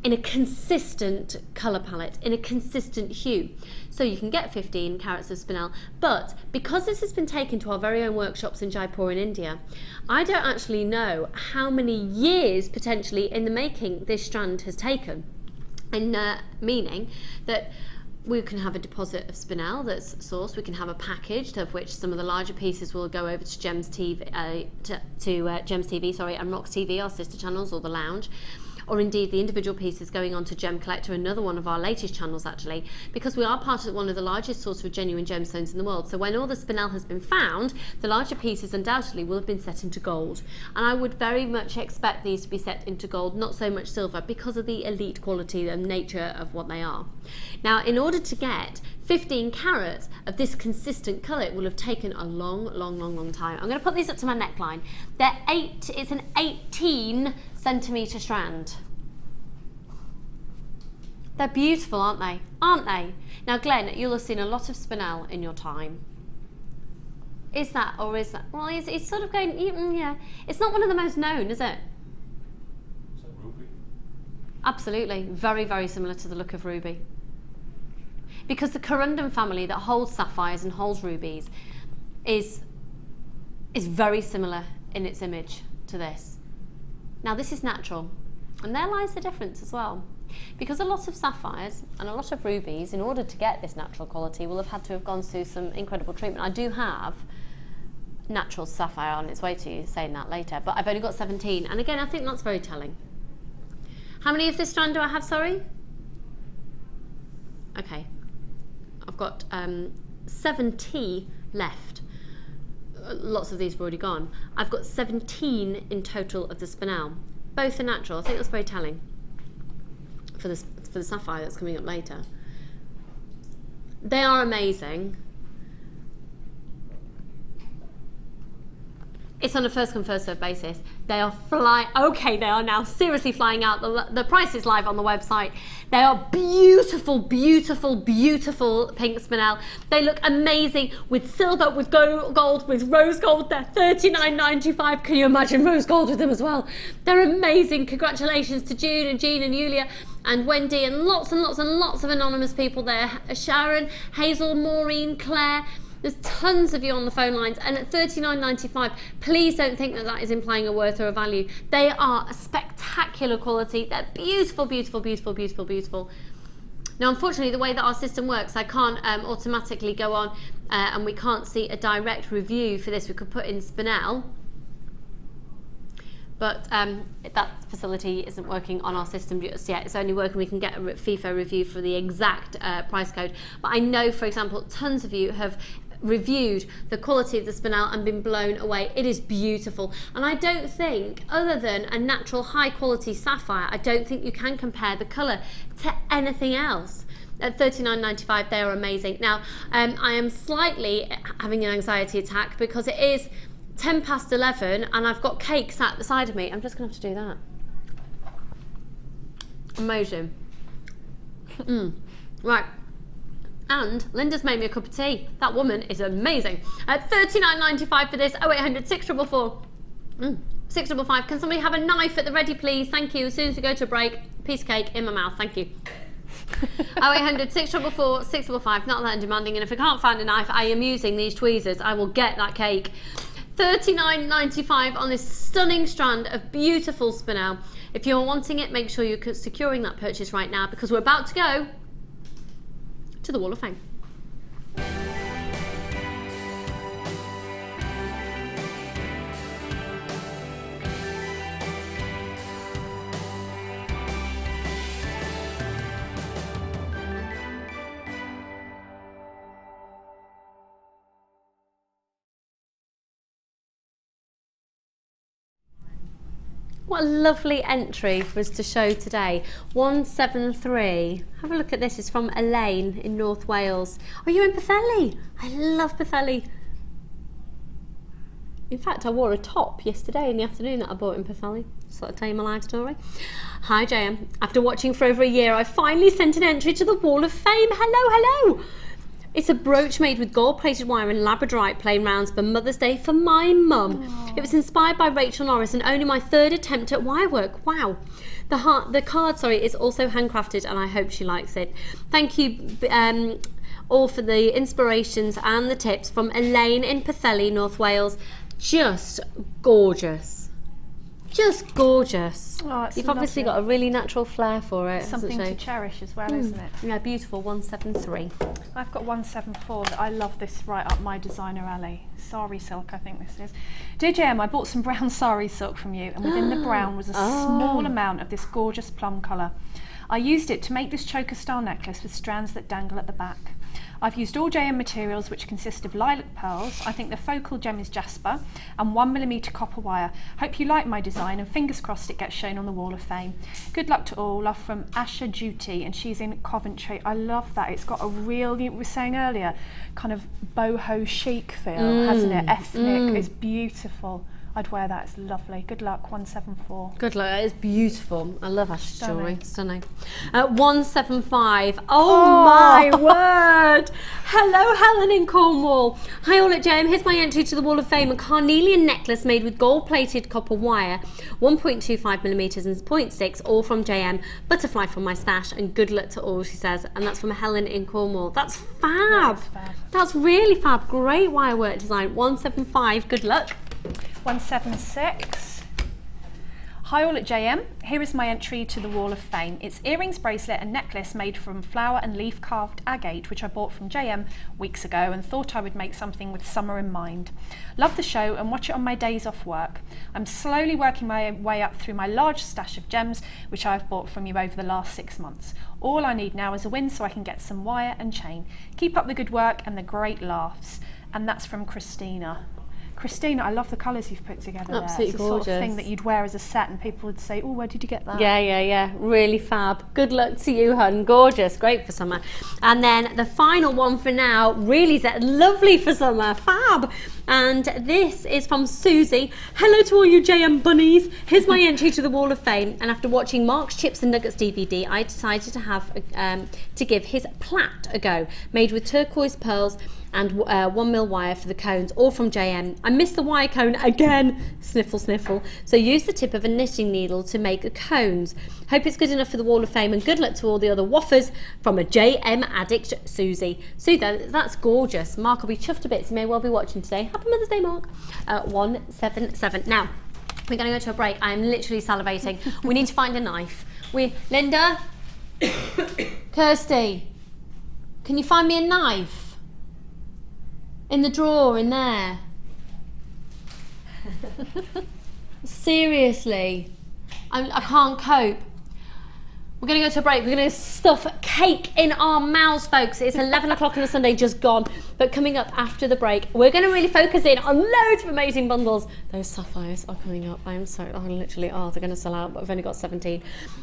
in a consistent colour palette, in a consistent hue. So you can get 15 carats of spinel, but because this has been taken to our very own workshops in Jaipur in India, I don't actually know how many years potentially in the making this strand has taken. And meaning that we can have a deposit of spinel that's sourced, we can have a package of which some of the larger pieces will go over to Gems TV, Gems TV, sorry, and Rocks TV, our sister channels, or the lounge, or indeed the individual pieces going on to Gem Collector, another one of our latest channels actually, because we are part of one of the largest sources of genuine gemstones in the world. So when all the spinel has been found, the larger pieces undoubtedly will have been set into gold. And I would very much expect these to be set into gold, not so much silver, because of the elite quality and nature of what they are. Now, in order to get 15 carats of this consistent colour, it will have taken a long, long, long, long time. I'm going to put these up to my neckline. It's an 18 centimetre strand. They're beautiful, aren't they? Aren't they? Now, Glenn, you'll have seen a lot of spinel in your time. Is that, or is that? Well, it's sort of going, yeah. It's not one of the most known, is it? Is that ruby? Absolutely. Very, very similar to the look of ruby. Because the corundum family that holds sapphires and holds rubies is very similar in its image to this. Now, this is natural, and there lies the difference as well. Because a lot of sapphires and a lot of rubies, in order to get this natural quality, will have had to have gone through some incredible treatment. I do have natural sapphire on its way to you, saying that later, but I've only got 17, and again, I think that's very telling. How many of this strand do I have, sorry? Okay, I've got 70 left. Lots of these have already gone. I've got 17 in total of the spinel. Both are natural. I think that's very telling for the sapphire that's coming up later. They are amazing. It's on a first come first served basis. They are okay, they are now seriously flying out. The price is live on the website. They are beautiful, beautiful, beautiful pink spinel. They look amazing with silver, with gold, with rose gold. They're $39.95. Can you imagine rose gold with them as well? They're amazing. Congratulations to June and Jean and Yulia and Wendy and lots and lots and lots of anonymous people there. Sharon, Hazel, Maureen, Claire. There's tons of you on the phone lines, and at $39.95, please don't think that that is implying a worth or a value. They are a spectacular quality. They're beautiful, beautiful, beautiful, beautiful, beautiful. Now, unfortunately, the way that our system works, I can't automatically go on and we can't see a direct review for this. We could put in spinel, but that facility isn't working on our system just yet. It's only working, we can get a FIFO review for the exact price code. But I know, for example, tons of you have reviewed the quality of the spinel and been blown away. It is beautiful, and I don't think, other than a natural high quality sapphire, I don't think you can compare the colour to anything else. At $39.95, they are amazing. Now, I am slightly having an anxiety attack because it is 10 past 11 and I've got cake sat beside of me. I'm just going to have to do that. Amazing. Right. And Linda's made me a cup of tea. That woman is amazing. At $39.95 for this, 0800 644. 655. Can somebody have a knife at the ready, please? Thank you. As soon as we go to a break, piece of cake in my mouth. Thank you. 0800 644 655. Not that demanding. And if I can't find a knife, I am using these tweezers. I will get that cake. $39.95 on this stunning strand of beautiful spinel. If you're wanting it, make sure you're securing that purchase right now, because we're about to go to the Wall of Fame. What a lovely entry for us to show today. 173. Have a look at this. It's from Elaine in North Wales. Are you in Pwllheli? I love Pwllheli. In fact, I wore a top yesterday in the afternoon that I bought in Pwllheli. Sort of tell you my life story. Hi JM. After watching for over a year, I finally sent an entry to the Wall of Fame. Hello, hello. It's a brooch made with gold-plated wire and labradorite plain rounds for Mother's Day for my mum. Aww. It was inspired by Rachel Norris and only my third attempt at wire work. Wow. The card, is also handcrafted and I hope she likes it. Thank you all for the inspirations and the tips from Elaine in Pwllheli, North Wales. Just gorgeous. Just gorgeous. Oh, you've obviously got a really natural flair for it. Something to cherish as well, isn't it? Yeah, beautiful. 173. I've got 174. I love this right up my designer alley. Sari silk, I think this is. Dear JM, I bought some brown sari silk from you, and within the brown was a small amount of this gorgeous plum colour. I used it to make this choker style necklace with strands that dangle at the back. I've used all JM materials, which consist of lilac pearls. I think the focal gem is jasper and 1mm copper wire. Hope you like my design and fingers crossed it gets shown on the Wall of Fame. Good luck to all. Love from Asha Duty, and she's in Coventry. I love that. It's got a real, you were saying earlier, kind of boho chic feel, hasn't it? Ethnic. It's beautiful. I'd wear that. It's lovely. Good luck. 174. Good luck. It's beautiful. I love Ash's jewellery. Stunning. 175. Oh my word. Hello, Helen in Cornwall. Hi all at JM. Here's my entry to the Wall of Fame. A carnelian necklace made with gold-plated copper wire, 1.25mm and 0.6, all from JM. Butterfly from my stash, and good luck to all, she says. And that's from Helen in Cornwall. That's fab. That's really fab. Great wire work design. 175. Good luck. 176. Hi all at JM. Here is my entry to the Wall of Fame. It's earrings, bracelet and necklace made from flower and leaf carved agate, which I bought from JM weeks ago and thought I would make something with summer in mind. Love the show and watch it on my days off work. I'm slowly working my way up through my large stash of gems, which I've bought from you over the last 6 months. All I need now is a win so I can get some wire and chain. Keep up the good work and the great laughs. And that's from Christina. Christina, I love the colours you've put together. Absolutely there. It's the gorgeous. Sort of thing that you'd wear as a set and people would say, oh, where did you get that? Yeah. Really fab. Good luck to you, hun. Gorgeous. Great for summer. And then the final one for now, really lovely for summer. Fab. And this is from Susie. Hello to all you JM bunnies. Here's my entry to the Wall of Fame. And after watching Mark's Chips and Nuggets DVD, I decided to have to give his plait a go, made with turquoise pearls and 1mm wire for the cones, all from JM. I missed the wire cone again, sniffle sniffle, so use the tip of a knitting needle to make the cones. Hope it's good enough for the Wall of Fame, and good luck to all the other waffers from a JM addict, Susie. Sue, that's gorgeous. Mark will be chuffed to bits. He may well be watching today. Happy Mother's Day, Mark. 177. Now, we're going to go to a break. I am literally salivating. We need to find a knife. Linda? Kirsty? Can you find me a knife? In the drawer, in there. Seriously, I can't cope. We're going to go to a break. We're going to stuff cake in our mouths, folks. It's 11 o'clock on a Sunday, just gone. But coming up after the break, we're going to really focus in on loads of amazing bundles. Those sapphires are coming up. They're going to sell out, but I've only got 17.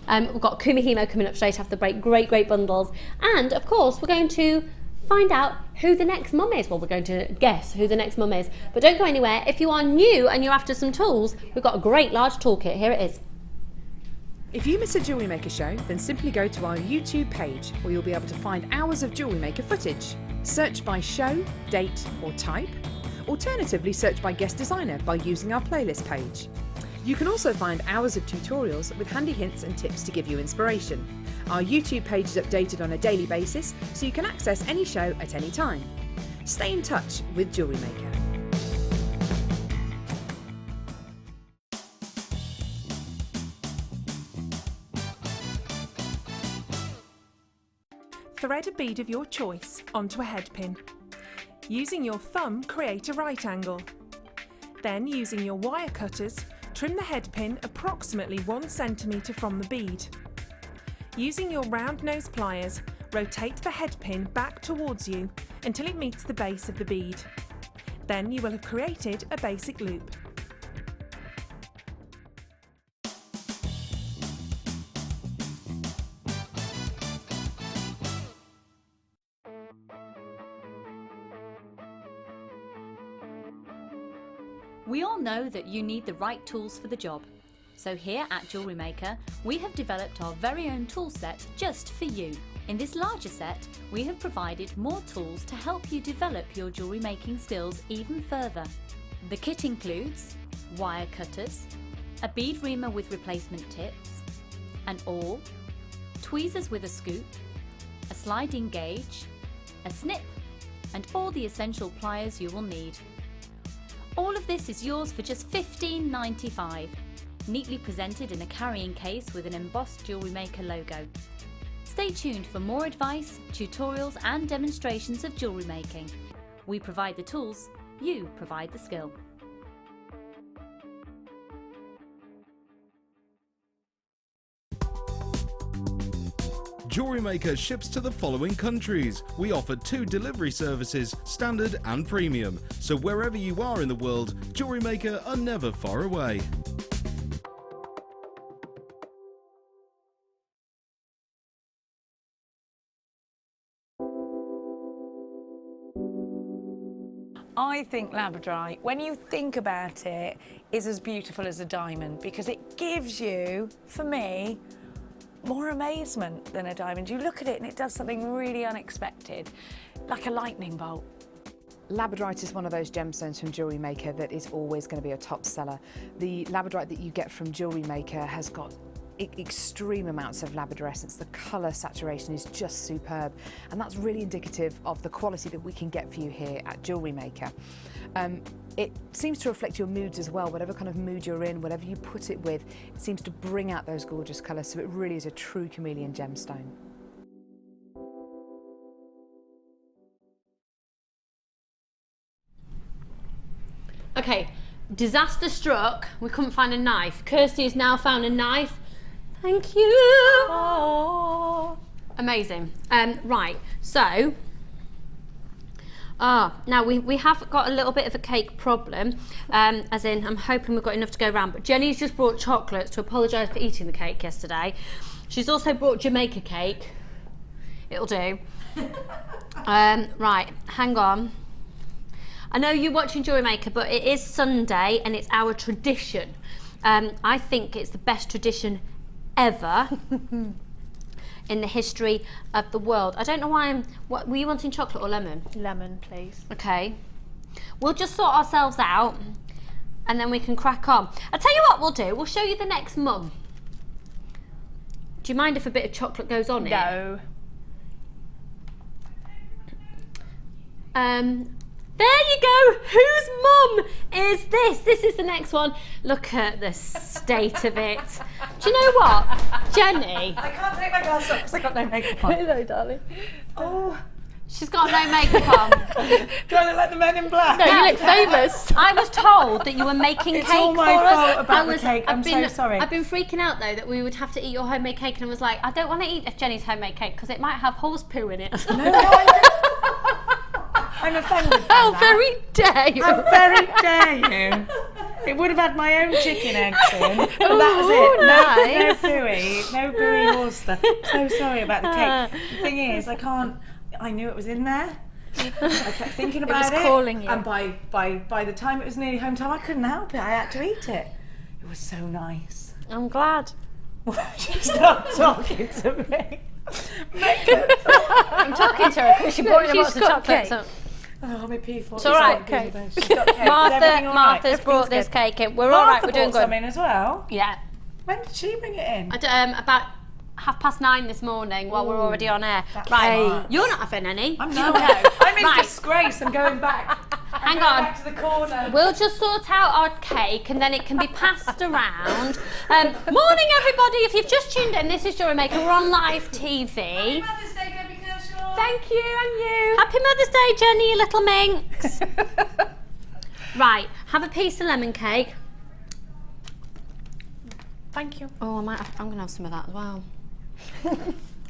We've got Kumihimo coming up straight after the break. Great bundles. And, of course, we're going to find out who the next mum is. Well, we're going to guess who the next mum is. But don't go anywhere. If you are new and you're after some tools, we've got a great large toolkit. Here it is. If you miss a Jewellery Maker show, then simply go to our YouTube page, where you'll be able to find hours of Jewellery Maker footage. Search by show, date or type. Alternatively, search by guest designer by using our playlist page. You can also find hours of tutorials with handy hints and tips to give you inspiration. Our YouTube page is updated on a daily basis, so you can access any show at any time. Stay in touch with Jewellery Maker. Thread a bead of your choice onto a head pin. Using your thumb, create a right angle. Then, using your wire cutters, trim the head pin approximately 1 centimetre from the bead. Using your round nose pliers, rotate the head pin back towards you until it meets the base of the bead. Then you will have created a basic loop. We all know that you need the right tools for the job. So here at Jewellery Maker, we have developed our very own tool set just for you. In this larger set, we have provided more tools to help you develop your jewellery making skills even further. The kit includes wire cutters, a bead reamer with replacement tips, an awl, tweezers with a scoop, a sliding gauge, a snip, and all the essential pliers you will need. All of this is yours for just $15.95, neatly presented in a carrying case with an embossed Jewellery Maker logo. Stay tuned for more advice, tutorials and demonstrations of jewellery making. We provide the tools, you provide the skill. Jewellery Maker ships to the following countries. We offer 2 delivery services, standard and premium. So wherever you are in the world, Jewellery Maker are never far away. I think labradorite, when you think about it, is as beautiful as a diamond because it gives you, for me, more amazement than a diamond. You look at it and it does something really unexpected, like a lightning bolt. Labradorite is one of those gemstones from Jewellery Maker that is always going to be a top seller. The labradorite that you get from Jewellery Maker has got extreme amounts of labradorescence. The colour saturation is just superb, and that's really indicative of the quality that we can get for you here at Jewellery Maker. It seems to reflect your moods as well. Whatever kind of mood you're in, whatever you put it with, it seems to bring out those gorgeous colours, so it really is a true chameleon gemstone. Okay, disaster struck. We couldn't find a knife. Kirsty has now found a knife. Thank you. Oh. Amazing. Right, so now we have got a little bit of a cake problem, as in I'm hoping we've got enough to go around, but Jenny's just brought chocolates to apologise for eating the cake yesterday. She's also brought Jamaica cake. It'll do. Right, hang on. I know you're watching Jewellery Maker, but it is Sunday and it's our tradition. I think it's the best tradition ever in the history of the world. I don't know why what were you wanting, chocolate or lemon? Lemon, please. Okay. We'll just sort ourselves out and then we can crack on. I'll tell you what we'll do. We'll show you the next mum. Do you mind if a bit of chocolate goes on it? No. There you go. Whose mum is this? This is the next one. Look at the state of it. Do you know what, Jenny? I can't take my glasses off because I got no makeup on. Hello, darling. Oh. She's got no makeup on. Do I look like the Men in Black? No, you look famous. I was told that you were making It's cake all my for fault us. about the cake. I'm so sorry. I've been freaking out though that we would have to eat your homemade cake, and I was like, I don't want to eat Jenny's homemade cake because it might have horse poo in it. I'm offended by How that. very dare you! How very dare you! It would have had my own chicken eggs in, but that was it. Nice. No booey horse stuff. So sorry about the cake. The thing is, I knew it was in there. I kept thinking about it. Calling you. And by the time it was nearly home time, I couldn't help it. I had to eat it. It was so nice. I'm glad. She's not talking to me. I'm talking to her because she brought in a box of chocolate. So. Oh, my P4. It's all right. Okay. Martha's brought this cake in. We're all right. We're doing good. Some in as well. Yeah. When did she bring it in? About 9:30 this morning while we're already on air. Right. You're not having any. I'm not. No. I'm in disgrace. I'm going back. Hang on. Back to the corner. We'll just sort out our cake and then it can be passed around. Morning, everybody. If you've just tuned in, this is Jewellery Maker. We're on live TV. Happy Mother's Day, Debbie Kershaw. Thank you, and you. Happy Mother's Day, Jenny, you little minx. Right, have a piece of lemon cake. Thank you. Oh, I'm going to have some of that as well.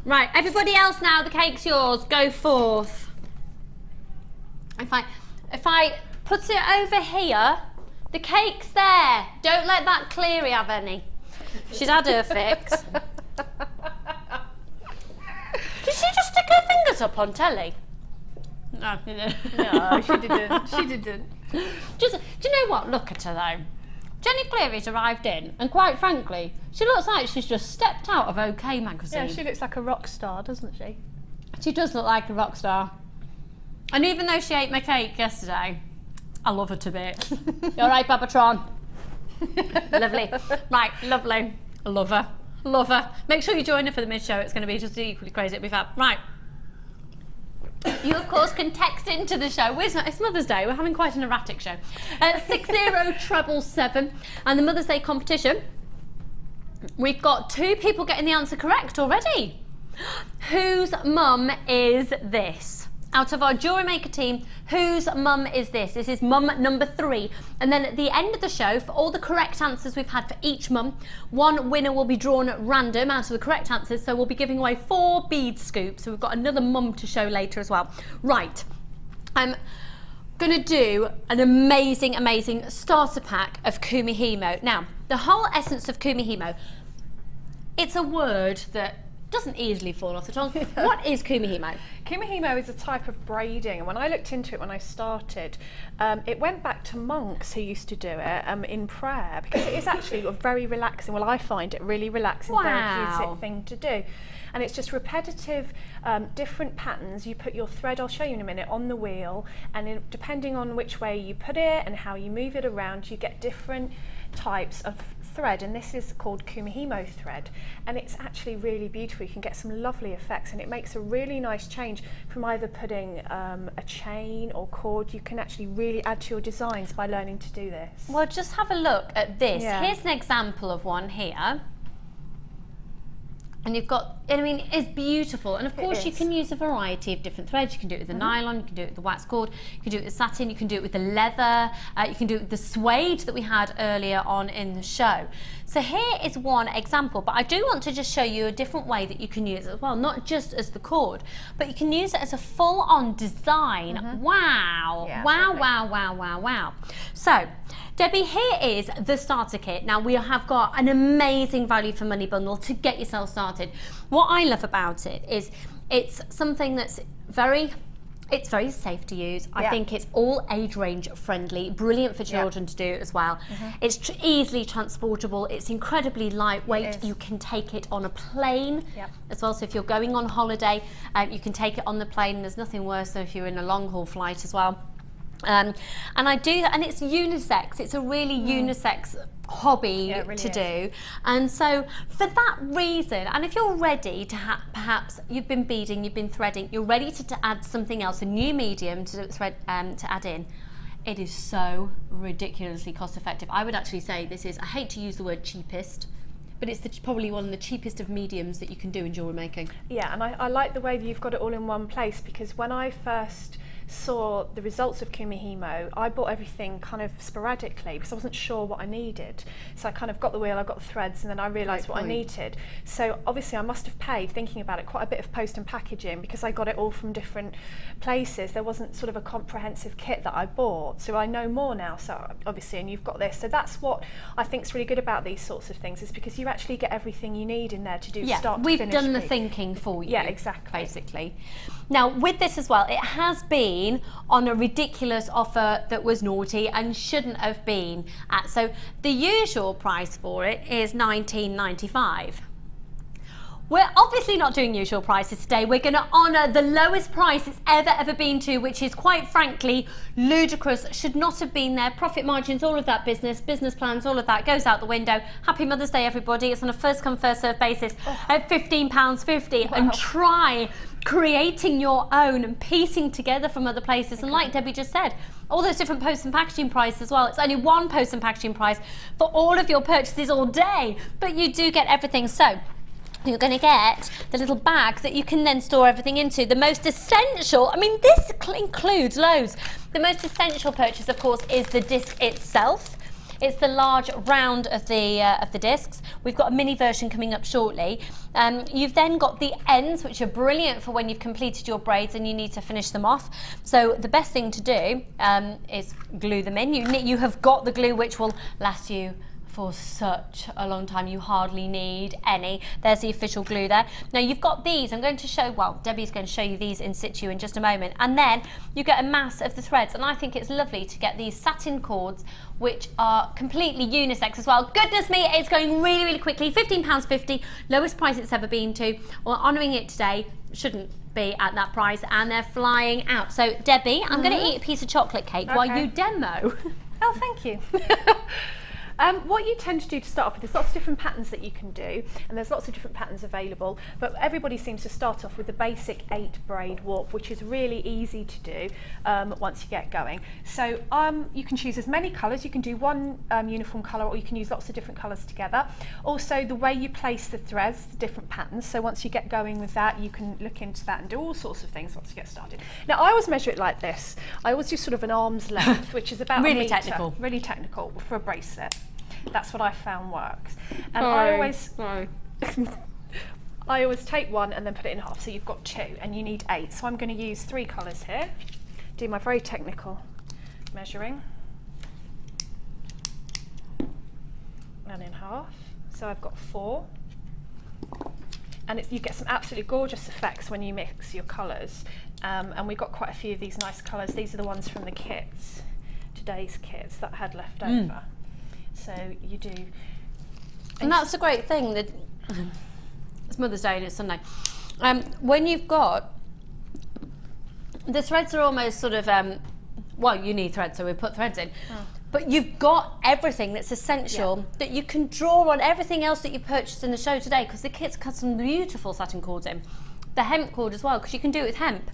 Right, everybody else now, the cake's yours. Go forth. If I put it over here, the cake's there. Don't let that Cleary have any. She's had her fix. Did she just stick her fingers up on telly? No, she didn't. No, she didn't. She didn't. Do you know what? Look at her though. Jenny Cleary's arrived in, and quite frankly, she looks like she's just stepped out of OK magazine. Yeah, she looks like a rock star, doesn't she? She does look like a rock star. And even though she ate my cake yesterday, I love her to bits. You all right, Babatron? Lovely. Right, lovely. I love her. Love her. Make sure you join her for the mid-show. It's going to be just equally crazy. It'll be fab. Right. You, of course, can text into the show. It's Mother's Day. We're having quite an erratic show. 60777. And the Mother's Day competition, we've got 2 people getting the answer correct already. Whose mum is this? Out of our Jewellery Maker team, whose mum is this? This is mum number 3. And then at the end of the show, for all the correct answers we've had for each mum, one winner will be drawn at random out of the correct answers. So we'll be giving away 4 bead scoops. So we've got another mum to show later as well. Right. I'm going to do an amazing, amazing starter pack of Kumihimo. Now, the whole essence of Kumihimo, it's a word that doesn't easily fall off the tongue. What is Kumihimo? Kumihimo is a type of braiding, and when I looked into it when I started, it went back to monks who used to do it in prayer, because it is actually a very relaxing, well, I find it really relaxing, therapeutic thing to do. And it's just repetitive, different patterns. You put your thread, I'll show you in a minute, on the wheel, and depending on which way you put it and how you move it around, you get different types of thread, and this is called Kumihimo thread, and it's actually really beautiful. You can get some lovely effects, and it makes a really nice change from either putting a chain or cord. You can actually really add to your designs by learning to do this. Well, just have a look at this. Yeah. Here's an example of one here. And you've got, I mean, it's beautiful. And of course you can use a variety of different threads. You can do it with the nylon, you can do it with the wax cord, you can do it with satin, you can do it with the leather, you can do it with the suede that we had earlier on in the show. So here is one example, but I do want to just show you a different way that you can use it as well, not just as the cord, but you can use it as a full-on design. Wow. Yeah, wow, lovely. Wow, wow, wow, wow. So, Debbie, here is the starter kit. Now, we have got an amazing value for money bundle to get yourself started. What I love about it is it's something that's very safe to use. I think it's all age range friendly, brilliant for children to do as well. It's easily transportable, it's incredibly lightweight. You can take it on a plane as well, so if you're going on holiday, you can take it on the plane. There's nothing worse than if you're in a long haul flight as well. And it's unisex. It's a really unisex hobby to do, and so for that reason, and if you're ready to perhaps you've been beading, you've been threading, you're ready to add something else, a new medium to thread to add in, it is so ridiculously cost effective. I would actually say this is, I hate to use the word cheapest, but it's probably one of the cheapest of mediums that you can do in jewellery making. Yeah, and I like the way that you've got it all in one place, because when I first saw the results of Kumihimo, I bought everything kind of sporadically because I wasn't sure what I needed. So I kind of got the wheel, I got the threads, and then I realised what I needed. So obviously I must have paid, thinking about it, quite a bit of post and packaging, because I got it all from different places. There wasn't sort of a comprehensive kit that I bought. So I know more now, so obviously, and you've got this. So that's what I think is really good about these sorts of things, is because you actually get everything you need in there to do start to finish. We've done the thinking for you. Yeah, exactly. Basically. Now with this as well, it has been on a ridiculous offer that was naughty and shouldn't have been at. So the usual price for it is $19.95. We're obviously not doing usual prices today. We're going to honour the lowest price it's ever been to, which is quite frankly ludicrous. Should not have been there. Profit margins, all of that business plans, all of that goes out the window. Happy Mother's Day, everybody. It's on a first come, first served basis at £15.50. Wow. And try creating your own and piecing together from other places. And like Debbie just said, all those different post and packaging prices as well. It's only one post and packaging price for all of your purchases all day, but you do get everything. So you're going to get the little bag that you can then store everything into. The most essential, I mean, this includes loads. The most essential purchase, of course, is the disc itself. It's the large round of the discs. We've got a mini version coming up shortly. You've then got the ends, which are brilliant for when you've completed your braids and you need to finish them off. So the best thing to do is glue them in. You have got the glue, which will last you for such a long time. You hardly need any. There's the official glue there. Now you've got these. I'm going to show, well, Debbie's going to show you these in situ in just a moment. And then you get a mass of the threads. And I think it's lovely to get these satin cords, which are completely unisex as well. Goodness me, it's going really, really quickly. £15.50, lowest price it's ever been to. We're honouring it today. Shouldn't be at that price, and they're flying out. So Debbie, I'm going to eat a piece of chocolate cake while you demo. Oh, thank you. What you tend to do to start off with, there's lots of different patterns that you can do, and there's lots of different patterns available, but everybody seems to start off with the basic 8 braid warp, which is really easy to do once you get going. So you can choose as many colours. You can do one uniform colour, or you can use lots of different colours together. Also, the way you place the threads, the different patterns, so once you get going with that, you can look into that and do all sorts of things once you get started. Now, I always measure it like this. I always do sort of an arm's length, which is about really a metre. technical. Really technical for a bracelet. That's what I found works. And I always take one and then put it in half. So you've got 2 and you need 8. So I'm going to use 3 colours here. Do my very technical measuring. And in half. So I've got 4. And you get some absolutely gorgeous effects when you mix your colours. And we've got quite a few of these nice colours. These are the ones from the kits, today's kits that I had left over. So you do. And that's a great thing. That it's Mother's Day and it's Sunday. When you've got, the threads are almost sort of, well, you need threads, so we put threads in. But you've got everything that's essential that you can draw on everything else that you purchased in the show today, because the kit's got some beautiful satin cords in. The hemp cord as well, because you can do it with hemp.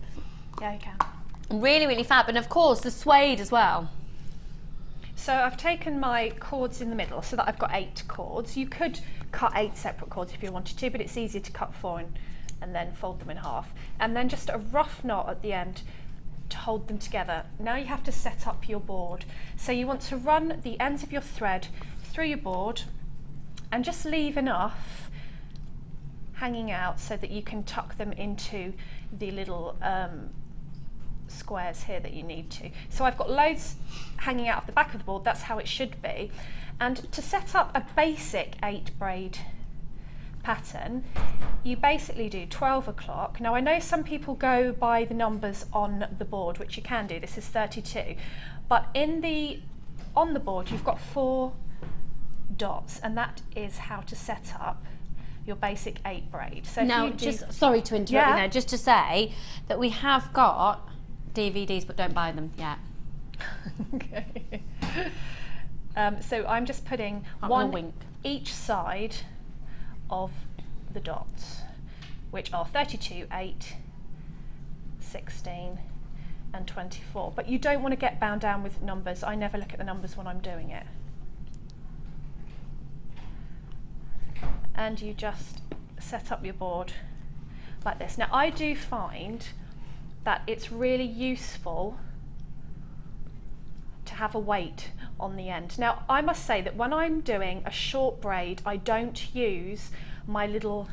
Yeah, you can. Really, really fab. And of course, the suede as well. So I've taken my cords in the middle so that I've got 8 cords. You could cut 8 separate cords if you wanted to, but it's easier to cut 4 and then fold them in half. And then just a rough knot at the end to hold them together. Now you have to set up your board. So you want to run the ends of your thread through your board and just leave enough hanging out so that you can tuck them into the little squares here that you need to. So I've got loads hanging out of the back of the board. That's how it should be. And to set up a basic 8 braid pattern, you basically do 12 o'clock. Now I know some people go by the numbers on the board, which you can do. This is 32, but on the board you've got 4 dots, and that is how to set up your basic 8 braid. So now, just sorry to interrupt you there, just to say that we have got DVDs, but don't buy them yet. Okay. So I'm just putting one each side of the dots, which are 32, 8, 16 and 24. But you don't want to get bound down with numbers. I never look at the numbers when I'm doing it. And you just set up your board like this. Now I do find that it's really useful to have a weight on the end. Now I must say that when I'm doing a short braid, I don't use my little,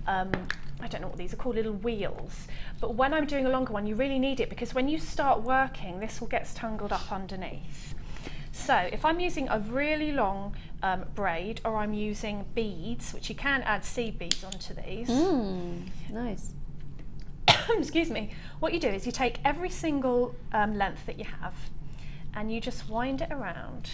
I don't know what these are called, little wheels. But when I'm doing a longer one, you really need it, because when you start working, this all gets tangled up underneath. So if I'm using a really long braid, or I'm using beads, which you can add seed beads onto these. Nice. Excuse me. What you do is you take every single length that you have and you just wind it around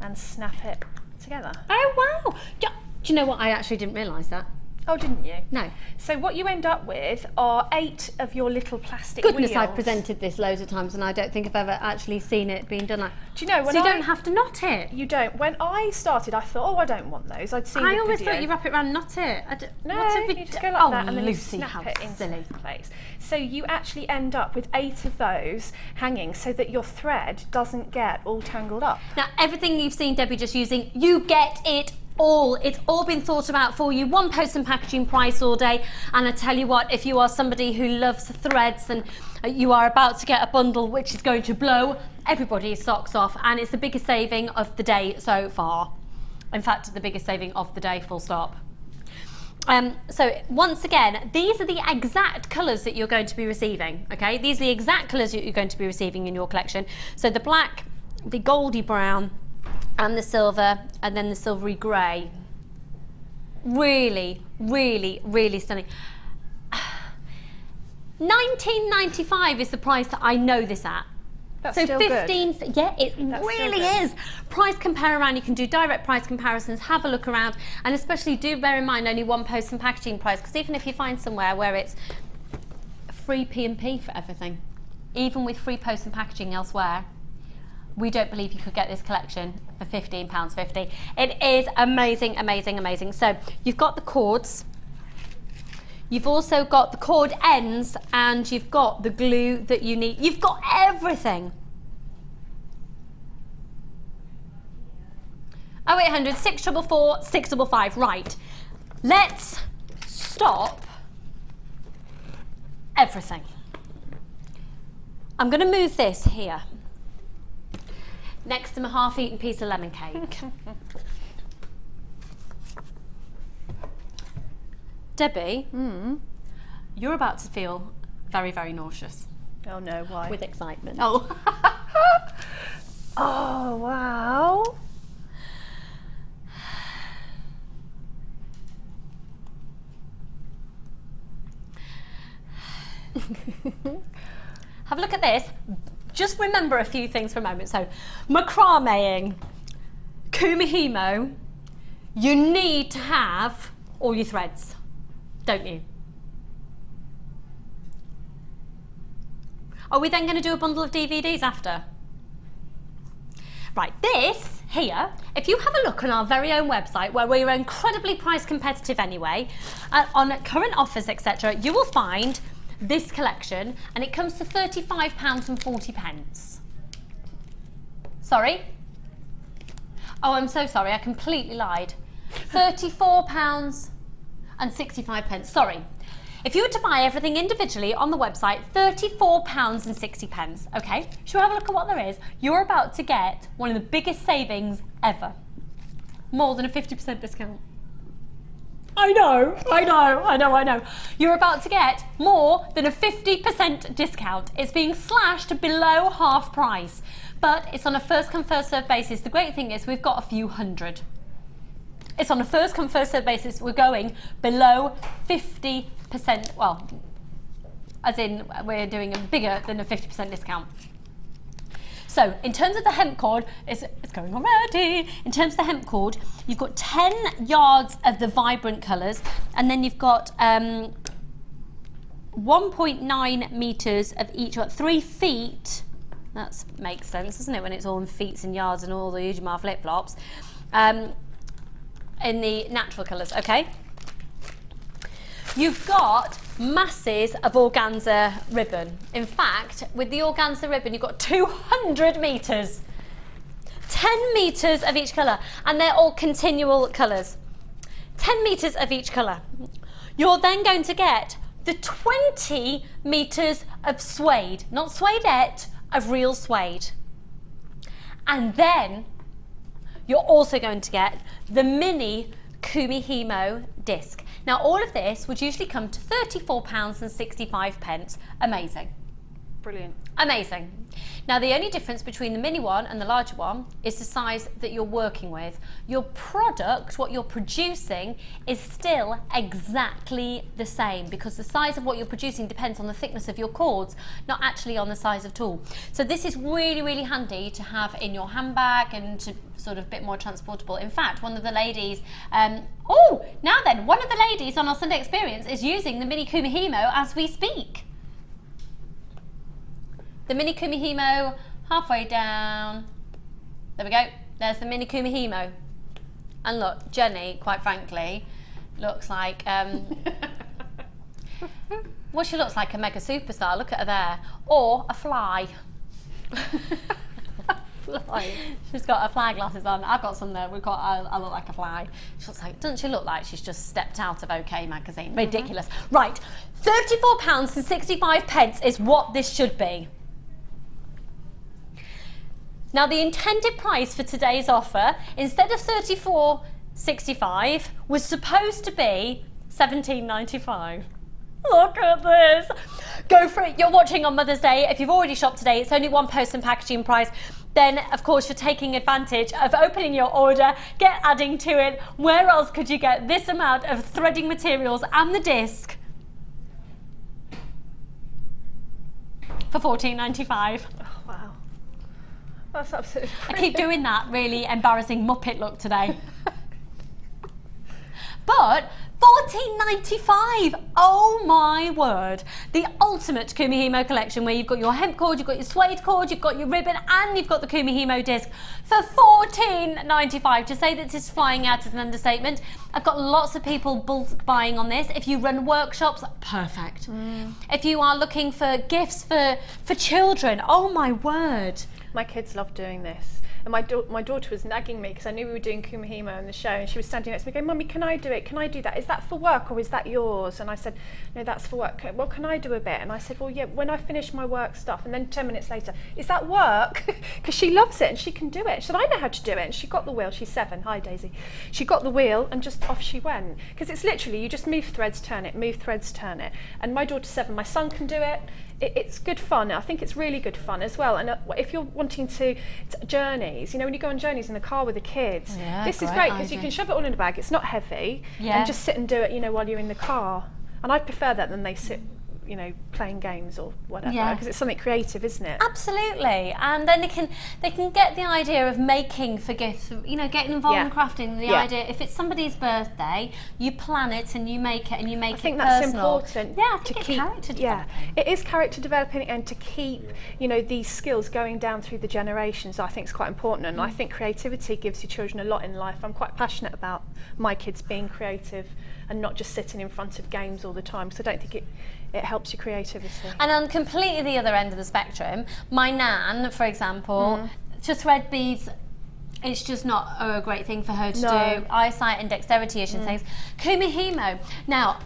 and snap it together. Oh wow! Do you know what? I actually didn't realise that. Oh, didn't you? No. So what you end up with are 8 of your little plastic Goodness, wheels. I've presented this loads of times and I don't think I've ever actually seen it being done like. Do you know, when so you don't have to knot it? You don't. When I started, I thought, oh, I don't want those. I'd seen I the always video. thought you wrap it around and knot it. No, what you just go like that and then Lucy, you snap how it into silly. place. So you actually end up with 8 of those hanging so that your thread doesn't get all tangled up. Now, everything you've seen Debbie just using, you get it all. It's all been thought about for you. One post and packaging price all day. And I tell you what, if you are somebody who loves threads and you are about to get a bundle which is going to blow everybody's socks off, and it's the biggest saving of the day so far. In fact, the biggest saving of the day, full stop. So once again, these are the exact colours that you're going to be receiving, okay? These are the exact colours that you're going to be receiving in your collection. So the black, the goldy brown, and the silver, and then the silvery grey. Really, really, really stunning. $19.95 is the price that I know this at. That's so still 15, good. yeah, it That's really still good. is. Price compare around, you can do direct price comparisons, have a look around, and especially do bear in mind only one post and packaging price, because even if you find somewhere where it's free P&P for everything, even with free post and packaging elsewhere, we don't believe you could get this collection for £15.50. It is amazing, amazing, amazing. So you've got the cords, you've also got the cord ends, and you've got the glue that you need. You've got everything. 0800 644 655. Right, let's stop everything. I'm going to move this here next to my half-eaten piece of lemon cake. Debbie, you're about to feel very, very nauseous. Oh no, why? With excitement. Oh. Oh, wow. Have a look at this. Just remember a few things for a moment. So, macrameing, Kumihimo, you need to have all your threads, don't you? Are we then going to do a bundle of DVDs after? Right, this here, if you have a look on our very own website, where we're incredibly price competitive anyway, on current offers, etc., you will find this collection, and it comes to £35.40. Sorry? Oh, I'm so sorry, I completely lied. £34.65. Sorry. If you were to buy everything individually on the website, £34.60. Okay, shall we have a look at what there is? You're about to get one of the biggest savings ever. More than a 50% discount. I know. You're about to get more than a 50% discount. It's being slashed below half price, but it's on a first come first served basis. The great thing is we've got a few hundred. It's on a first come first served basis. We're going below 50%, well, as in we're doing a bigger than a 50% discount. So in terms of the hemp cord, it's going already. In terms of the hemp cord, you've got 10 yards of the vibrant colours, and then you've got 1.9 metres of each, 3 feet. That makes sense, doesn't it, when it's all in feet and yards and all the Ujima flip-flops. In the natural colours, okay? You've got masses of organza ribbon. In fact, with the organza ribbon, you've got 200 metres. 10 metres of each colour, and they're all continual colours. 10 metres of each colour. You're then going to get the 20 metres of suede, not suedette, of real suede. And then you're also going to get the mini Kumihimo disc. Now all of this would usually come to £34.65. Amazing. brilliant. Amazing. Now the only difference between the mini one and the larger one is the size that you're working with. Your product, what you're producing, is still exactly the same, because the size of what you're producing depends on the thickness of your cords, not actually on the size of tool. So this is really, really handy to have in your handbag and to sort of a bit more transportable. In fact, one of the ladies, one of the ladies on our Sunday experience is using the mini Kumihimo as we speak. The mini Kumihimo, halfway down. There we go. There's the mini Kumihimo. And look, Jenny, quite frankly, looks like, well, she looks like a mega superstar. Look at her there. Or a fly. Fly. She's got her fly glasses on. I've got some there. I look like a fly. She looks like, doesn't she look like she's just stepped out of OK magazine? Ridiculous. Right, £34.65 is what this should be. Now the intended price for today's offer, instead of $34.65, was supposed to be $17.95. Look at this. Go for it. You're watching on Mother's Day. If you've already shopped today, it's only one post and packaging price. Then, of course, you're taking advantage of opening your order, adding to it. Where else could you get this amount of threading materials and the disc for $14.95? Oh, wow. That's absolutely brilliant. I keep doing that really embarrassing Muppet look today. But $14.95, oh my word. The ultimate Kumihimo collection, where you've got your hemp cord, you've got your suede cord, you've got your ribbon, and you've got the Kumihimo disc for $14.95. To say that this is flying out is an understatement. I've got lots of people bulk buying on this. If you run workshops, perfect. If you are looking for gifts for children, oh my word. My kids love doing this. And my daughter was nagging me because I knew we were doing Kumihimo in the show, and she was standing next to me going, Mummy, can I do it? Can I do that? Is that for work or is that yours? And I said, no, that's for work. Well, can I do a bit? And I said, well, yeah, when I finish my work stuff. And then 10 minutes later, is that work? Because she loves it and she can do it. She said, I know how to do it. And she got the wheel. She's 7. Hi, Daisy. She got the wheel and just off she went. Because it's literally, you just move threads, turn it, move threads, turn it. And my daughter's 7. My son can do it. It's good fun. I think it's really good fun as well. And if you're wanting to journeys, you know, when you go on journeys in the car with the kids, this is great because you can shove it all in a bag. It's not heavy, and just sit and do it, you know, while you're in the car. And I prefer that than they sit, you know, playing games or whatever, because it's something creative, isn't it? Absolutely. And then they can get the idea of making for gifts, you know, getting involved in crafting. The idea, if it's somebody's birthday, you plan it and you make it and you make it personal. I think that's important. Yeah, I think it's character developing. It is character developing, and to keep, you know, these skills going down through the generations, I think is quite important. And I think creativity gives your children a lot in life. I'm quite passionate about my kids being creative and not just sitting in front of games all the time, because I don't think it helps your creativity. And on completely the other end of the spectrum, my nan, for example, to thread beads, it's just not a great thing for her to do. Eyesight and dexterity issues and things. Kumihimo. Now,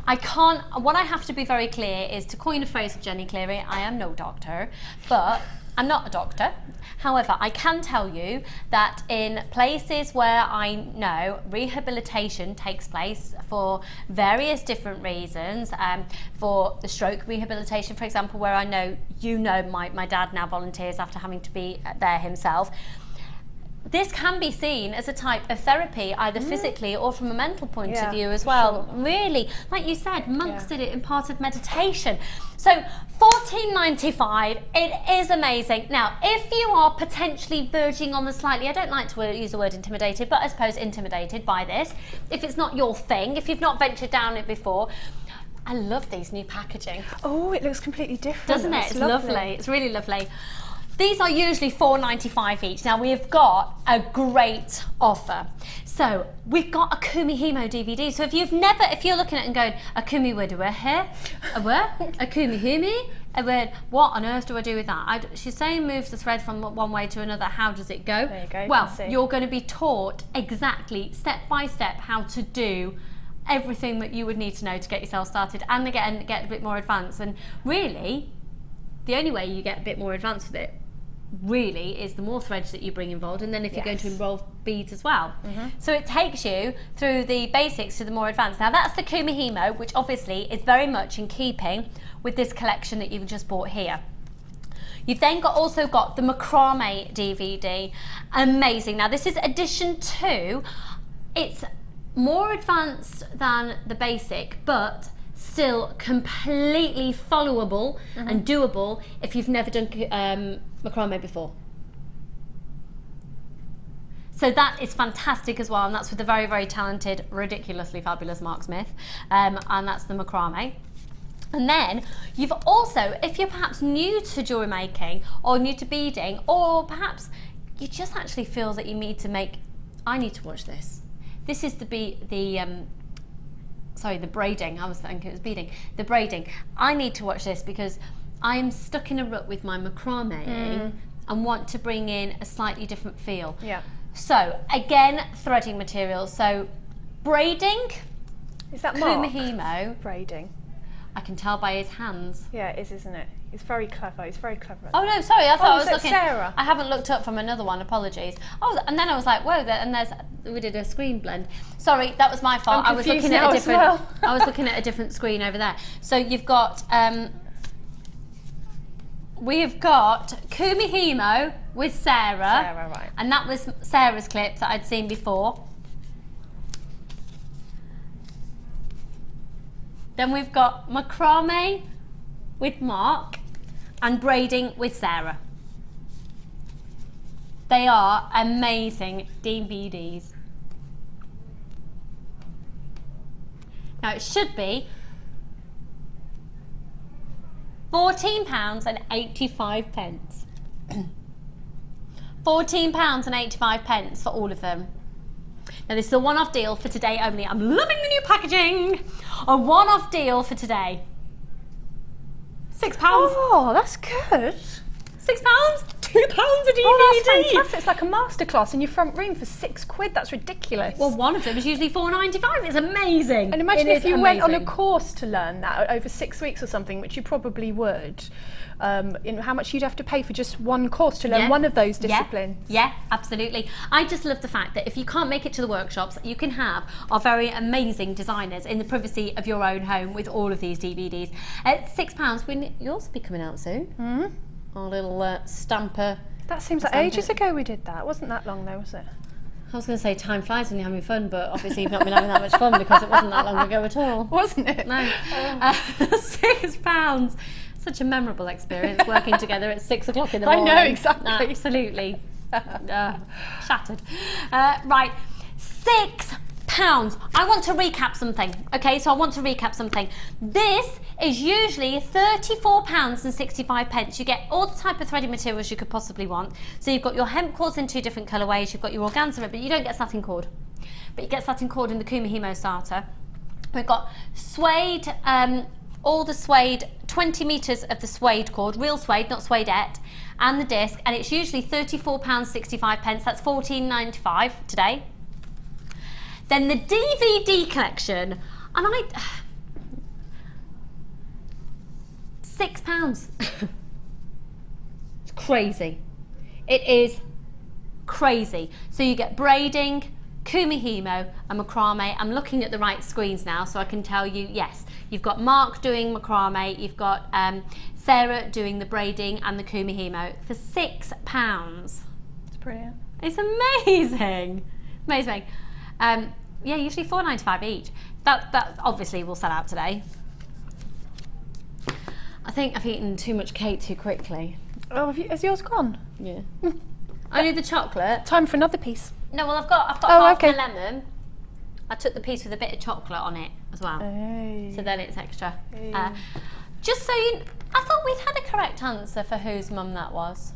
what I have to be very clear is, to coin a phrase of Jenny Cleary, I am no doctor, but I'm not a doctor. However, I can tell you that in places where I know rehabilitation takes place for various different reasons, for the stroke rehabilitation, for example, where I know, my dad now volunteers after having to be there himself. This can be seen as a type of therapy, either physically or from a mental point of view as well. Sure. Really, like you said, monks did it in part of meditation. So $14.95, it is amazing. Now, if you are potentially verging on the slightly, I don't like to use the word intimidated, but I suppose intimidated by this, if it's not your thing, if you've not ventured down it before, I love these new packaging. Oh, it looks completely different. Doesn't it? It's lovely. It's really lovely. These are usually $4.95 each. Now, we've got a great offer. So we've got a Kumihimo DVD. So if you're looking at it and going, a Kumi word here, a what? A Kumihimi? A word, what on earth do I do with that? She's saying moves the thread from one way to another. How does it go? There you go. Well, you're going to be taught exactly, step by step, how to do everything that you would need to know to get yourself started, and again, get a bit more advanced. And really, the only way you get a bit more advanced with it really is the more threads that you bring involved, and then if you're going to involve beads as well. So it takes you through the basics to the more advanced. Now that's the Kumihimo, which obviously is very much in keeping with this collection that you've just bought here. You've then also got the Macrame DVD. Amazing. Now this is edition 2. It's more advanced than the basic, but still completely followable and doable if you've never done macrame before. So that is fantastic as well, and that's with the very, very talented, ridiculously fabulous Mark Smith, and that's the macrame. And then you've also, if you're perhaps new to jewellery making or new to beading, or perhaps you just actually feel that you need to make, I need to watch this. This is the braiding. I was thinking it was beading. The braiding. I need to watch this because I'm stuck in a rut with my macrame and want to bring in a slightly different feel. Yeah. So again, threading material. So braiding. Is that Mark? Kumihimo. Braiding. I can tell by his hands. Yeah, it is, isn't it? It's very clever. It's very clever. Oh no, sorry. I thought I was so looking. Sarah. I haven't looked up from another one. Apologies. Oh, and then I was like, whoa! We did a screen blend. Sorry, that was my fault. I was looking at a different. I was looking at a different screen over there. So you've got. We've got Kumihimo with Sarah. Sarah, right. And that was Sarah's clip that I'd seen before. Then we've got macrame with Mark and braiding with Sarah. They are amazing DVDs. Now it should be £14.85. £14.85 for all of them. Now this is a one-off deal for today only. I'm loving the new packaging. A one-off deal for today. £6. Oh, that's good. £6? £2 a DVD. Oh, that's fantastic. It's like a masterclass in your front room for £6. That's ridiculous. Well, one of them is usually £4.95. It's amazing. And imagine if you went on a course to learn that over 6 weeks or something, which you probably would. How much you'd have to pay for just one course to learn one of those disciplines. Yeah, absolutely. I just love the fact that if you can't make it to the workshops, you can have our very amazing designers in the privacy of your own home with all of these DVDs. At £6, you'll also be coming out soon. Our little stamper. That seems like ages ago we did that. It wasn't that long though, was it? I was going to say time flies when you're having fun, but obviously you've not been having that much fun because it wasn't that long ago at all. Wasn't it? No. £6. Such a memorable experience working together at 6 o'clock in the morning. I know, exactly. Absolutely. Shattered. Right, £6. I want to recap something. Okay, so I want to recap something. This is usually £34.65. You get all the type of threading materials you could possibly want. So you've got your hemp cords in 2 different colourways, you've got your organza, but you don't get satin cord. But you get satin cord in the Kumihimo starter. We've got suede, all the suede, 20 metres of the suede cord, real suede, not suedette, and the disc, and it's usually £34.65. That's £14.95 today. Then the DVD collection, and £6. It's crazy. It is crazy. So you get braiding, Kumihimo and macrame. I'm looking at the right screens now so I can tell you, yes, you've got Mark doing macrame, you've got Sarah doing the braiding and the Kumihimo for £6. It's brilliant. It's amazing. Amazing. Yeah, usually £4.95 each. That obviously will sell out today. I think I've eaten too much cake too quickly. Oh, has yours gone? Yeah. Only the chocolate. Time for another piece. No, well I've got half a lemon. I took the piece with a bit of chocolate on it as well. Hey. So then it's extra. Hey. Just so you, I thought we'd had a correct answer for whose mum that was.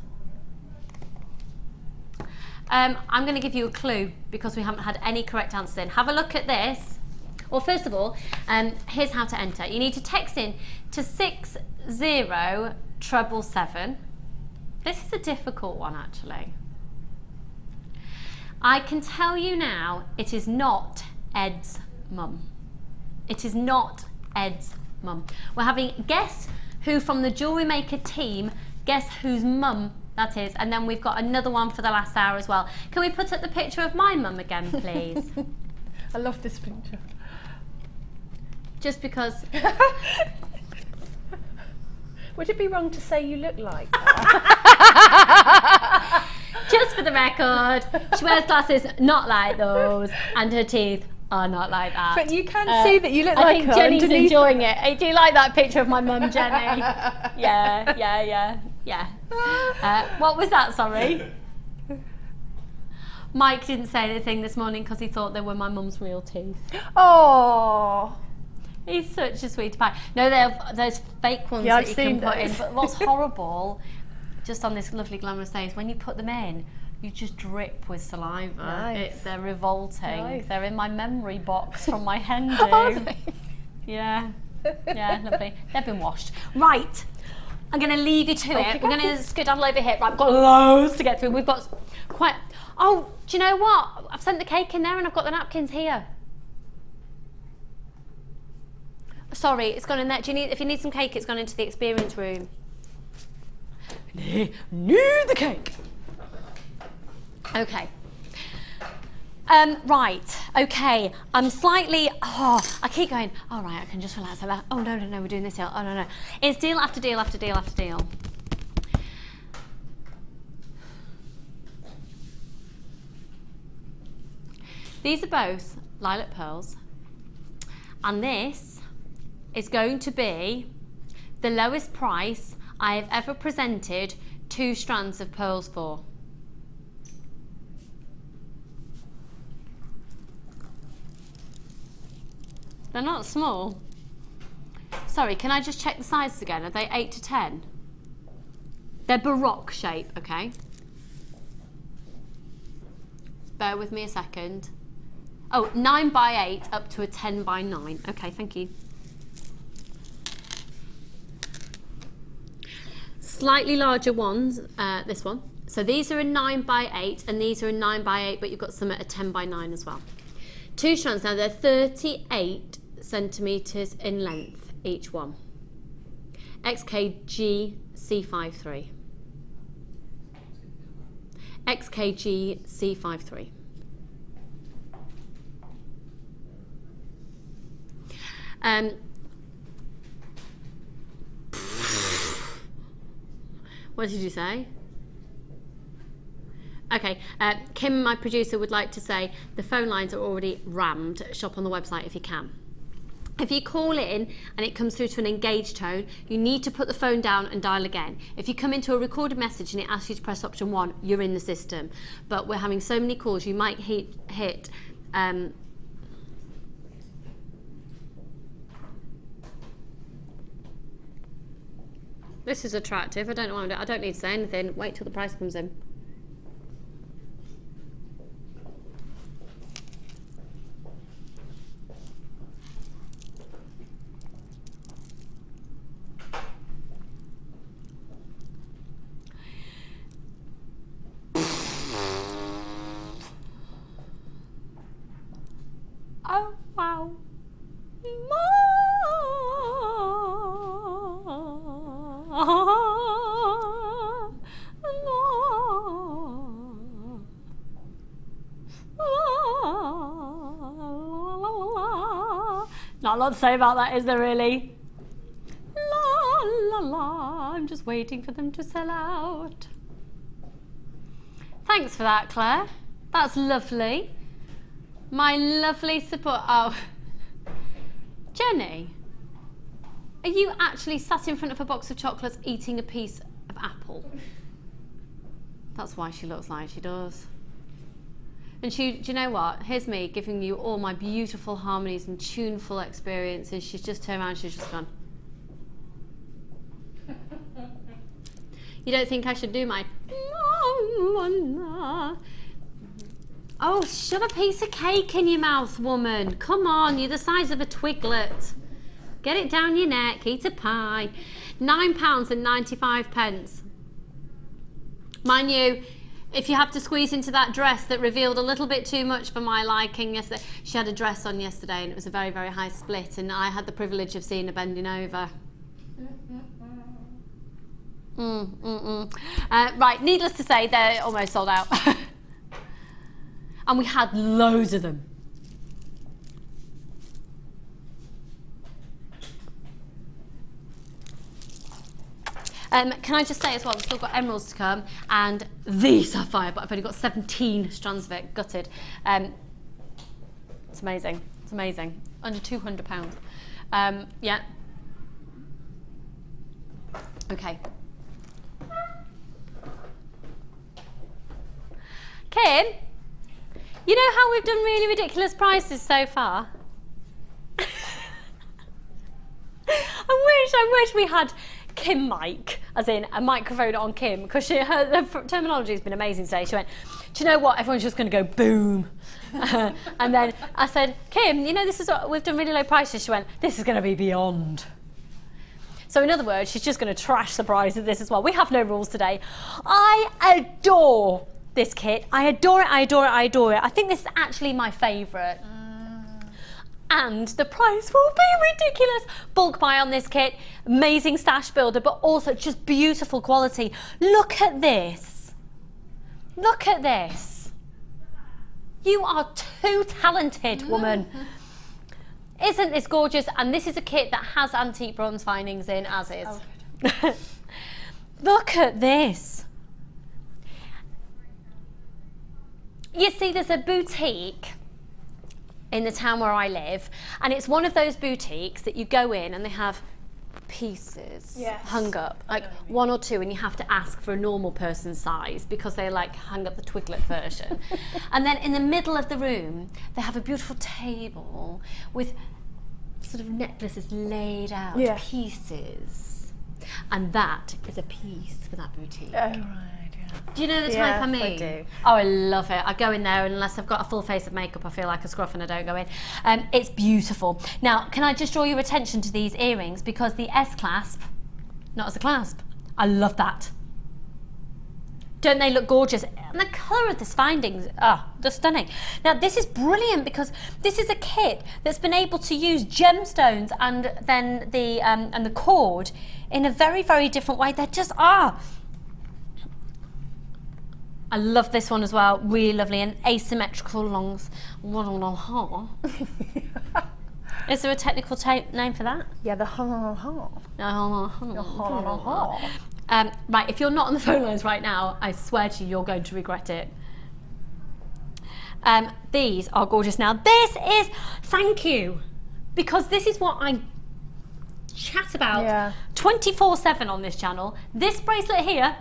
I'm going to give you a clue because we haven't had any correct answers in. Have a look at this. Well, first of all, here's how to enter. You need to text in to 60777. This is a difficult one, actually. I can tell you now, it is not Ed's mum. It is not Ed's mum. We're having guess who from the Jewellery Maker team, guess whose mum that is, and then we've got another one for the last hour as well. Can we put up the picture of my mum again, please? I love this picture. Just because... Would it be wrong to say you look like her? Just for the record, she wears glasses not like those, and her teeth are not like that. But you can see that you look like her. I think Jenny's underneath. enjoying it. I do like that picture of my mum, Jenny. Yeah. What was that, sorry? Mike didn't say anything this morning because he thought they were my mum's real teeth. Oh. He's such a sweet pie. No, they're those fake ones that you can put in. But what's horrible, just on this lovely glamorous day, is when you put them in, you just drip with saliva. Nice. They're revolting. Nice. They're in my memory box from my hen do. Are they? Yeah, lovely. They've been washed. Right, I'm going to leave you to it. We're going to skedaddle over here. Right, we've got loads to get through. We've got quite... Oh, do you know what? I've sent the cake in there and I've got the napkins here. Sorry, it's gone in there. If you need some cake, it's gone into the experience room. Need the cake. Okay. Right, okay. I'm slightly, I keep going, all right, I can just relax. Oh, no, we're doing this deal. Oh, no. It's deal after deal after deal after deal. These are both lilac pearls, and this is going to be the lowest price I have ever presented 2 strands of pearls for. They're not small. Sorry, can I just check the sizes again? Are they 8 to 10? They're Baroque shape, okay? Bear with me a second. Oh, 9 by 8 up to a 10 by 9. Okay, thank you. Slightly larger ones, this one. So these are a 9 by 8 and these are a 9 by 8, but you've got some at a 10 by 9 as well. 2 strands, now they're 38 centimetres in length, each one. XKG C53. XKG C53. What did you say? Okay, Kim, my producer, would like to say the phone lines are already rammed. Shop on the website if you can. If you call in and it comes through to an engaged tone, you need to put the phone down and dial again. If you come into a recorded message and it asks you to press option 1, you're in the system. But we're having so many calls, you might hit this is attractive. I don't know why I don't need to say anything. Wait till the price comes in. Oh, wow. Not a lot to say about that, is there really? La la la, I'm just waiting for them to sell out. Thanks for that, Claire. That's lovely. My lovely support. Oh, Jenny, are you actually sat in front of a box of chocolates eating a piece of apple? That's why she looks like she does. And do you know what? Here's me giving you all my beautiful harmonies and tuneful experiences. She's just turned around, she's just gone. You don't think I should do my... Oh, shove a piece of cake in your mouth, woman. Come on, you're the size of a twiglet. Get it down your neck, eat a pie. £9.95. Mind you, if you have to squeeze into that dress that revealed a little bit too much for my liking yesterday. She had a dress on yesterday and it was a very, very high split, and I had the privilege of seeing her bending over. Right, needless to say, they're almost sold out. And we had loads of them. Can I just say as well, we've still got emeralds to come and the sapphire, but I've only got 17 strands of it, gutted. It's amazing, it's amazing. Under £200. Yeah. Okay. Kim, you know how we've done really ridiculous prices so far? I wish we had Kim mic, as in a microphone on Kim, because her terminology has been amazing today. She went, do you know what, everyone's just going to go boom. And then I said, Kim, you know, this is what we've done really low prices. She went, this is going to be beyond. So in other words, she's just going to trash the price of this as well. We have no rules today. I adore this kit. I adore it, I adore it, I adore it. I think this is actually my favourite. And the price will be ridiculous. Bulk buy on this kit, amazing stash builder, but also just beautiful quality. Look at this. Look at this. You are too talented, woman. Isn't this gorgeous? And this is a kit that has antique bronze findings in, as is. Oh, look at this. You see, there's a boutique in the town where I live, and it's one of those boutiques that you go in and they have pieces hung up, like one or two, and you have to ask for a normal person's size because they like hung up the Twiglet version. And then in the middle of the room they have a beautiful table with sort of necklaces laid out, pieces, and that is a piece for that boutique. Oh right. Do you know the type I mean? I do. Oh, I love it. I go in there, and unless I've got a full face of makeup, I feel like a scruff and I don't go in. It's beautiful. Now, can I just draw your attention to these earrings? Because the S-clasp, not as a clasp. I love that. Don't they look gorgeous? And the colour of this findings, they're stunning. Now, this is brilliant because this is a kit that's been able to use gemstones and then the cord in a very, very different way. They just are. I love this one as well, really lovely, and asymmetrical longs. Is there a technical name for that? Yeah, the right, if you're not on the phone lines right now, I swear to you, you're going to regret it. These are gorgeous. Now, this is, thank you, because this is what I chat about 24/7 on this channel. This bracelet here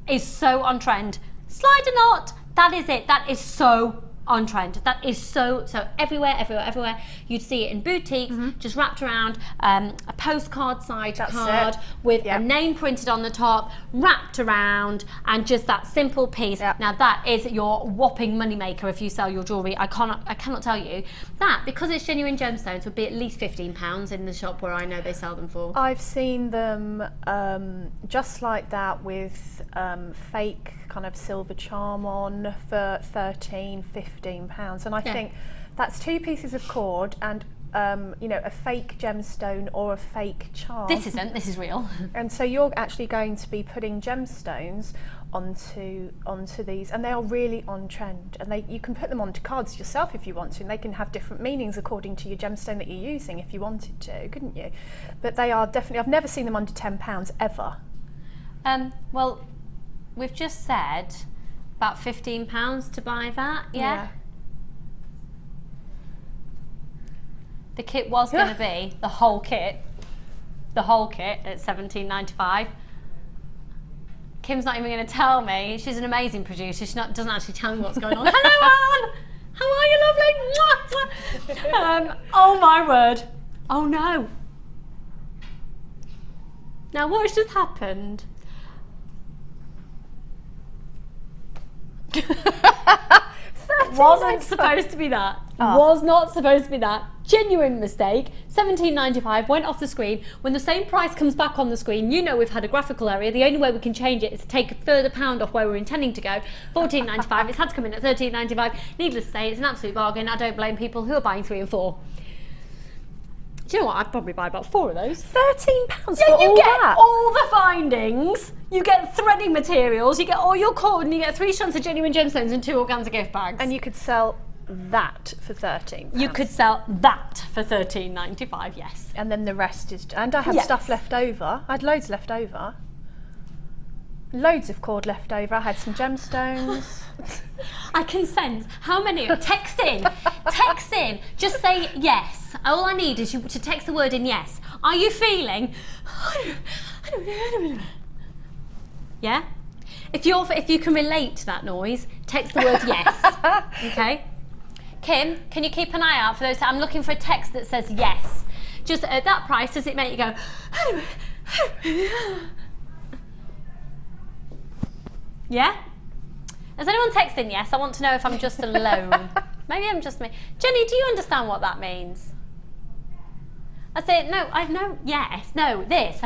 is so on trend. Slide a knot, that is it. That is so on trend. That is so everywhere, everywhere, everywhere. You'd see it in boutiques, just wrapped around a postcard side card with a name printed on the top, wrapped around, and just that simple piece. Now that is your whopping money maker if you sell your jewellery. I cannot tell you that, because it's genuine gemstones, would be at least £15 in the shop where I know they sell them for. I've seen them just like that with fake kind of silver charm on for £13–15, and I think that's 2 pieces of cord and you know, a fake gemstone or a fake charm. This isn't, this is real. And so you're actually going to be putting gemstones onto these, and they are really on trend, and you can put them onto cards yourself if you want to, and they can have different meanings according to your gemstone that you're using if you wanted to, couldn't you? But they are definitely, I've never seen them under £10 ever. Well, we've just said about £15 to buy that, yeah? The kit was going to be the whole kit at £17.95. Kim's not even going to tell me. She's an amazing producer. She doesn't actually tell me what's going on. Hello, Anne! How are you, lovely? Oh my word. Oh no. Now what's just happened? Wasn't supposed to be that. Was not supposed to be that. Genuine mistake. £17.95 went off the screen. When the same price comes back on the screen, you know we've had a graphical error. The only way we can change it is to take a further £1 off where we're intending to go. £14.95. It's had to come in at £13.95. Needless to say, it's an absolute bargain. I don't blame people who are buying 3 and 4. Do you know what? I'd probably buy about 4 of those. £13 yeah, for you all get that. all the findings. You get threading materials. You get all your cord, and you get 3 strands of genuine gemstones and 2 organza gift bags. And you could sell that for £13. You could sell that for £13.95. Yes. And then the rest is. And I had stuff left over. I had loads left over. Loads of cord left over. I had some gemstones. I can sense how many are text in. Text in. Just say yes. All I need is you to text the word in yes. Are you feeling? Yeah? If you can relate to that noise, text the word yes. Okay? Kim, can you keep an eye out for those? I'm looking for a text that says yes. Just at that price, does it make you go? Yeah? Has anyone texting yes? I want to know if I'm just alone. Maybe I'm just me. Jenny, do you understand what that means? I say, no, I know, yes, no, this.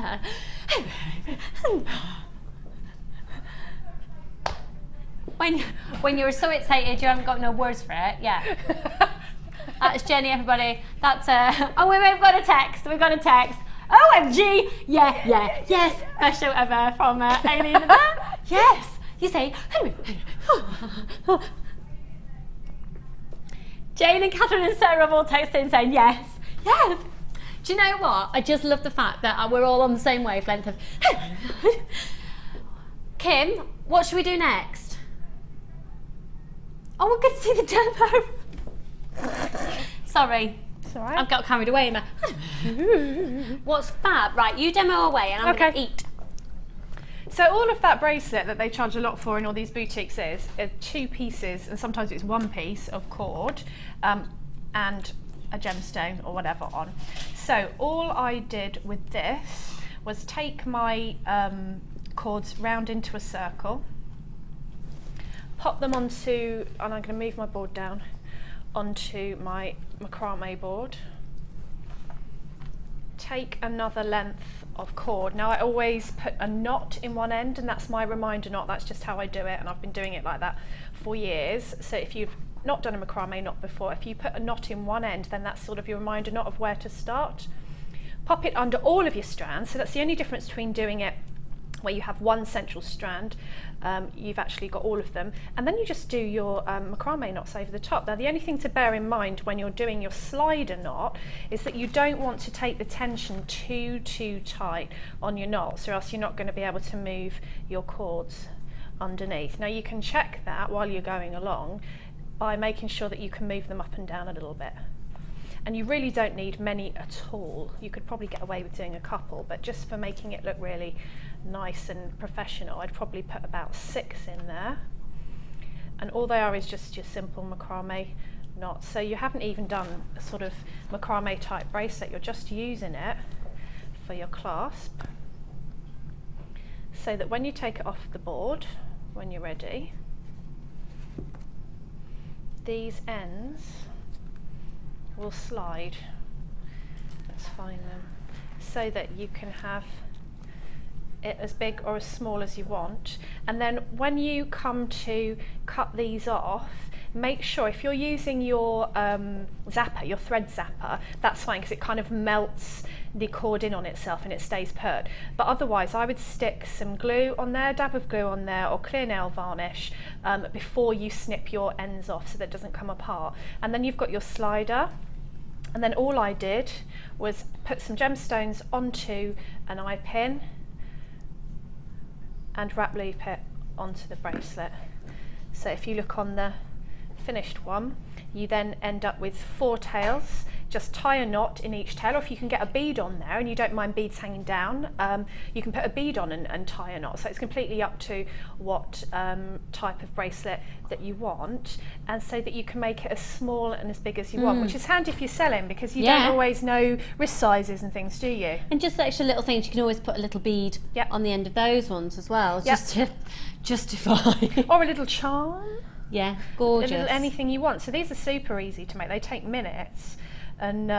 When you're so excited you haven't got no words for it, yeah. That's Jenny, everybody. That's, oh, we've got a text, OMG, yeah, yes, best show ever from Aileen. Yes. You say, Jane and Catherine and Sarah have all texted saying yes, yes. Do you know what? I just love the fact that we're all on the same wavelength of. Kim, what should we do next? Oh, we're going to see the demo. Sorry. It's all right. I've got carried away. What's fab? Right, you demo away and I'm going to eat. So all of that bracelet that they charge a lot for in all these boutiques is 2 pieces, and sometimes it's 1 piece of cord and a gemstone or whatever on. So all I did with this was take my cords round into a circle, pop them onto, and I'm going to move my board down, onto my macrame board. Take another length of cord. Now I always put a knot in one end, and that's my reminder knot. That's just how I do it, and I've been doing it like that for years. So if you've not done a macrame knot before, if you put a knot in one end, then that's sort of your reminder knot of where to start. Pop it under all of your strands. So that's the only difference between doing it where you have one central strand. You've actually got all of them, and then you just do your macrame knots over the top. Now the only thing to bear in mind when you're doing your slider knot is that you don't want to take the tension too tight on your knots, or else you're not going to be able to move your cords underneath. Now you can check that while you're going along by making sure that you can move them up and down a little bit. And you really don't need many at all. You could probably get away with doing a couple, but just for making it look really nice and professional, I'd probably put about 6 in there. And all they are is just your simple macrame knots. So you haven't even done a sort of macrame type bracelet, you're just using it for your clasp. So that when you take it off the board, when you're ready, these ends will slide. Let's find them. So that you can have it as big or as small as you want. And then when you come to cut these off, make sure if you're using your zapper, your thread zapper, that's fine because it kind of melts the cord in on itself and it stays put. But otherwise I would stick some glue on there, dab of glue on there, or clear nail varnish before you snip your ends off so that it doesn't come apart. And then you've got your slider. And then all I did was put some gemstones onto an eye pin and wrap loop it onto the bracelet. So if you look on the finished one, you then end up with 4 tails. Just tie a knot in each tail, or if you can get a bead on there and you don't mind beads hanging down, you can put a bead on and tie a knot. So it's completely up to what type of bracelet that you want, and so that you can make it as small and as big as you want, which is handy if you're selling, because you don't always know wrist sizes and things, do you? And just extra little things, you can always put a little bead on the end of those ones as well, just to justify. Or a little charm. Yeah, gorgeous. A little anything you want. So these are super easy to make. They take minutes. And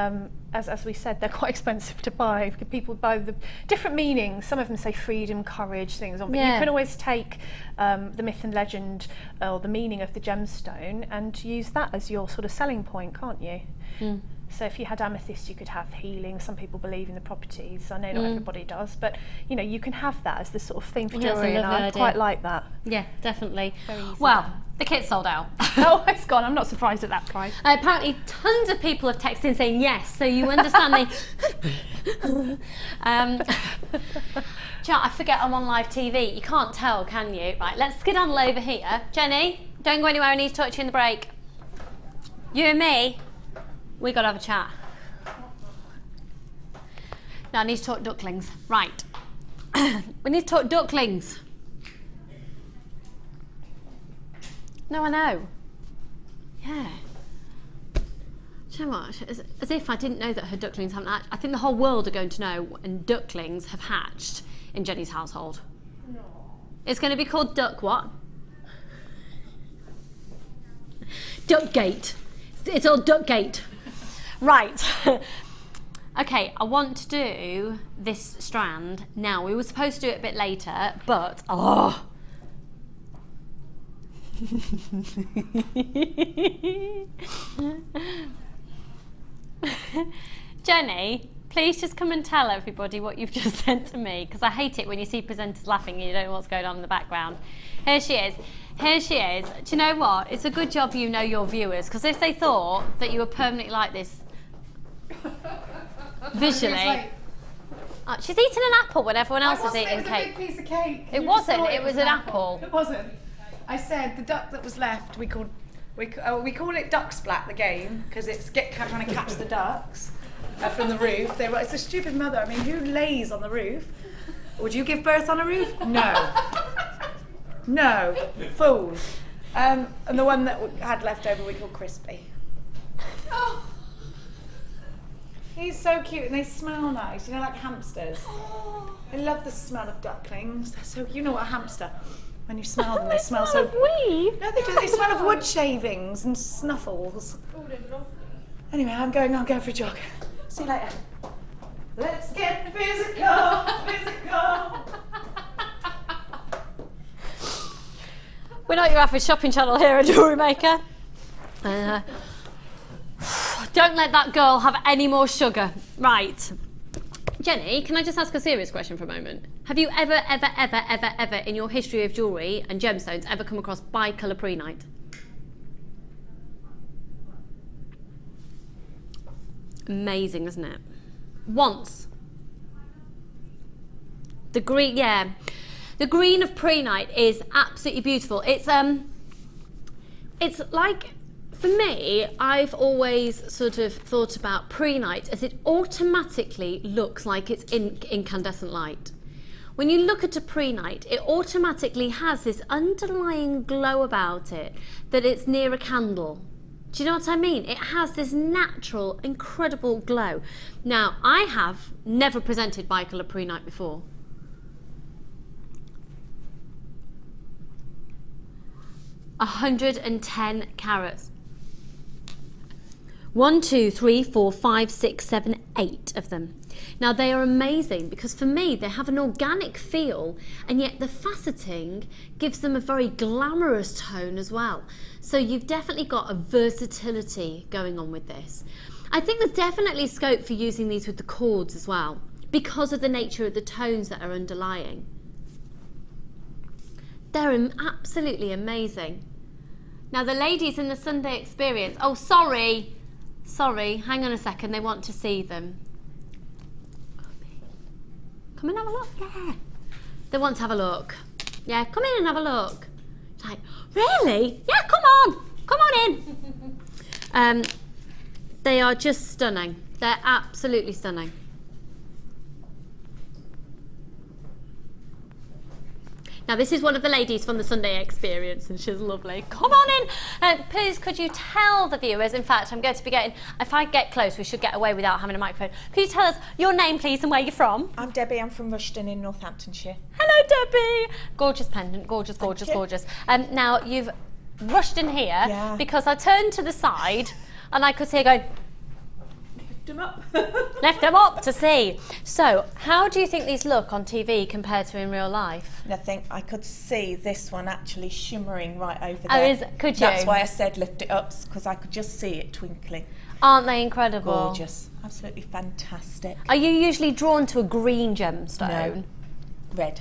as we said, they're quite expensive to buy. People buy the different meanings. Some of them say freedom, courage, things on. But you can always take the myth and legend or the meaning of the gemstone and use that as your sort of selling point, can't you? So if you had amethyst, you could have healing. Some people believe in the properties. I know not everybody does, but you know, you can have that as the sort of theme for jewellery, and I quite like that. Yeah, definitely. Very easy. Well, the kit's sold out. Oh, it's gone. I'm not surprised at that price. Apparently, tons of people have texted in saying yes, so you understand they... I forget I'm on live TV. You can't tell, can you? Right, let's skedaddle over here. Jenny, don't go anywhere. I need to talk to you in the break. You and me, we got to have a chat. No, I need to talk ducklings. Right. We need to talk ducklings. No, I know. Yeah. Do you know what? As if I didn't know that her ducklings haven't hatched. I think the whole world are going to know when ducklings have hatched in Jenny's household. No. It's going to be called Duck what? Duckgate. It's all Duckgate. Right. Okay, I want to do this strand now. We were supposed to do it a bit later, but Jenny, please just come and tell everybody what you've just sent to me, because I hate it when you see presenters laughing and you don't know what's going on in the background. Here she is. Here she is. Do you know what? It's a good job you know your viewers, because if they thought that you were permanently like this visually... she's eating an apple when everyone else is eating cake. It was a big piece of cake. It wasn't. It was an apple. It wasn't. I said the duck that was left, we call it duck splat, the game, because it's trying to catch the ducks from the roof. It's a stupid mother. I mean, who lays on the roof? Would you give birth on a roof? No. No. Fools. And the one that had left over we called Crispy. Oh. He's so cute and they smell nice, you know, like hamsters. I love the smell of ducklings. They're so, you know what, a hamster, when you smell them, they smell so... Wee. No, they do. They smell of wood shavings and snuffles. Anyway, I'll go for a jog. See you later. Let's get physical, physical. We're not your average shopping channel here at Jewellery Maker. Don't let that girl have any more sugar. Right. Jenny, can I just ask a serious question for a moment? Have you ever in your history of jewellery and gemstones ever come across bi-colour prehnite? Amazing, isn't it? Once. The green, yeah. The green of prehnite is absolutely beautiful. It's like, for me, I've always sort of thought about prehnite as it automatically looks like it's in incandescent light. When you look at a prehnite, it automatically has this underlying glow about it that it's near a candle. Do you know what I mean? It has this natural, incredible glow. Now, I have never presented bi-colour prehnite before. 110 carats. 1, 2, 3, 4, 5, 6, 7, 8 of them. Now they are amazing because for me they have an organic feel and yet the faceting gives them a very glamorous tone as well. So you've definitely got a versatility going on with this. I think there's definitely scope for using these with the cords as well because of the nature of the tones that are underlying. They're absolutely amazing. Now the ladies in the Sunday experience, oh sorry, hang on a second, they want to see them. Come and have a look, yeah. They want to have a look. Yeah, come in and have a look. It's like, really? Yeah, come on in. They are just stunning. They're absolutely stunning. Now this is one of the ladies from the Sunday experience and she's lovely. Come on in. Please could you tell the viewers, in fact I'm going to be getting, if I get close we should get away without having a microphone. Could you tell us your name please and where you're from? I'm Debbie, I'm from Rushden in Northamptonshire. Hello Debbie. Gorgeous pendant, gorgeous, gorgeous, gorgeous. Now you've rushed in here because I turned to the side and I could see her going, Lift them up. Lift them up to see. So, how do you think these look on TV compared to in real life? I think I could see this one actually shimmering right over Oh, there. could you? That's why I said lift it up, because I could just see it twinkling. Aren't they incredible? Gorgeous. Absolutely fantastic. Are you usually drawn to a green gemstone? No. Red.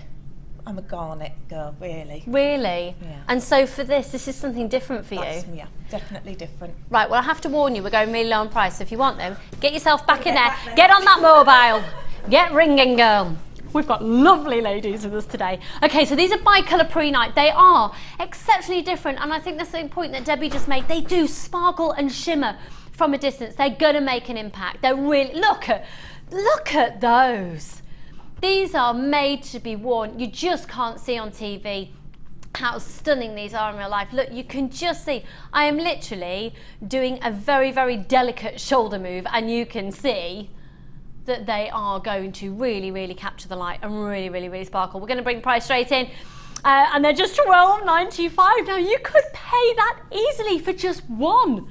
I'm a garnet girl, really. Really? Yeah. And so for this is something different for you? Yeah, definitely different. Right, well I have to warn you, we're going really low on price, so if you want them, get yourself back in there, get on that mobile, get ringing, girl. We've got lovely ladies with us today. Okay, so these are bi-colour Prehnite. They are exceptionally different, and I think that's the point that Debbie just made. They do sparkle and shimmer from a distance. They're gonna make an impact. They're really, look at those. These are made to be worn. You just can't see on TV how stunning these are in real life. Look, you can just see, I am literally doing a very, very delicate shoulder move, and you can see that they are going to really, really capture the light and really, really, really sparkle. We're gonna bring the price straight in, and they're just $12.95. Now you could pay that easily for just one.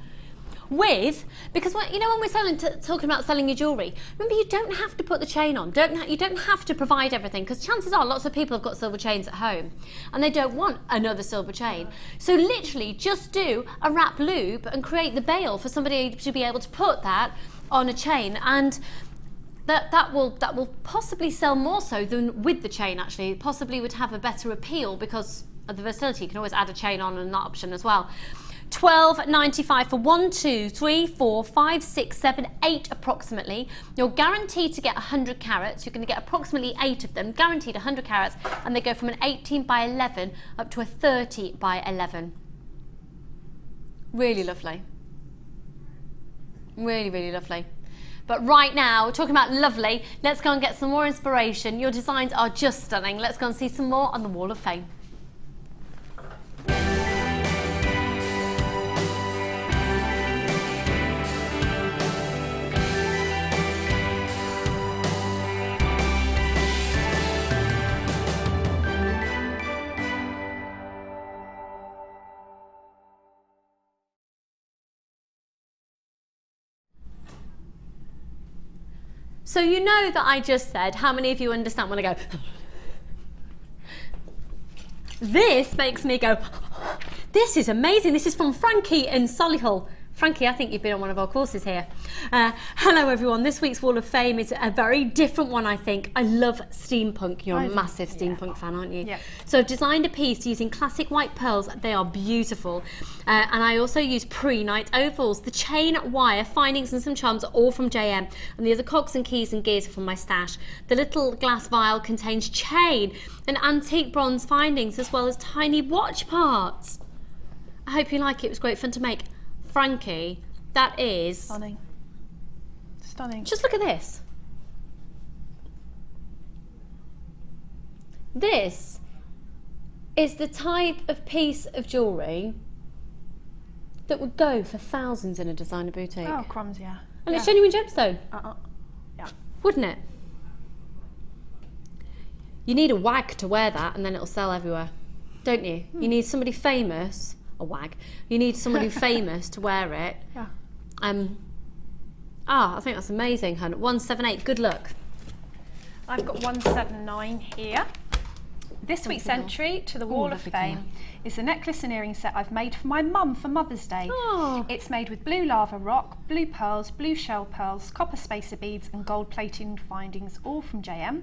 Because when we're talking about selling your jewellery, remember you don't have to put the chain on, you don't have to provide everything, because chances are lots of people have got silver chains at home and they don't want another silver chain. So literally just do a wrap loop and create the bail for somebody to be able to put that on a chain, and that will possibly sell more so than with the chain. Actually, possibly would have a better appeal because of the versatility. You can always add a chain on and that option as well. $12.95 for 1, 2, 3, 4, 5, 6, 7, 8 approximately. You're guaranteed to get 100 carats. You're going to get approximately 8 of them, guaranteed 100 carats, and they go from an 18 by 11 up to a 30 by 11. Really lovely. Really, really lovely. But right now, we're talking about lovely. Let's go and get some more inspiration. Your designs are just stunning. Let's go and see some more on the Wall of Fame. So you know that I just said, how many of you understand when I go? This makes me go, this is amazing. This is from Frankie in Solihull. Frankie, I think you've been on one of our courses here. Hello everyone, this week's Wall of Fame is a very different one, I think. I love steampunk. You're a massive steampunk fan, aren't you? Yeah. So I've designed a piece using classic white pearls. They are beautiful. And I also use Prehnite ovals. The chain, wire, findings and some charms are all from JM. And the other cogs and keys and gears are from my stash. The little glass vial contains chain and antique bronze findings as well as tiny watch parts. I hope you like it. It was great fun to make. Frankie, that is stunning. Stunning. Just look at this. This is the type of piece of jewellery that would go for thousands in a designer boutique. Oh, crumbs, yeah. And it's genuine gemstone. Yeah. Wouldn't it? You need a wag to wear that and then it'll sell everywhere, don't you? You need somebody famous. A wag. You need somebody famous to wear it. Yeah. I think that's amazing, hun. 178. Good luck. I've got 179 here. This week's entry to the Wall of Fame is the necklace and earring set I've made for my mum for Mother's Day. Oh. It's made with blue lava rock, blue pearls, blue shell pearls, copper spacer beads and gold plating findings, all from JM.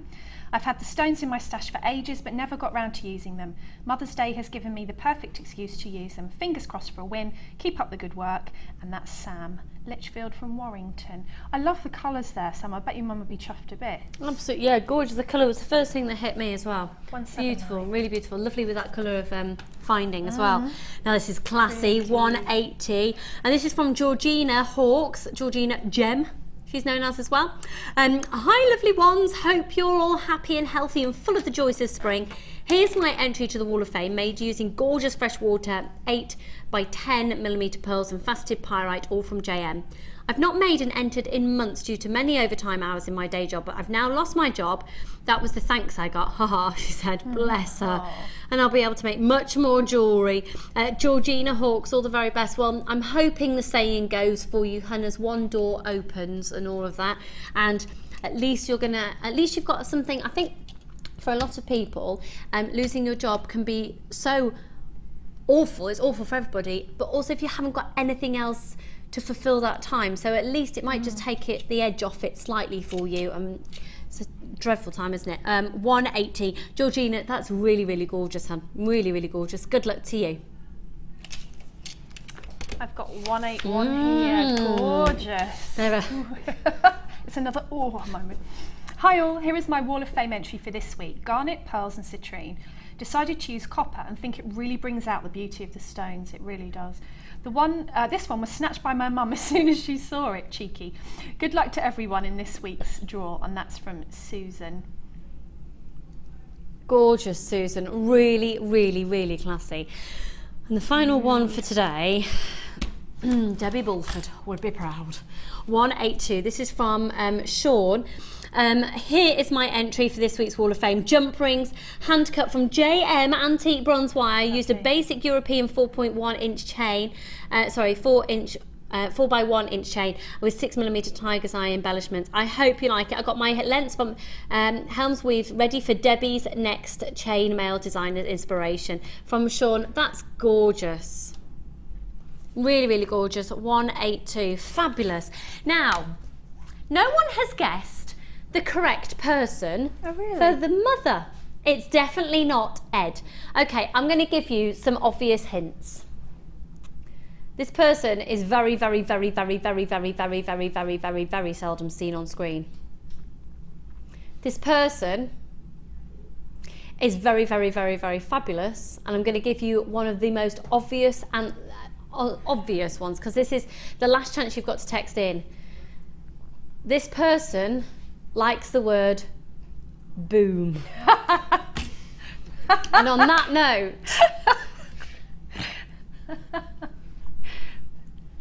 I've had the stones in my stash for ages but never got round to using them. Mother's Day has given me the perfect excuse to use them. Fingers crossed for a win. Keep up the good work. And that's Sam Litchfield from Warrington. I love the colours there, Sam. I bet your mum would be chuffed a bit. Absolutely, yeah, gorgeous. The colour was the first thing that hit me as well. 179. Beautiful, really beautiful. Lovely with that colour of finding as well. Now this is classy, 180. And this is from Georgina Hawks, Georgina Gem. She's known as well. Hi lovely ones, hope you're all happy and healthy and full of the joys of spring. Here's my entry to the Wall of Fame, made using gorgeous freshwater 8 by 10mm pearls and faceted pyrite, all from JM. I've not made and entered in months due to many overtime hours in my day job, but I've now lost my job. That was the thanks I got. Haha, she said, bless her. And I'll be able to make much more jewellery. Georgina Hawks, all the very best. Well, I'm hoping the saying goes for you, hun, as one door opens and all of that. And at least you've got something. I think for a lot of people, losing your job can be so awful. It's awful for everybody, but also if you haven't got anything else to fulfill that time, so at least it might just take the edge off it slightly for you. It's a dreadful time, isn't it? 180. Georgina, that's really, really gorgeous, hun. Really, really gorgeous. Good luck to you. I've got 181 here. Gorgeous. It's another moment. Hi all, here is my Wall of Fame entry for this week. Garnet, pearls and citrine. Decided to use copper and think it really brings out the beauty of the stones. It really does. This one was snatched by my mum as soon as she saw it. Cheeky. Good luck to everyone in this week's draw, and that's from Susan. Gorgeous, Susan. Really, really, really classy. And the final one for today, Debbie Bulford would be proud. 182. This is from Sean. Here is my entry for this week's Wall of Fame. Jump rings, hand cut from JM antique bronze wire. Used a basic European 4.1 inch chain, 4 by 1 inch chain with 6mm tiger's eye embellishments. I hope you like it. I got my lengths from Helms Weaves ready for Debbie's next chainmail designer inspiration. From Sean. That's gorgeous. Really, really gorgeous. 182. Fabulous. Now, no one has guessed the correct person for the mother. It's definitely not Ed. Okay, I'm going to give you some obvious hints. This person is very, very, very, very, very, very, very, very, very, very, very seldom seen on screen. This person is very, very, very, very fabulous, and I'm going to give you one of the most obvious ones, because this is the last chance you've got to text in. This person likes the word boom. And on that note, do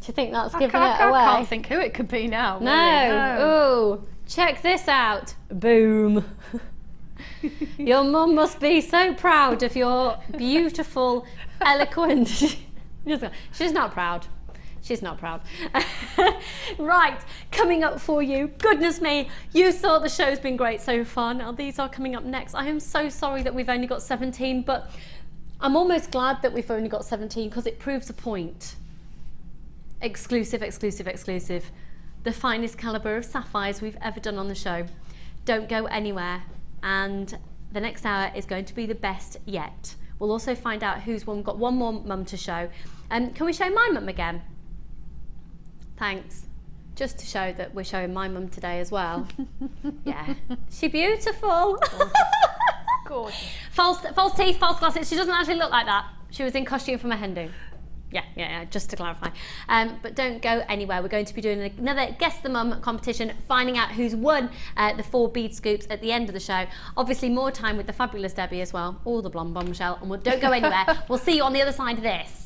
you think that's giving it away? I can't think who it could be now. No. Ooh, check this out. Boom. Your mum must be so proud of your beautiful, eloquent. She's not proud. She's not proud. Right, coming up for you. Goodness me, you thought the show's been great so far. Now these are coming up next. I am so sorry that we've only got 17, but I'm almost glad that we've only got 17 because it proves a point. Exclusive, exclusive, exclusive. The finest calibre of sapphires we've ever done on the show. Don't go anywhere, and the next hour is going to be the best yet. We'll also find out who's won. We've got one more mum to show. Can we show my mum again? Thanks. Just to show that we're showing my mum today as well. Yeah. She's beautiful. Gorgeous. False teeth, false glasses. She doesn't actually look like that. She was in costume from a hen do. Yeah, just to clarify. But don't go anywhere. We're going to be doing another Guess the Mum competition, finding out who's won the 4 bead scoops at the end of the show. Obviously, more time with the fabulous Debbie as well, or the blonde bombshell, and don't go anywhere. We'll see you on the other side of this.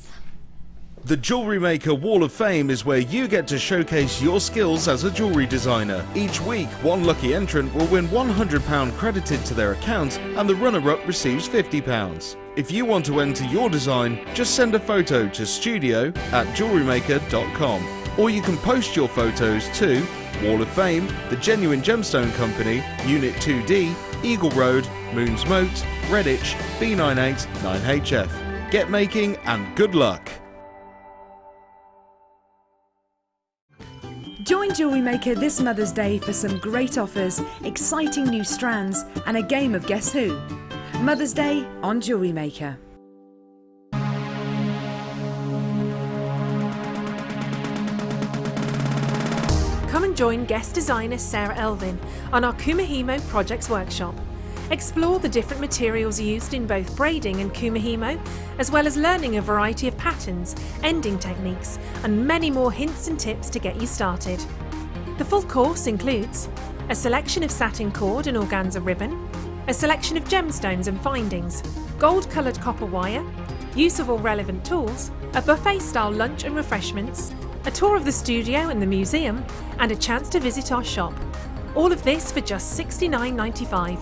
The Jewellery Maker Wall of Fame is where you get to showcase your skills as a jewellery designer. Each week, one lucky entrant will win £100 credited to their account, and the runner-up receives £50. If you want to enter your design, just send a photo to studio@jewellerymaker.com, or you can post your photos to Wall of Fame, The Genuine Gemstone Company, Unit 2D, Eagle Road, Moons Moat, Redditch, B98 9HF. Get making and good luck! Join Jewellery Maker this Mother's Day for some great offers, exciting new strands, and a game of Guess Who. Mother's Day on Jewellery Maker. Come and join guest designer Sarah Elvin on our Kumihimo Projects Workshop. Explore the different materials used in both braiding and Kumihimo, as well as learning a variety of patterns, ending techniques, and many more hints and tips to get you started. The full course includes a selection of satin cord and organza ribbon, a selection of gemstones and findings, gold-coloured copper wire, use of all relevant tools, a buffet-style lunch and refreshments, a tour of the studio and the museum, and a chance to visit our shop. All of this for just $69.95.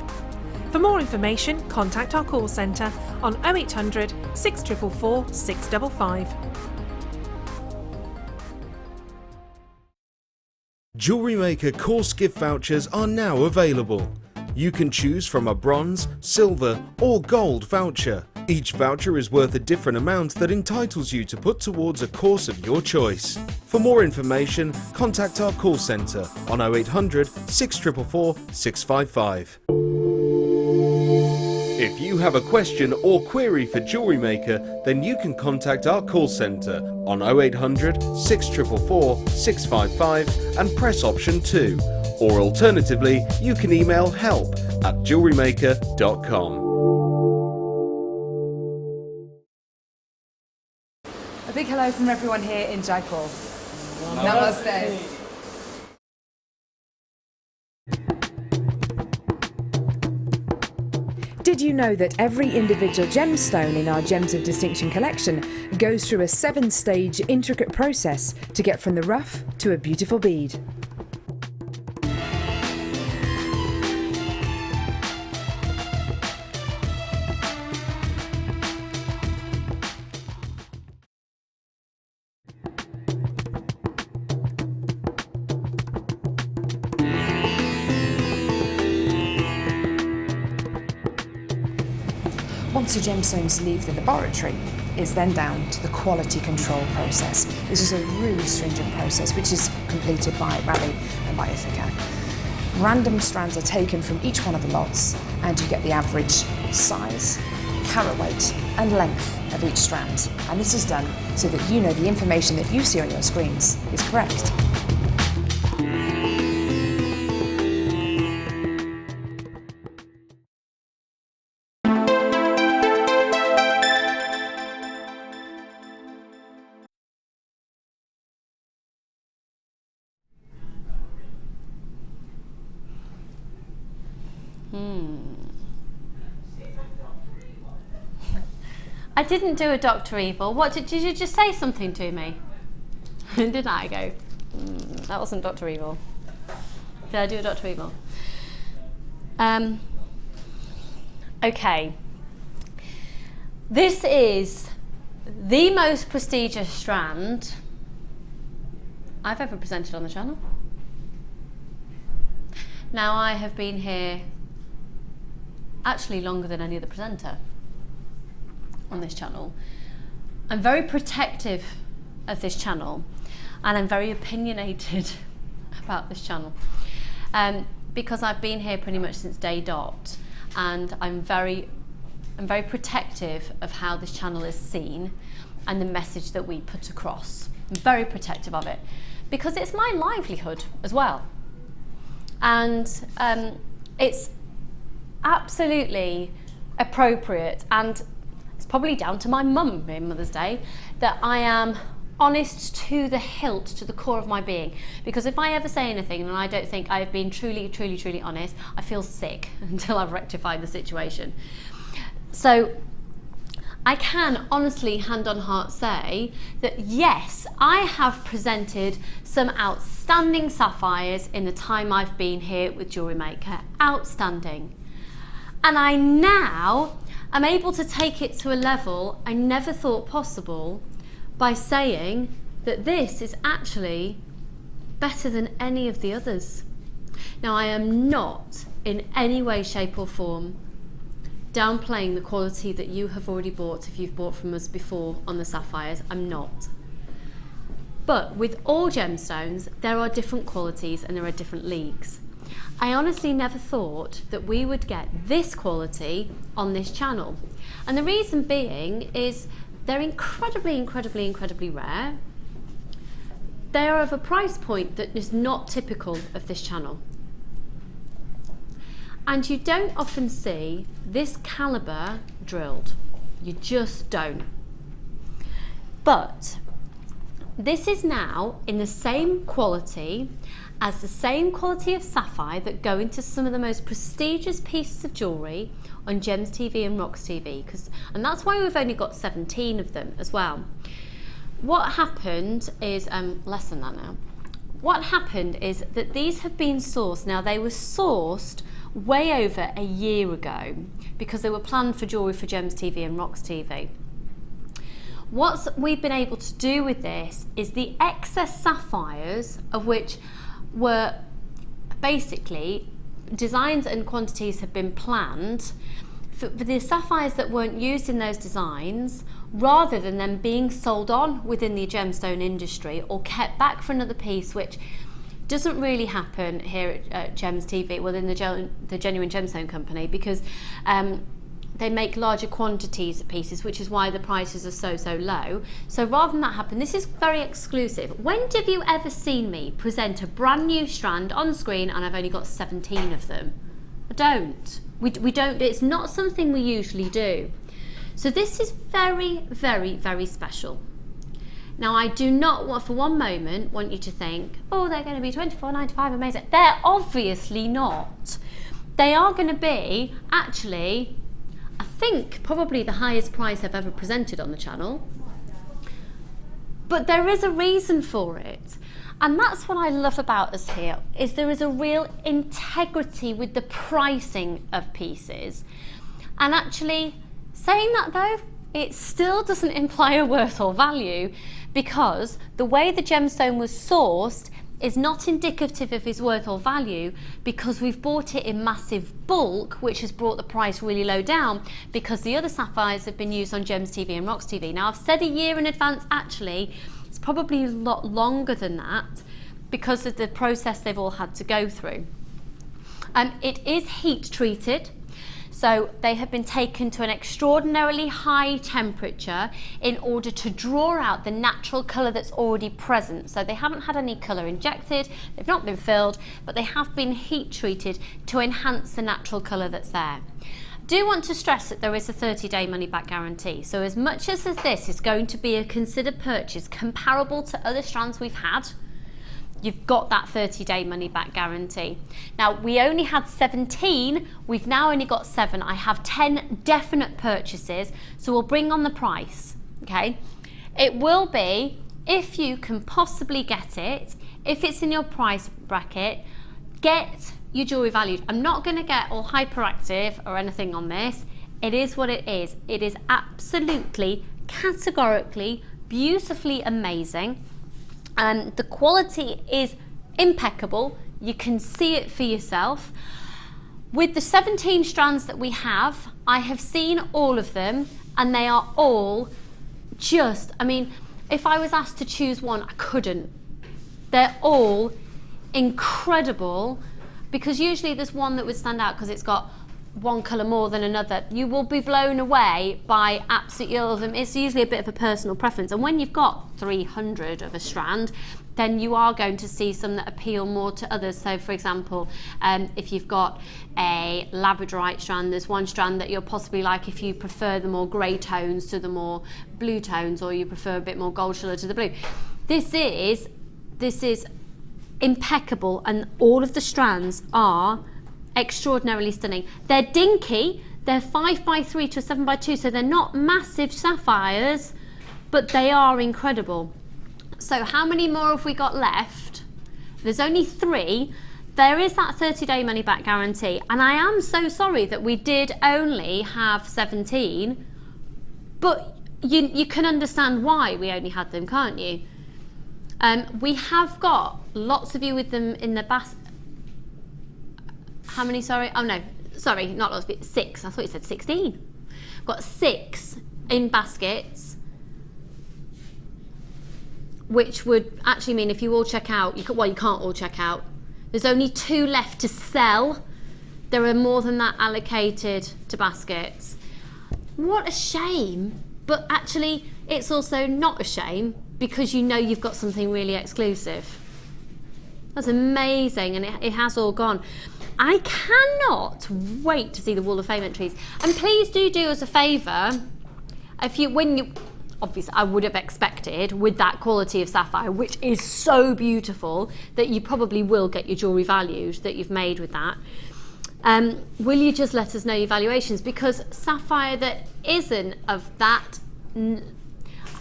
For more information, contact our call centre on 0800 644 655. Jewellery Maker course gift vouchers are now available. You can choose from a bronze, silver or gold voucher. Each voucher is worth a different amount that entitles you to put towards a course of your choice. For more information, contact our call centre on 0800 644 655. If you have a question or query for Jewellery Maker, then you can contact our call centre on 0800 644 655 and press option 2. Or alternatively, you can email help@jewellerymaker.com. A big hello from everyone here in Jaipur. Namaste. Did you know that every individual gemstone in our Gems of Distinction collection goes through a 7-stage intricate process to get from the rough to a beautiful bead? Once the gemstones leave the laboratory, it's then down to the quality control process. This is a really stringent process which is completed by Raleigh and by Ithaca. Random strands are taken from each one of the lots and you get the average size, carat weight and length of each strand. And this is done so that you know the information that you see on your screens is correct. I didn't do a Dr. Evil. What did you just say something to me? Did I go? That wasn't Dr. Evil. Did I do a Dr. Evil? Okay. This is the most prestigious strand I've ever presented on the channel. Now, I have been here actually longer than any other presenter on this channel. I'm very protective of this channel and I'm very opinionated about this channel because I've been here pretty much since day dot, and I'm very protective of how this channel is seen and the message that we put across. I'm very protective of it because it's my livelihood as well, and it's absolutely appropriate, and it's probably down to my mum in Mother's Day that I am honest to the hilt, to the core of my being, because if I ever say anything and I don't think I've been truly honest, I feel sick until I've rectified the situation. So I can honestly, hand on heart, say that yes, I have presented some outstanding sapphires in the time I've been here with Jewellery Maker. Outstanding. And I now am able to take it to a level I never thought possible by saying that this is actually better than any of the others. Now, I am not in any way, shape or form downplaying the quality that you have already bought if you've bought from us before on the sapphires. I'm not. But with all gemstones, there are different qualities and there are different leagues. I honestly never thought that we would get this quality on this channel. And the reason being is they're incredibly rare. They are of a price point that is not typical of this channel. And you don't often see this calibre drilled. You just don't. But this is now in the same quality as the same quality of sapphire that go into some of the most prestigious pieces of jewellery on Gems TV and Rocks TV, and that's why we've only got 17 of them as well. What happened is, less than that now, what happened is that these have been sourced, now they were sourced way over a year ago because they were planned for jewellery for Gems TV and Rocks TV. What we've been able to do with this is the excess sapphires, of which were basically designs and quantities have been planned for the sapphires that weren't used in those designs, rather than them being sold on within the gemstone industry or kept back for another piece, which doesn't really happen here at Gems TV, within the Genuine Gemstone Company, because they make larger quantities of pieces, which is why the prices are so low. So rather than that happen, this is very exclusive. When have you ever seen me present a brand new strand on screen and I've only got 17 of them? I don't. We don't. It's not something we usually do. So this is very special. Now, I do not want for one moment want you to think, oh, they're going to be $24.95, amazing. They're obviously not. They are going to be, actually, I think probably the highest price I've ever presented on the channel. But there is a reason for it. And that's what I love about us here, is there is a real integrity with the pricing of pieces. And actually, saying that though, it still doesn't imply a worth or value, because the way the gemstone was sourced is not indicative of its worth or value, because we've bought it in massive bulk, which has brought the price really low down, because the other sapphires have been used on Gems TV and Rocks TV. Now, I've said a year in advance, actually, it's probably a lot longer than that because of the process they've all had to go through. It is heat treated. So they have been taken to an extraordinarily high temperature in order to draw out the natural colour that's already present. So they haven't had any colour injected, they've not been filled, but they have been heat treated to enhance the natural colour that's there. I do want to stress that there is a 30-day money-back guarantee. So as much as this is going to be a considered purchase comparable to other strands we've had, you've got that 30-day money-back guarantee. Now, we only had 17, we've now only got 7. I have 10 definite purchases, so we'll bring on the price, okay? It will be, if you can possibly get it, if it's in your price bracket, get your jewellery valued. I'm not gonna get all hyperactive or anything on this. It is what it is. It is absolutely, categorically, beautifully amazing. The quality is impeccable. You can see it for yourself. With the 17 strands that we have, I have seen all of them, and they are all just, I mean, if I was asked to choose one, I couldn't. They're all incredible, because usually there's one that would stand out because it's got one colour more than another. You will be blown away by absolutely all of them. It's usually a bit of a personal preference, and when you've got 300 of a strand, then you are going to see some that appeal more to others. So for example, if you've got a labradorite strand, there's one strand that you'll possibly like if you prefer the more grey tones to the more blue tones, or you prefer a bit more gold colour to the blue. This is impeccable, and all of the strands are extraordinarily stunning. They're dinky, they're 5x3 to 7x2, so they're not massive sapphires, but they are incredible. So how many more have we got left? There's only 3. There is that 30-day money-back guarantee, and I am so sorry that we did only have 17, but you can understand why we only had them, can't you? We have got lots of you with them in the basket. How many, sorry? Oh no, sorry, not lots, but 6. I thought you said 16. Got 6 in baskets, which would actually mean if you all check out, you can't all check out. There's only 2 left to sell. There are more than that allocated to baskets. What a shame, but actually it's also not a shame, because you know you've got something really exclusive. That's amazing, and it has all gone. I cannot wait to see the Wall of Fame entries. And please do us a favour, obviously I would have expected with that quality of sapphire, which is so beautiful, that you probably will get your jewellery valued that you've made with that. Will you just let us know your valuations? Because sapphire that isn't of that, can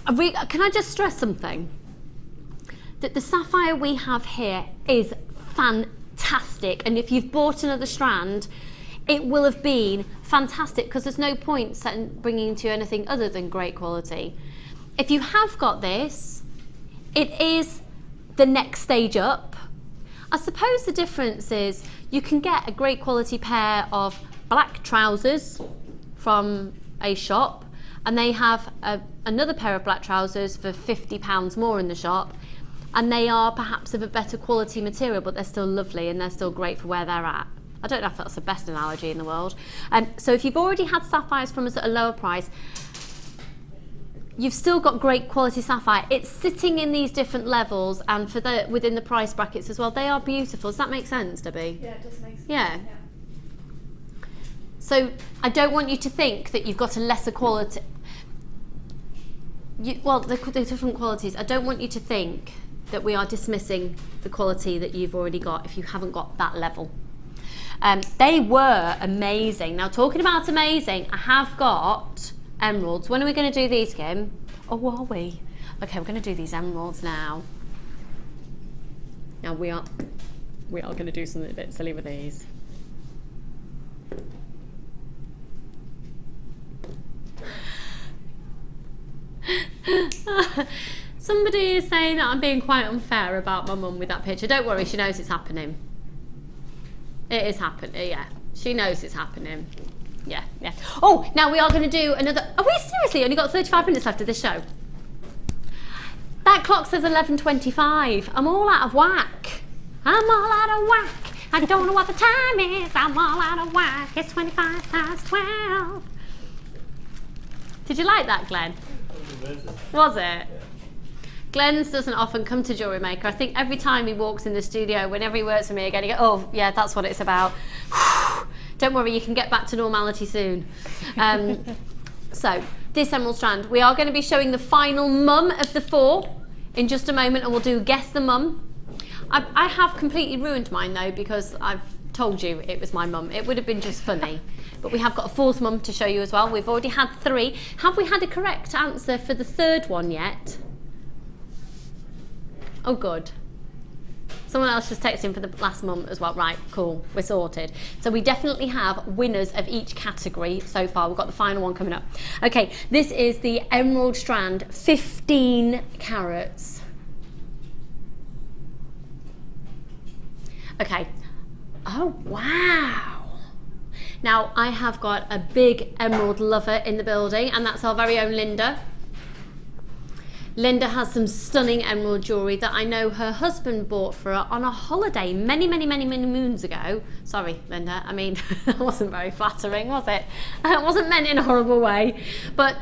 I just stress something? That the sapphire we have here is fantastic, and if you've bought another strand, it will have been fantastic, because there's no point bringing to anything other than great quality. If you have got this, it is the next stage up. I suppose the difference is you can get a great quality pair of black trousers from a shop, and they have another pair of black trousers for £50 more in the shop, and they are perhaps of a better quality material, but they're still lovely and they're still great for where they're at. I don't know if that's the best analogy in the world. So if you've already had sapphires from us at a lower price, you've still got great quality sapphire. It's sitting in these different levels, and for within the price brackets as well. They are beautiful. Does that make sense, Debbie? Yeah, it does make sense. Yeah. So I don't want you to think that you've got a lesser quality. The different qualities. I don't want you to think that we are dismissing the quality that you've already got if you haven't got that level. They were amazing. Now, talking about amazing, I have got emeralds. When are we going to do these, Kim? Oh, are we? Okay, we're going to do these emeralds now. Now we are going to do something a bit silly with these. Somebody is saying that I'm being quite unfair about my mum with that picture. Don't worry, she knows it's happening. It is happening, yeah. She knows it's happening. Yeah, yeah. Oh, now we are going to do another... Are we seriously only got 35 minutes left of this show? That clock says 11:25. I'm all out of whack. I'm all out of whack. I don't know what the time is. I'm all out of whack. It's 12:25. Did you like that, Glenn? Was it? Yeah. Glenn's doesn't often come to Jewellery Maker. I think every time he walks in the studio, whenever he works for me again, he goes, oh, yeah, that's what it's about. Don't worry, you can get back to normality soon. So, this emerald strand, we are going to be showing the final mum of the 4 in just a moment, and we'll do Guess the Mum. I have completely ruined mine, though, because I've told you it was my mum. It would have been just funny. But we have got a 4th mum to show you as well. We've already had 3. Have we had a correct answer for the 3rd one yet? Oh, good. Someone else just texted in for the last mum as well. Right, cool, we're sorted. So we definitely have winners of each category so far. We've got the final one coming up. Okay, this is the emerald strand, 15 carats. Okay. Oh, wow. Now, I have got a big emerald lover in the building, and that's our very own Linda. Linda has some stunning emerald jewellery that I know her husband bought for her on a holiday many moons ago. Sorry, Linda, I mean, that wasn't very flattering, was it? It wasn't meant in a horrible way. But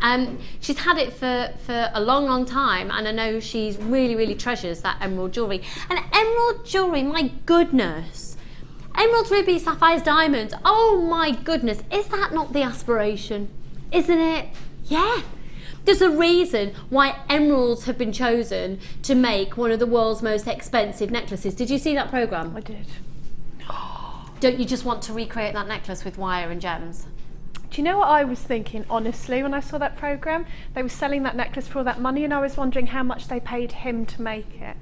she's had it for a long time, and I know she really treasures that emerald jewellery. And emerald jewellery, my goodness. Emeralds, rubies, sapphires, diamonds. Oh my goodness, is that not the aspiration? Isn't it? Yeah. There's a reason why emeralds have been chosen to make one of the world's most expensive necklaces. Did you see that programme? I did. Don't you just want to recreate that necklace with wire and gems? Do you know what I was thinking, honestly, when I saw that programme? They were selling that necklace for all that money, and I was wondering how much they paid him to make it.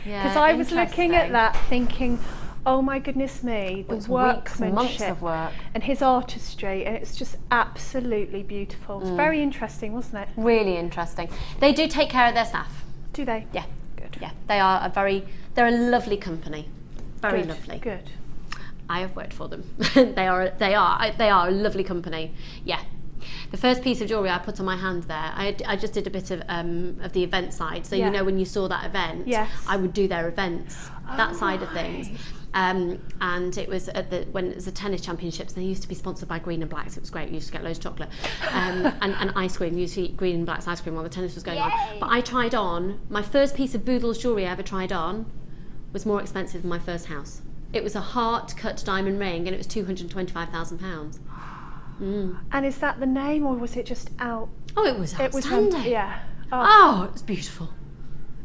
Yeah, because I was looking at that thinking, oh my goodness me, the workmanship, months of work, and his artistry, and it's just absolutely beautiful. It's very interesting, wasn't it? Really interesting. They do take care of their staff. Do they? Yeah. Good. Yeah, they're a lovely company. Very lovely. Good. I have worked for them. they are a lovely company. Yeah. The first piece of jewellery I put on my hand there, I just did a bit of the event side. So you know when you saw that event, I would do their events, that side of things. And it was when it was the tennis championships. They used to be sponsored by Green and Blacks. It was great. You used to get loads of chocolate and ice cream. You used to eat Green and Blacks ice cream while the tennis was going on. But I tried on my first piece of Boodles jewellery I ever tried on was more expensive than my first house. It was a heart-cut diamond ring, and it was £225,000. And is that the name, or was it just out? Oh, it was outstanding. Yeah. Oh, it was beautiful.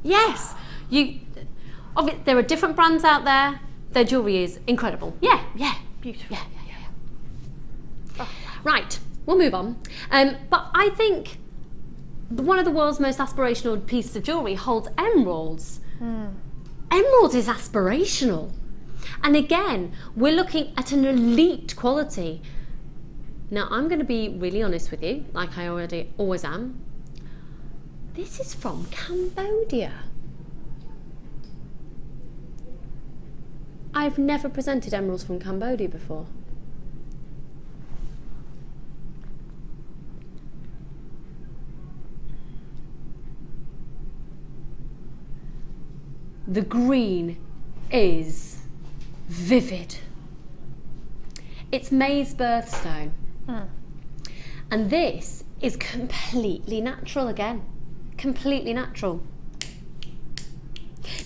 Yes. There are different brands out there. Their jewellery is incredible. Yeah. Beautiful. Yeah. Right, we'll move on. But I think one of the world's most aspirational pieces of jewellery holds emeralds. Emeralds is aspirational. And again, we're looking at an elite quality. Now, I'm going to be really honest with you, like I always am. This is from Cambodia. I've never presented emeralds from Cambodia before. The green is vivid. It's May's birthstone. And this is completely natural again. Completely natural.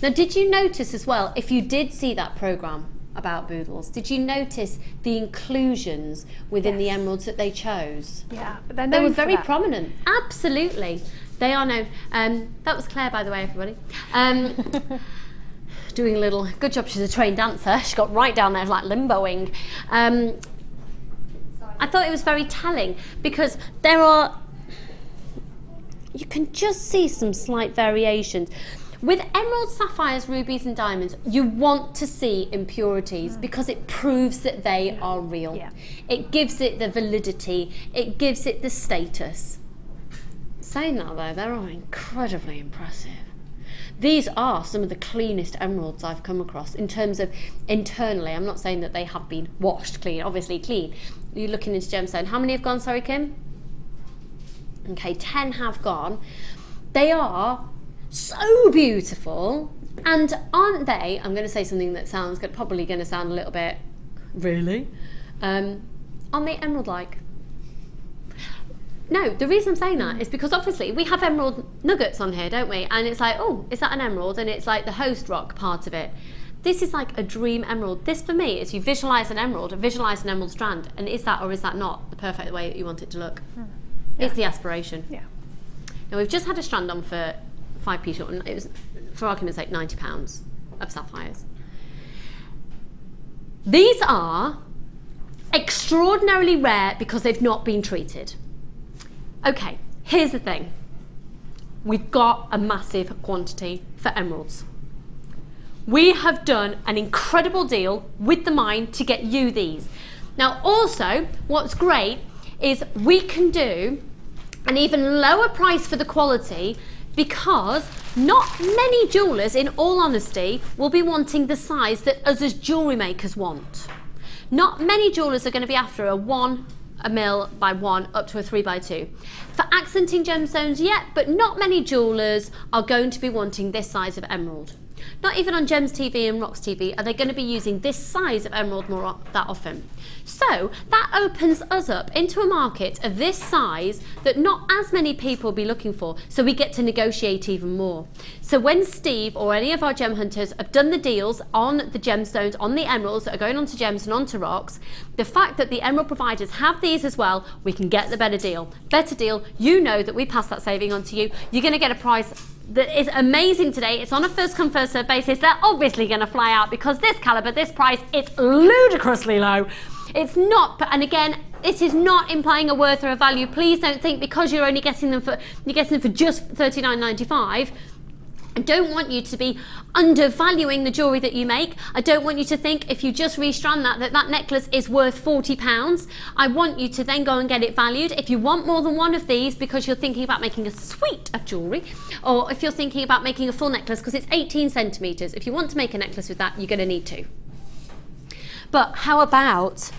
Now, did you notice as well, if you did see that programme about Boodles, did you notice the inclusions within the emeralds that they chose? Yeah, but they're They known were for very that. prominent. Absolutely. They are known. That was Claire, by the way, everybody. Doing a little, good job, she's a trained dancer. She got right down there, like limboing. I thought it was very telling because you can just see some slight variations. With emeralds, sapphires, rubies and diamonds, you want to see impurities because it proves that they are real. It gives it the validity, it gives it the status. Saying that though, they are incredibly impressive. These are some of the cleanest emeralds I've come across in terms of internally. I'm not saying that they have been washed clean, obviously clean. You're looking into Gemstone. How many have gone, sorry, Kim? Okay, 10 have gone. They are so beautiful, and aren't they? I'm going to say something that sounds probably going to sound a little bit, really? Aren't they emerald-like? No, the reason I'm saying that is because obviously we have emerald nuggets on here, don't we? And it's like, oh, is that an emerald? And it's like the host rock part of it. This is like a dream emerald. This for me is you visualise an emerald strand, and is that or is that not the perfect way that you want it to look? It's the aspiration. Yeah. Now we've just had a strand on for 5p short, and it was, for argument's sake, £90 of sapphires. These are extraordinarily rare because they've not been treated. Okay, here's the thing. We've got a massive quantity for emeralds. We have done an incredible deal with the mine to get you these. Now also, what's great is we can do an even lower price for the quality because not many jewellers, in all honesty, will be wanting the size that us as jewellery makers want. Not many jewellers are going to be after a 1 mil by 1 up to a 3 by 2. For accenting gemstones, yet, but not many jewellers are going to be wanting this size of emerald. Not even on Gems TV and Rocks TV are they going to be using this size of emerald that often. So that opens us up into a market of this size that not as many people will be looking for, so we get to negotiate even more. So when Steve or any of our gem hunters have done the deals on the gemstones, on the emeralds that are going onto gems and onto rocks, the fact that the emerald providers have these as well, we can get the better deal. Better deal, you know that we pass that saving on to you. You're going to get a price that is amazing today. It's on a first come first served basis. They're obviously going to fly out because this calibre, this price, it's ludicrously low. It's not, and again, it is not implying a worth or a value. Please don't think because you're only getting them for just $39.95. I don't want you to be undervaluing the jewellery that you make. I don't want you to think if you just restrand that necklace is worth £40. I want you to then go and get it valued. If you want more than one of these because you're thinking about making a suite of jewellery, or if you're thinking about making a full necklace because it's 18 centimetres, if you want to make a necklace with that, you're going to need 2. But how about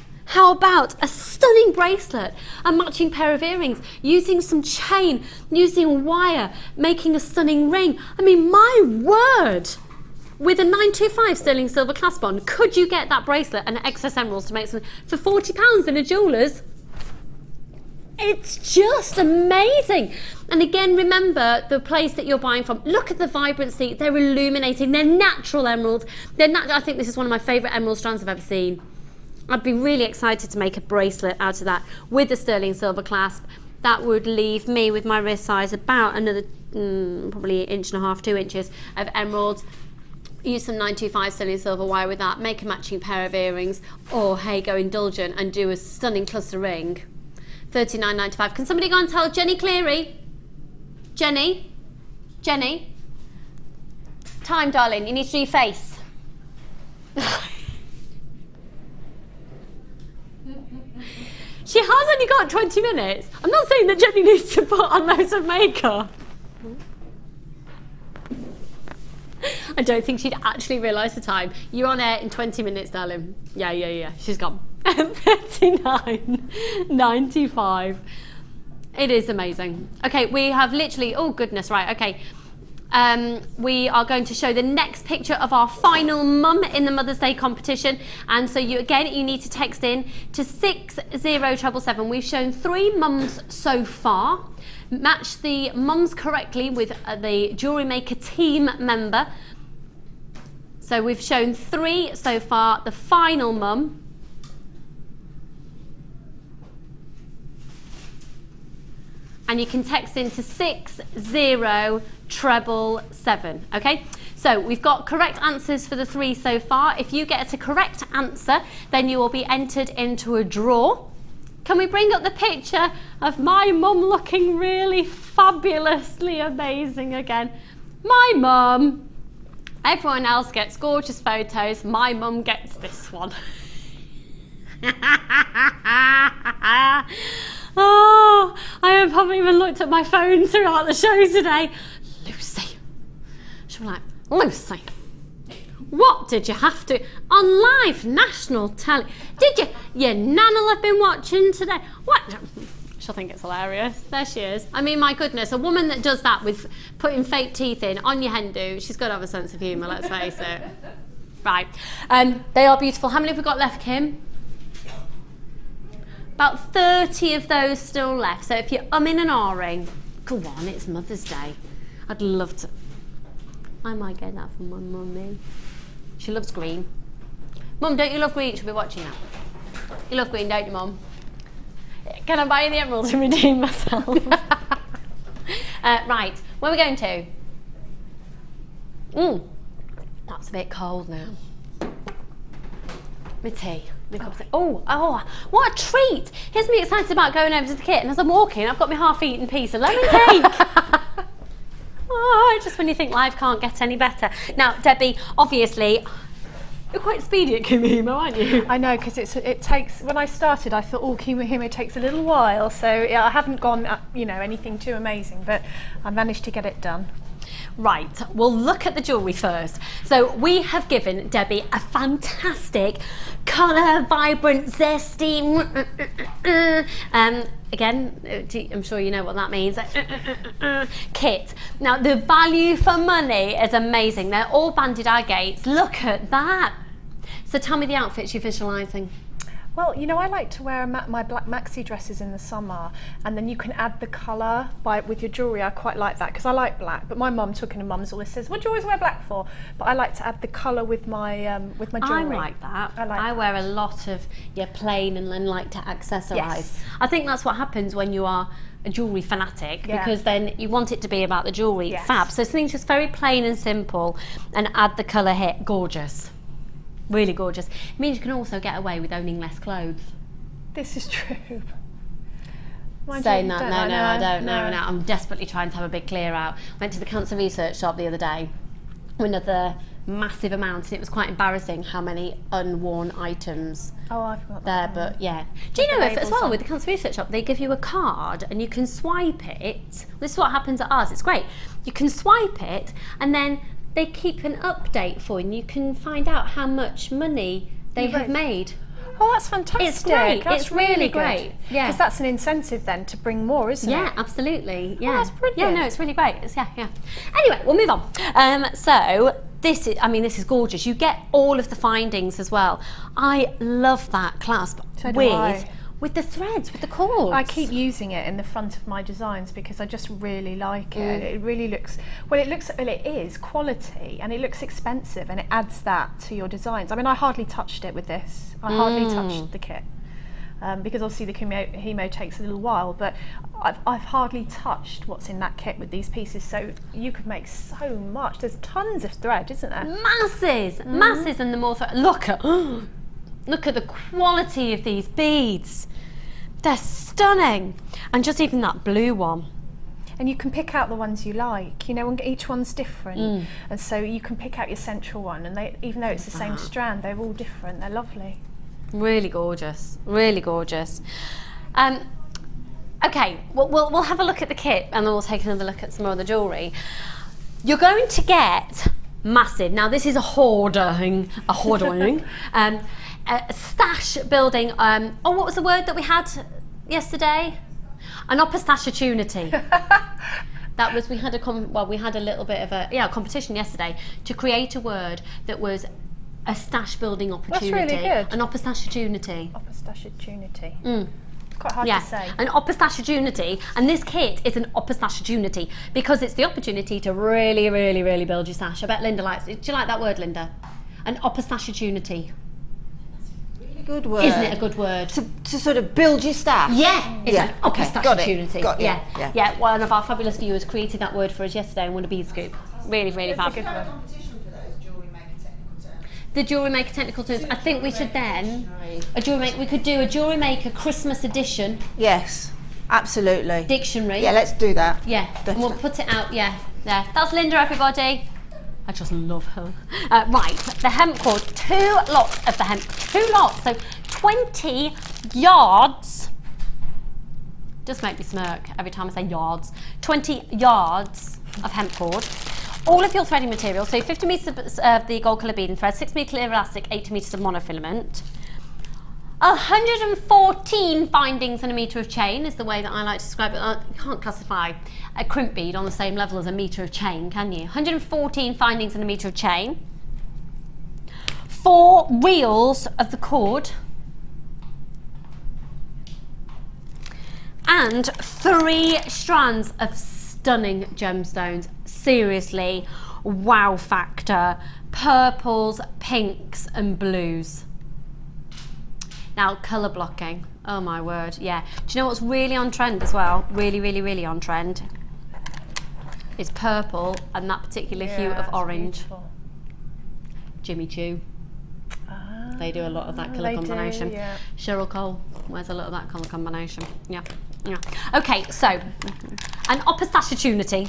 a stunning bracelet, a matching pair of earrings, using some chain, using wire, making a stunning ring? I mean, my word! With a 925 sterling silver clasp on, could you get that bracelet and excess emeralds to make something for £40 in a jeweller's? It's just amazing. And again, remember the place that you're buying from. Look at the vibrancy. They're illuminating. They're natural emeralds. I think this is one of my favourite emerald strands I've ever seen. I'd be really excited to make a bracelet out of that with the sterling silver clasp. that would leave me with my wrist size about another probably 1.5 to 2 inches of emeralds. Use some 925 sterling silver wire with that, make a matching pair of earrings, or hey, go indulgent and do a stunning cluster ring. $39.95. Can somebody go and tell Jenny Cleary? Jenny? Time, darling, you need to do your face. She has only got 20 minutes. I'm not saying that Jenny needs to put on loads of makeup. I don't think she'd actually realise the time. You're on air in 20 minutes, darling. Yeah. She's gone. $39.95. It is amazing. Okay, we have literally, oh goodness, right, okay. We are going to show the next picture of our final mum in the Mother's Day competition. And so you need to text in to 60777. We've shown 3 mums so far. Match the mums correctly with the Jewellery Maker team member. So we've shown 3 so far. The final mum. And you can text into 60777, okay? So we've got correct answers for the 3 so far. If you get a correct answer, then you will be entered into a draw. Can we bring up the picture of my mum looking really fabulously amazing again? My mum. Everyone else gets gorgeous photos. My mum gets this one. Oh, I haven't even looked at my phone throughout the show today. Lucy. She'll be like, Lucy, what did you have to, on live national telly, did your nana have been watching today? What? She'll think it's hilarious. There she is. I mean, my goodness, a woman that does that with putting fake teeth in on your hen do, she's got to have a sense of humour, let's face it. Right, they are beautiful. How many have we got left, Kim? About 30 of those still left. So if you're umming and ahhing, go on, it's Mother's Day. I'd love to. I might get that from my mummy. She loves green. Mum, don't you love green? She'll be watching that. You love green, don't you, Mum? Can I buy you the emerald to redeem myself? Right, where are we going to? That's a bit cold now. My tea. Oh, what a treat! Here's me excited about going over to the kit, and as I'm walking, I've got my half-eaten piece of lemon cake. Oh, just when you think life can't get any better. Now, Debbie, obviously, you're quite speedy at Kumihimo, aren't you? I know, because it takes. When I started, I thought, Kumihimo takes a little while, so yeah, I haven't gone, anything too amazing, but I managed to get it done. Right, we'll look at the jewellery first. So we have given Debbie a fantastic colour, vibrant, zesty, again, I'm sure you know what that means, kit. Now the value for money is amazing. They're all banded agates. Look at that. So tell me the outfits you're visualising. Well, I like to wear my black maxi dresses in the summer, and then you can add the colour with your jewellery. I quite like that because I like black. But my mum took in and mum's always says, "What do you always wear black for?" But I like to add the colour with my jewellery. I like that. I wear a lot of plain and then like to accessorise. Yes. I think that's what happens when you are a jewellery fanatic, because then you want it to be about the jewellery. Yes. Fab. So something just very plain and simple, and add the colour here. Gorgeous. Really gorgeous. It means you can also get away with owning less clothes. This is true. Saying that, no, I don't know. No. I'm desperately trying to have a big clear out. Went to the cancer research shop the other day, another massive amount, and it was quite embarrassing how many unworn items I forgot there. But yeah, do you know as well with the cancer research shop they give you a card and you can swipe it. This is what happens at ours. It's great. You can swipe it and then they keep an update for you, and you can find out how much money they have made. Oh, that's fantastic. It's great. That's it's really great. Yeah. Because that's an incentive then to bring more, isn't it? Yeah, absolutely. Yeah. Oh, that's brilliant. Yeah, no, it's really great. Yeah. Anyway, we'll move on. So this is gorgeous. You get all of the findings as well. I love that clasp with the threads, with the cords. I keep using it in the front of my designs because I just really like it. It really looks, it is quality and it looks expensive, and it adds that to your designs. I mean, I hardly touched it with this. I hardly touched the kit. because obviously the Kumihimo takes a little while, but I've hardly touched what's in that kit with these pieces, so you could make so much. There's tons of thread, isn't there? Masses, masses, and the more look at the quality of these beads. They're stunning, and just even that blue one. And you can pick out the ones you like, you know, and each one's different, and so you can pick out your central one, and they, even though it's the same strand, they're all different. They're lovely. Really gorgeous, really gorgeous. Okay, we'll have a look at the kit, and then we'll take another look at some more of the jewellery. You're going to get massive. Now this is a hoarding, a stash building. Oh, what was the word that we had yesterday? An opportunity. That was, we had a little bit of a competition yesterday to create a word that was a stash building opportunity. That's really good. An opportunity. Opportunity. It's quite hard to say. An opportunity, and this kit is an opportunity because it's the opportunity to really, really, really build your stash. I bet Linda likes it. Do you like that word, Linda? An opportunity. Good word. Isn't it a good word? To sort of build your stash. Yeah, it's an opportunity. Got it. Yeah. One of our fabulous viewers created that word for us yesterday and won a bead scoop. Really, really fab. The Jewellery Maker technical terms. I think we should then we could do a Jewellery Maker Christmas edition. Yes, absolutely. Dictionary. Yeah, let's do that. Yeah, and we'll put it out. Yeah, there. That's Linda, everybody. I just love her. Right, the hemp cord, 2 lots of the hemp, 2 lots, so 20 yards. Just make me smirk every time I say yards. 20 yards of hemp cord. All of your threading material, so 50 metres of the gold colour bead and thread, 6 metre clear elastic, 80 metres of monofilament. 114 findings in a metre of chain is the way that I like to describe it. You can't classify a crimp bead on the same level as a metre of chain, can you? 114 findings in a metre of chain. 4 reels of the cord. And 3 strands of stunning gemstones. Seriously, wow factor. Purples, pinks and blues. Now, colour blocking, oh my word, yeah. Do you know what's really on trend as well? Really, really, really on trend? Is purple and that particular hue of orange. Beautiful. Jimmy Choo. They do a lot of that colour combination. Do, yeah. Cheryl Cole wears a lot of that colour combination. Yeah. Okay, so, an opportunity.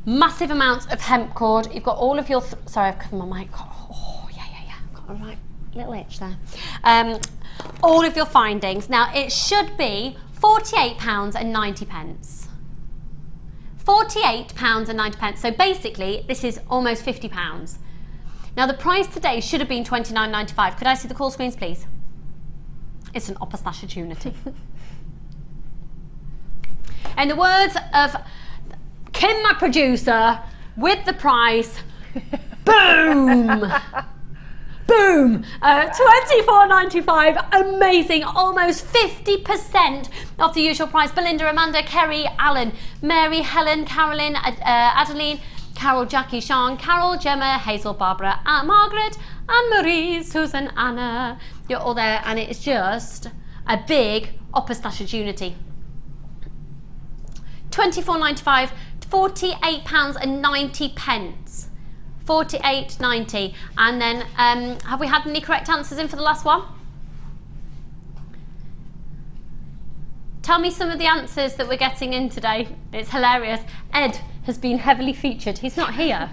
Massive amounts of hemp cord. You've got all of your, sorry, I've covered my mic. Oh, yeah. I've got a right little itch there. All of your findings. Now it should be £48.90. £48.90. So basically this is almost £50. Now the price today should have been £29.95. Could I see the call screens, please? It's an opportunity. In the words of Kim, my producer, with the price, boom. Boom! £24.95, amazing, almost 50% off the usual price. Belinda, Amanda, Kerry, Alan, Mary, Helen, Carolyn, Adeline, Carol, Jackie, Sean, Carol, Gemma, Hazel, Barbara, Margaret, Anne-Marie, Susan, Anna. You're all there, and it's just a big opportunity. £24.95, £48.90. £48.90. And then have we had any correct answers in for the last one? Tell me some of the answers that we're getting in today. It's hilarious. Ed has been heavily featured. He's not here.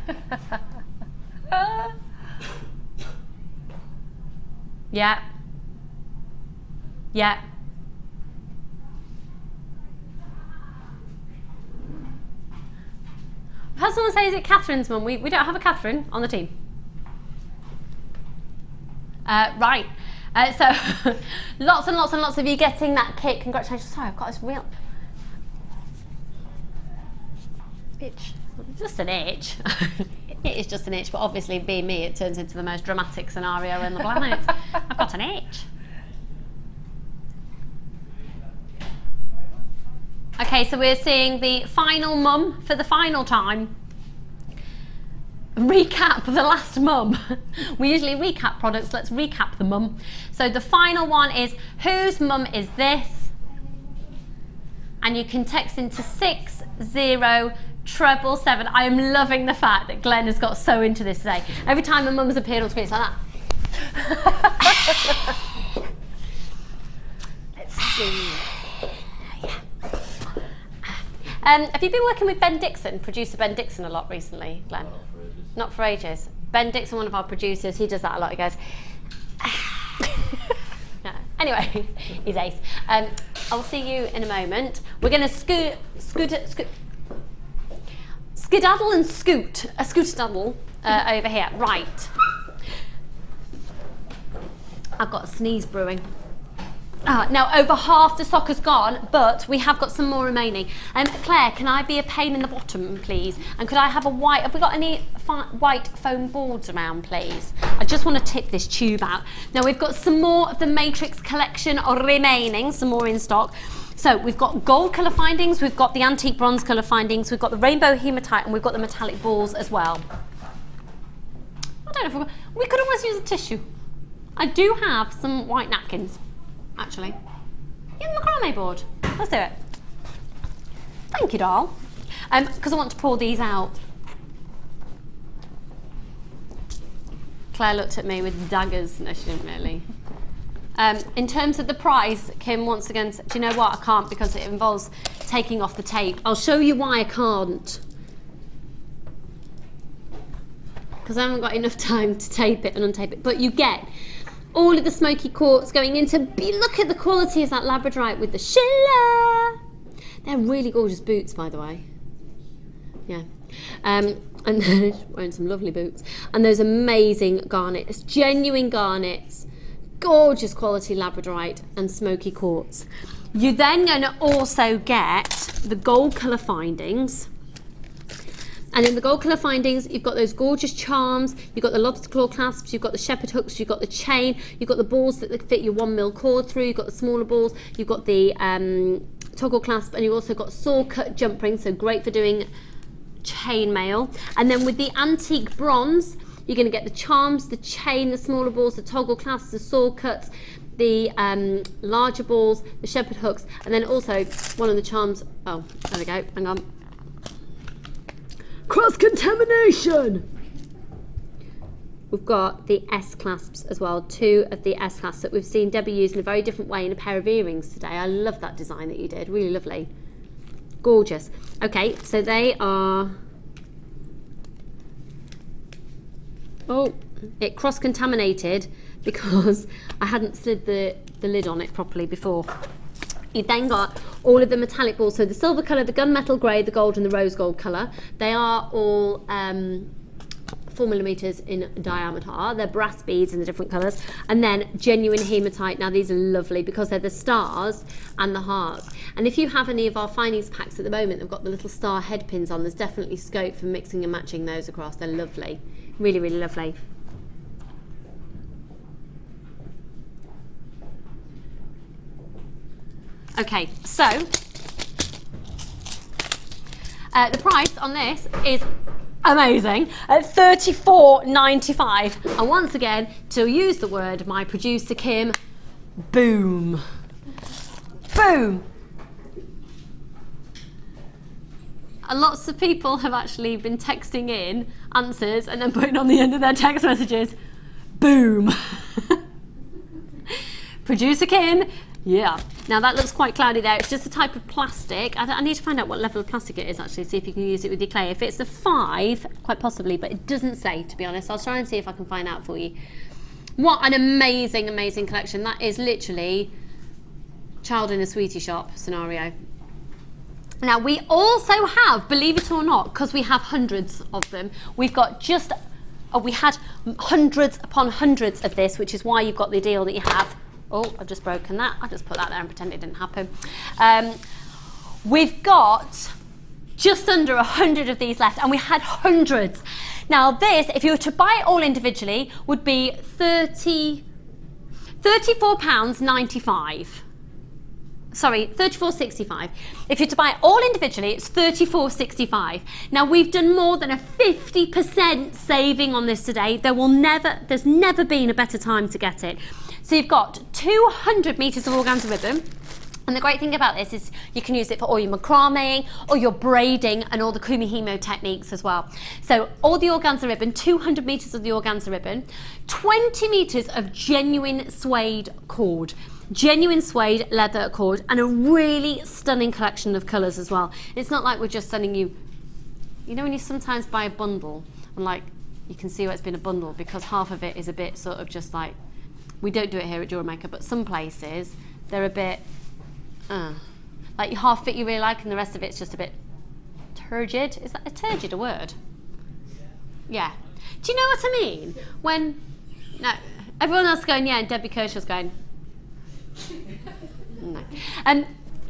Yeah. I've had someone say, is it Catherine's mum? We don't have a Catherine on the team. Right. So lots and lots and lots of you getting that kit. Congratulations. Sorry, I've got this real itch. Just an itch. It is just an itch, but obviously being me, it turns into the most dramatic scenario in the planet. I've got an itch. Okay, so we're seeing the final mum for the final time. recap the last mum. We usually recap products, let's recap the mum. So the final one is, whose mum is this? And you can text into 60777. I am loving the fact that Glenn has got so into this today. Every time a mum's appeared on screen, it's like that. Let's see. Have you been working with Ben Dixon, producer Ben Dixon, a lot recently, Glenn? Not for ages. Ben Dixon, one of our producers, he does that a lot. He goes, no. Anyway, he's ace. I'll see you in a moment. We're going to skedaddle and scoot, a scooter-daddle over here. Right. I've got a sneeze brewing. Now over half the stock has gone, but we have got some more remaining. Claire, can I be a pain in the bottom, please? And could I have a white, have we got any white foam boards around, please? I just want to tip this tube out. Now we've got some more of the Matrix collection remaining, some more in stock. So we've got gold colour findings, we've got the antique bronze colour findings, we've got the rainbow hematite, and we've got the metallic balls as well. I don't know if we could always use a tissue. I do have some white napkins. Actually, yeah, the macrame board. Let's do it. Thank you, doll. Because I want to pour these out. Claire looked at me with daggers. No, she didn't really. In terms of the price, Kim once again said, do you know what? I can't because it involves taking off the tape. I'll show you why I can't. Because I haven't got enough time to tape it and untape it. But you get all of the smoky quartz going into, look at the quality of that labradorite with the schiller. They're really gorgeous boots, by the way. Yeah. And then wearing some lovely boots. And those amazing garnets, genuine garnets, gorgeous quality labradorite and smoky quartz. You're then going to also get the gold colour findings. And in the gold colour findings, you've got those gorgeous charms, you've got the lobster claw clasps, you've got the shepherd hooks, you've got the chain, you've got the balls that fit your 1mm cord through, you've got the smaller balls, you've got the toggle clasp, and you've also got saw cut jump rings, so great for doing chain mail. And then with the antique bronze, you're going to get the charms, the chain, the smaller balls, the toggle clasps, the saw cuts, the larger balls, the shepherd hooks, and then also one of the charms, oh, there we go, hang on. Cross-contamination! We've got the S-clasps as well, 2 of the S-clasps that we've seen Debbie use in a very different way in a pair of earrings today. I love that design that you did, really lovely. Gorgeous. Okay, so they are... Oh, it cross-contaminated because I hadn't slid the lid on it properly before. You then got all of the metallic balls, so the silver colour, the gunmetal grey, the gold and the rose gold colour. They are all 4mm in diameter. They're brass beads in the different colours. And then genuine hematite. Now these are lovely because they're the stars and the hearts. And if you have any of our findings packs at the moment, they've got the little star head pins on. There's definitely scope for mixing and matching those across. They're lovely. Really, really lovely. Okay, so the price on this is amazing at $34.95. And once again, to use the word my producer Kim, boom. Boom. And lots of people have actually been texting in answers and then putting on the end of their text messages, boom. Producer Kim, yeah. Now that looks quite cloudy there. It's just a type of plastic. I need to find out what level of plastic it is actually, see if you can use it with your clay. If it's a 5, quite possibly, but it doesn't say, to be honest. I'll try and see if I can find out for you. What an amazing, amazing collection. That is literally child in a sweetie shop scenario. Now we also have, believe it or not, because we have hundreds of them, we've got just, we had hundreds upon hundreds of this, which is why you've got the deal that you have. Oh, I've just broken that. I'll just put that there and pretend it didn't happen. We've got just under 100 of these left, and we had hundreds. Now this, if you were to buy it all individually, would be £34.95. Sorry, $34.65. If you're to buy it all individually, it's $34.65. Now we've done more than a 50% saving on this today. There's never been a better time to get it. So you've got 200 meters of organza ribbon. And the great thing about this is you can use it for all your macrame or your braiding and all the Kumihimo techniques as well. So all the organza ribbon, 200 meters of the organza ribbon, 20 meters of genuine suede cord. Genuine suede leather cord, and a really stunning collection of colours as well. It's not like we're just sending you, you know when you sometimes buy a bundle and like you can see why it's been a bundle because half of it is a bit sort of just like, we don't do it here at Jewellery Maker, but some places they're a bit like half of it you really like and the rest of it's just a bit turgid. Is that a turgid a word? Yeah. Do you know what I mean? When, no, everyone else is going yeah and Debbie Kershaw's going no. And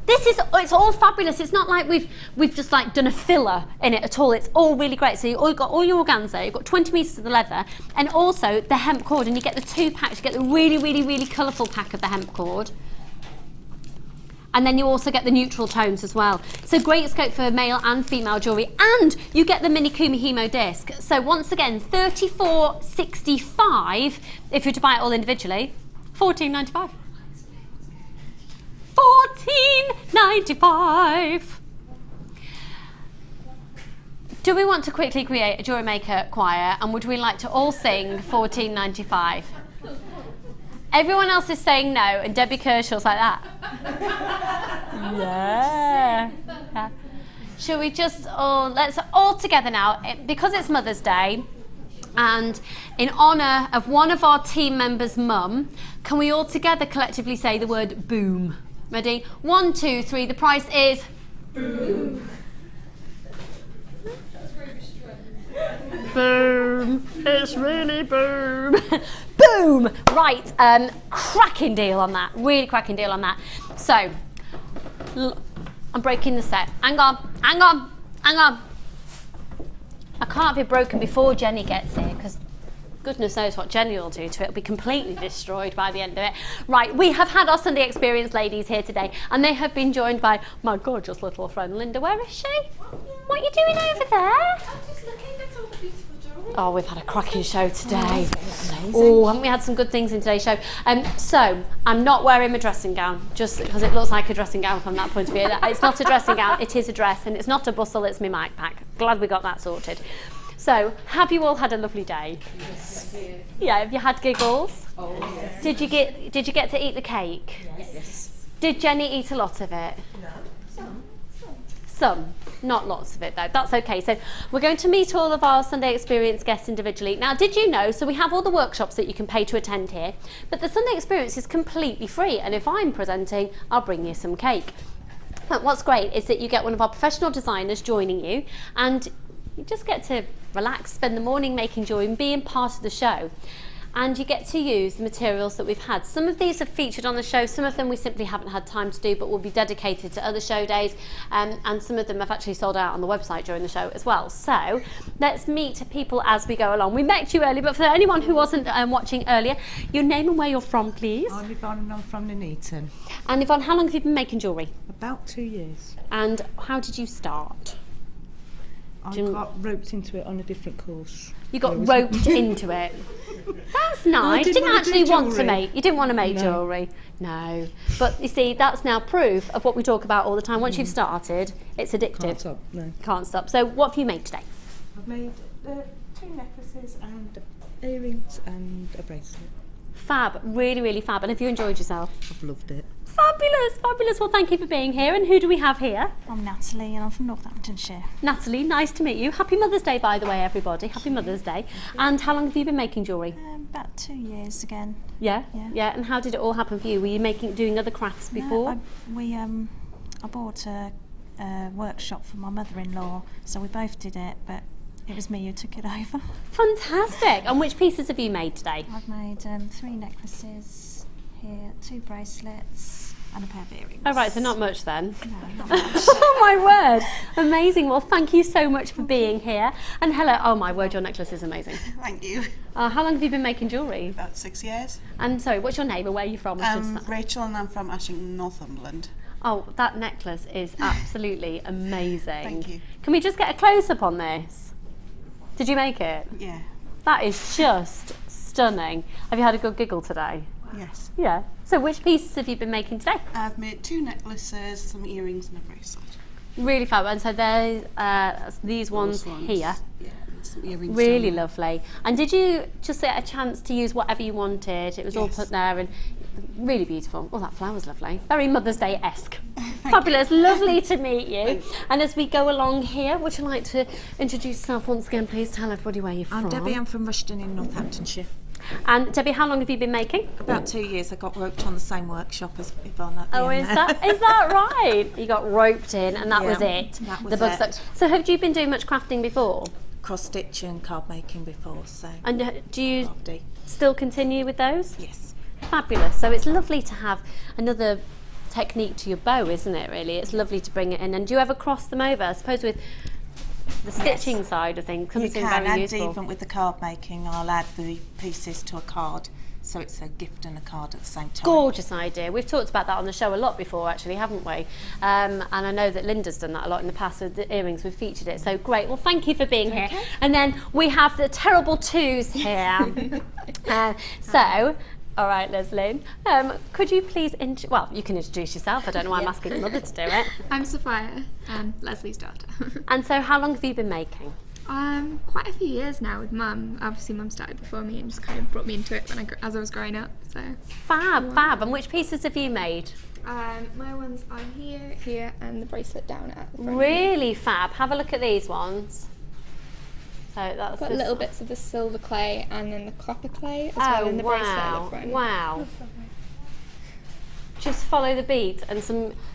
it's all fabulous. It's not like we've just like done a filler in it at all. It's all really great. So you've got all your organza, you've got 20 meters of the leather, and also the hemp cord. And you get the 2 packs. You get the really, really, really colourful pack of the hemp cord. And then you also get the neutral tones as well. So great scope for male and female jewellery. And you get the mini Kumihimo disc. So once again, $34.65 if you're to buy it all individually. $14.95. $14.95. Do we want to quickly create a Jewellery Maker choir, and would we like to all sing $14.95? Everyone else is saying no, and Debbie Kershaw's like that. Yeah. Shall we just let's all together now, because it's Mother's Day, and in honour of one of our team members' mum, can we all together collectively say the word boom? Ready? 1, 2, 3. The price is boom. Boom. It's really boom. Boom. Right. Cracking deal on that. Really cracking deal on that. So, I'm breaking the set. Hang on. Hang on. Hang on. I can't be broken before Jenny gets here because goodness knows what Jenny will do to it. It'll be completely destroyed by the end of it. Right, we have had our Sunday Experience ladies here today, and they have been joined by my gorgeous little friend Linda. Where is she? What are you doing over there? I'm just looking at all the beautiful jewellery. Oh, we've had a cracking show today. Oh, haven't we had some good things in today's show? So, I'm not wearing my dressing gown, just because it looks like a dressing gown from that point of view. It's not a dressing gown, it is a dress, and it's not a bustle, it's my mic pack. Glad we got that sorted. So, have you all had a lovely day? Yes. Yeah, have you had giggles? Oh, yes. Did you get to eat the cake? Yes. Did Jenny eat a lot of it? No. Some, not lots of it though. That's okay. So we're going to meet all of our Sunday Experience guests individually. Now, did you know, so we have all the workshops that you can pay to attend here, but the Sunday Experience is completely free, and if I'm presenting, I'll bring you some cake. But what's great is that you get one of our professional designers joining you, and you just get to relax, spend the morning making jewellery and being part of the show. And you get to use the materials that we've had. Some of these are featured on the show, some of them we simply haven't had time to do, but will be dedicated to other show days, and some of them have actually sold out on the website during the show as well. So let's meet people as we go along. We met you earlier, but for anyone who wasn't watching earlier, your name and where you're from, please. I'm Yvonne and I'm from Nuneaton. And Yvonne, how long have you been making jewellery? About 2 years. And how did you start? I got roped into it on a different course. You got roped into it. That's nice. You didn't actually want to make. You didn't want to make jewellery. No. But you see, that's now proof of what we talk about all the time. Once you've started, it's addictive. Can't stop. No. Can't stop. So, what have you made today? I've made 2 necklaces and earrings and a bracelet. Fab. Really, really fab. And have you enjoyed yourself? I've loved it. Fabulous, fabulous. Well, thank you for being here. And who do we have here? I'm Natalie and I'm from Northamptonshire. Natalie, nice to meet you. Happy Mother's Day, by the way, everybody. Happy Mother's Day. And how long have you been making jewellery? About 2 years again. Yeah? Yeah. And how did it all happen for you? Were you doing other crafts before? I bought a workshop for my mother-in-law, so we both did it, but it was me who took it over. Fantastic. And which pieces have you made today? I've made 3 necklaces here, 2 bracelets, and a pair of earrings. Oh right, so not much then. No, not much. Oh my word, amazing. Well, thank you so much for being here. And hello, oh my word, your necklace is amazing. Thank you. How long have you been making jewellery? About 6 years. And sorry, what's your name and where are you from? Rachel, and I'm from Ashington, Northumberland. Oh, that necklace is absolutely amazing. Thank you. Can we just get a close-up on this? Did you make it? Yeah. That is just stunning. Have you had a good giggle today? Yes. Yeah. So which pieces have you been making today? I've made 2 necklaces, some earrings and a bracelet. Really fab. And so there's these ones here. Yeah, and some earrings. Really lovely. And did you just get a chance to use whatever you wanted? It was all Yes. put there and really beautiful. Oh, that flower's lovely. Very Mother's Day-esque. Fabulous. Lovely to meet you. And as we go along here, would you like to introduce yourself once again? Please tell everybody where you're from. I'm Debbie, I'm from Rushden in Northamptonshire. And Debbie, how long have you been making? About 2 years. I got roped on the same workshop as Yvonne at the Oh, end is there. that right? You got roped in and that Yeah, was it? that was the bug it. stuck. So have you been doing much crafting before? Cross stitch and card making before, so. And do you crafty. still continue with those? Yes. Fabulous. So it's lovely to have another technique to your bow, isn't it, really? It's lovely to bring it in. And do you ever cross them over? I suppose with the stitching side of things comes You in can, very and useful. even with the card making, I'll add the pieces to a card, so it's a gift and a card at the same time. Gorgeous idea. We've talked about that on the show a lot before, actually, haven't we? And I know that Linda's done that a lot in the past with the earrings. We've featured it. So great. Well, thank you for being here. And then we have the terrible twos here. All right, Leslie. Could you please, well, you can introduce yourself. I don't know why I'm asking your mother to do it. I'm Sophia, Leslie's daughter. And so how long have you been making? Quite a few years now with Mum. Obviously, Mum started before me and just kind of brought me into it as I was growing up. So Fab. And which pieces have you made? My ones are here, and the bracelet down at the front. Really fab. Have a look at these ones. So that's Got little bits of the silver clay and then the copper clay as well in the bracelet at the front. Wow. Just follow the beat and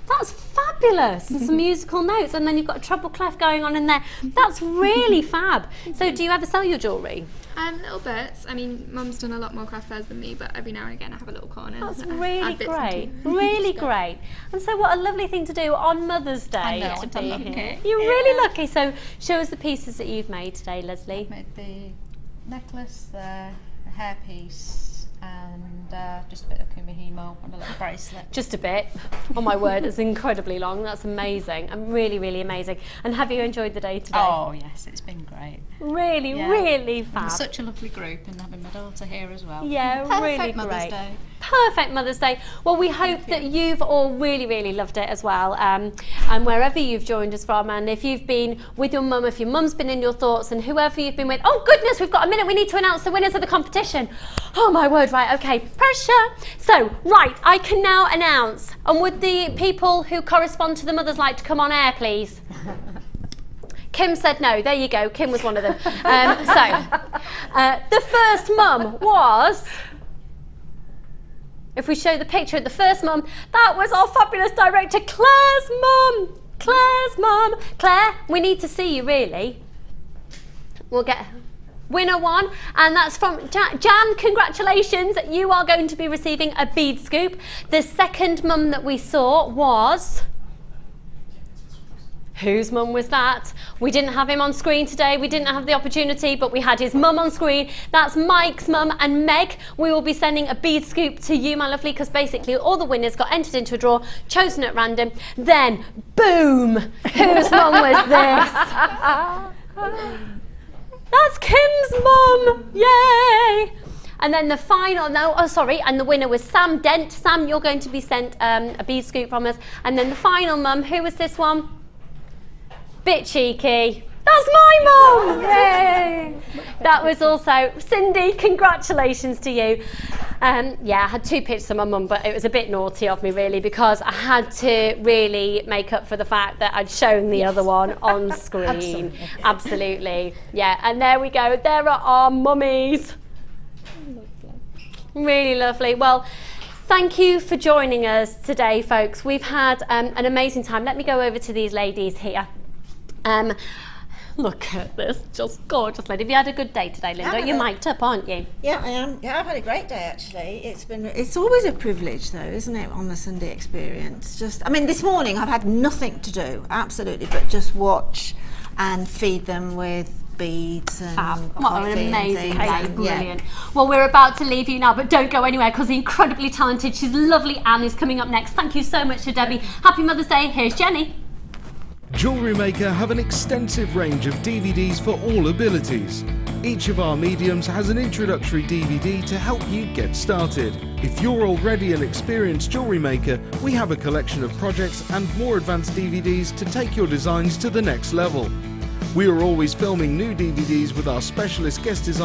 that's fabulous. And some musical notes, and then you've got a treble clef going on in there. That's really fab. So do you ever sell your jewellery? Little bits. I mean, Mum's done a lot more craft fairs than me, but every now and again I have a little corner. That's and really add bits great. into. Really great. And so what a lovely thing to do on Mother's Day. I know, to I'm be lucky. here. You're really lucky. So show us the pieces that you've made today, Leslie. I've made the necklace, the hairpiece, and just a bit of Kumihimo and a little bracelet. Just a bit. Oh my word, it's incredibly long. That's amazing. And really, really amazing. And have you enjoyed the day today? Oh yes, it's been great. Really, Yeah. really fab. And such a lovely group, and having my daughter here as well. Yeah, Perfect really Mother's great. Day. Perfect Mother's Day. Well, we hope that you've all really, really loved it as well. And wherever you've joined us from, and if you've been with your mum, if your mum's been in your thoughts, and whoever you've been with, oh goodness, we've got a minute, we need to announce the winners of the competition. Oh my word, right, okay, pressure. So, right, I can now announce, and would the people who correspond to the mothers like to come on air, please? Kim said no. There you go. Kim was one of them. The first mum was, if we show the picture of the first mum, that was our fabulous director, Claire's mum. Claire's mum. Claire, we need to see you, really. We'll get winner one, and that's from Jan. Congratulations. You are going to be receiving a bead scoop. The second mum that we saw was... Whose mum was that? We didn't have him on screen today. We didn't have the opportunity, but we had his mum on screen. That's Mike's mum, and Meg, we will be sending a bead scoop to you, my lovely, because basically all the winners got entered into a draw, chosen at random. Then, boom! Whose mum was this? That's Kim's mum! Yay! And then the final, and the winner was Sam Dent. Sam, you're going to be sent a bead scoop from us. And then the final mum, who was this one? Bit cheeky. That's my mum! Yay! That was also Cindy. Congratulations to you. Yeah, I had two pictures of my mum, but it was a bit naughty of me, really, because I had to really make up for the fact that I'd shown the other one on screen. Absolutely. Yeah, and there we go. There are our mummies. Really lovely. Well, thank you for joining us today, folks. We've had an amazing time. Let me go over to these ladies here. Look at this, just gorgeous lady. Have you had a good day today, Linda? You're mic'd up, aren't you? Yeah, I am. Yeah, I've had a great day actually. It's always a privilege though, isn't it, on the Sunday experience? I mean, this morning I've had nothing to do, absolutely, but just watch and feed them with beads and Fab. What an coffee and amazing things. day. Brilliant. Well, we're about to leave you now, but don't go anywhere because the incredibly talented, she's lovely Anne is coming up next. Thank you so much to Debbie. Happy Mother's Day. Here's Jenny. Jewellery Maker have an extensive range of DVDs for all abilities. Each of our mediums has an introductory DVD to help you get started. If you're already an experienced jewellery maker, we have a collection of projects and more advanced DVDs to take your designs to the next level. We are always filming new DVDs with our specialist guest designers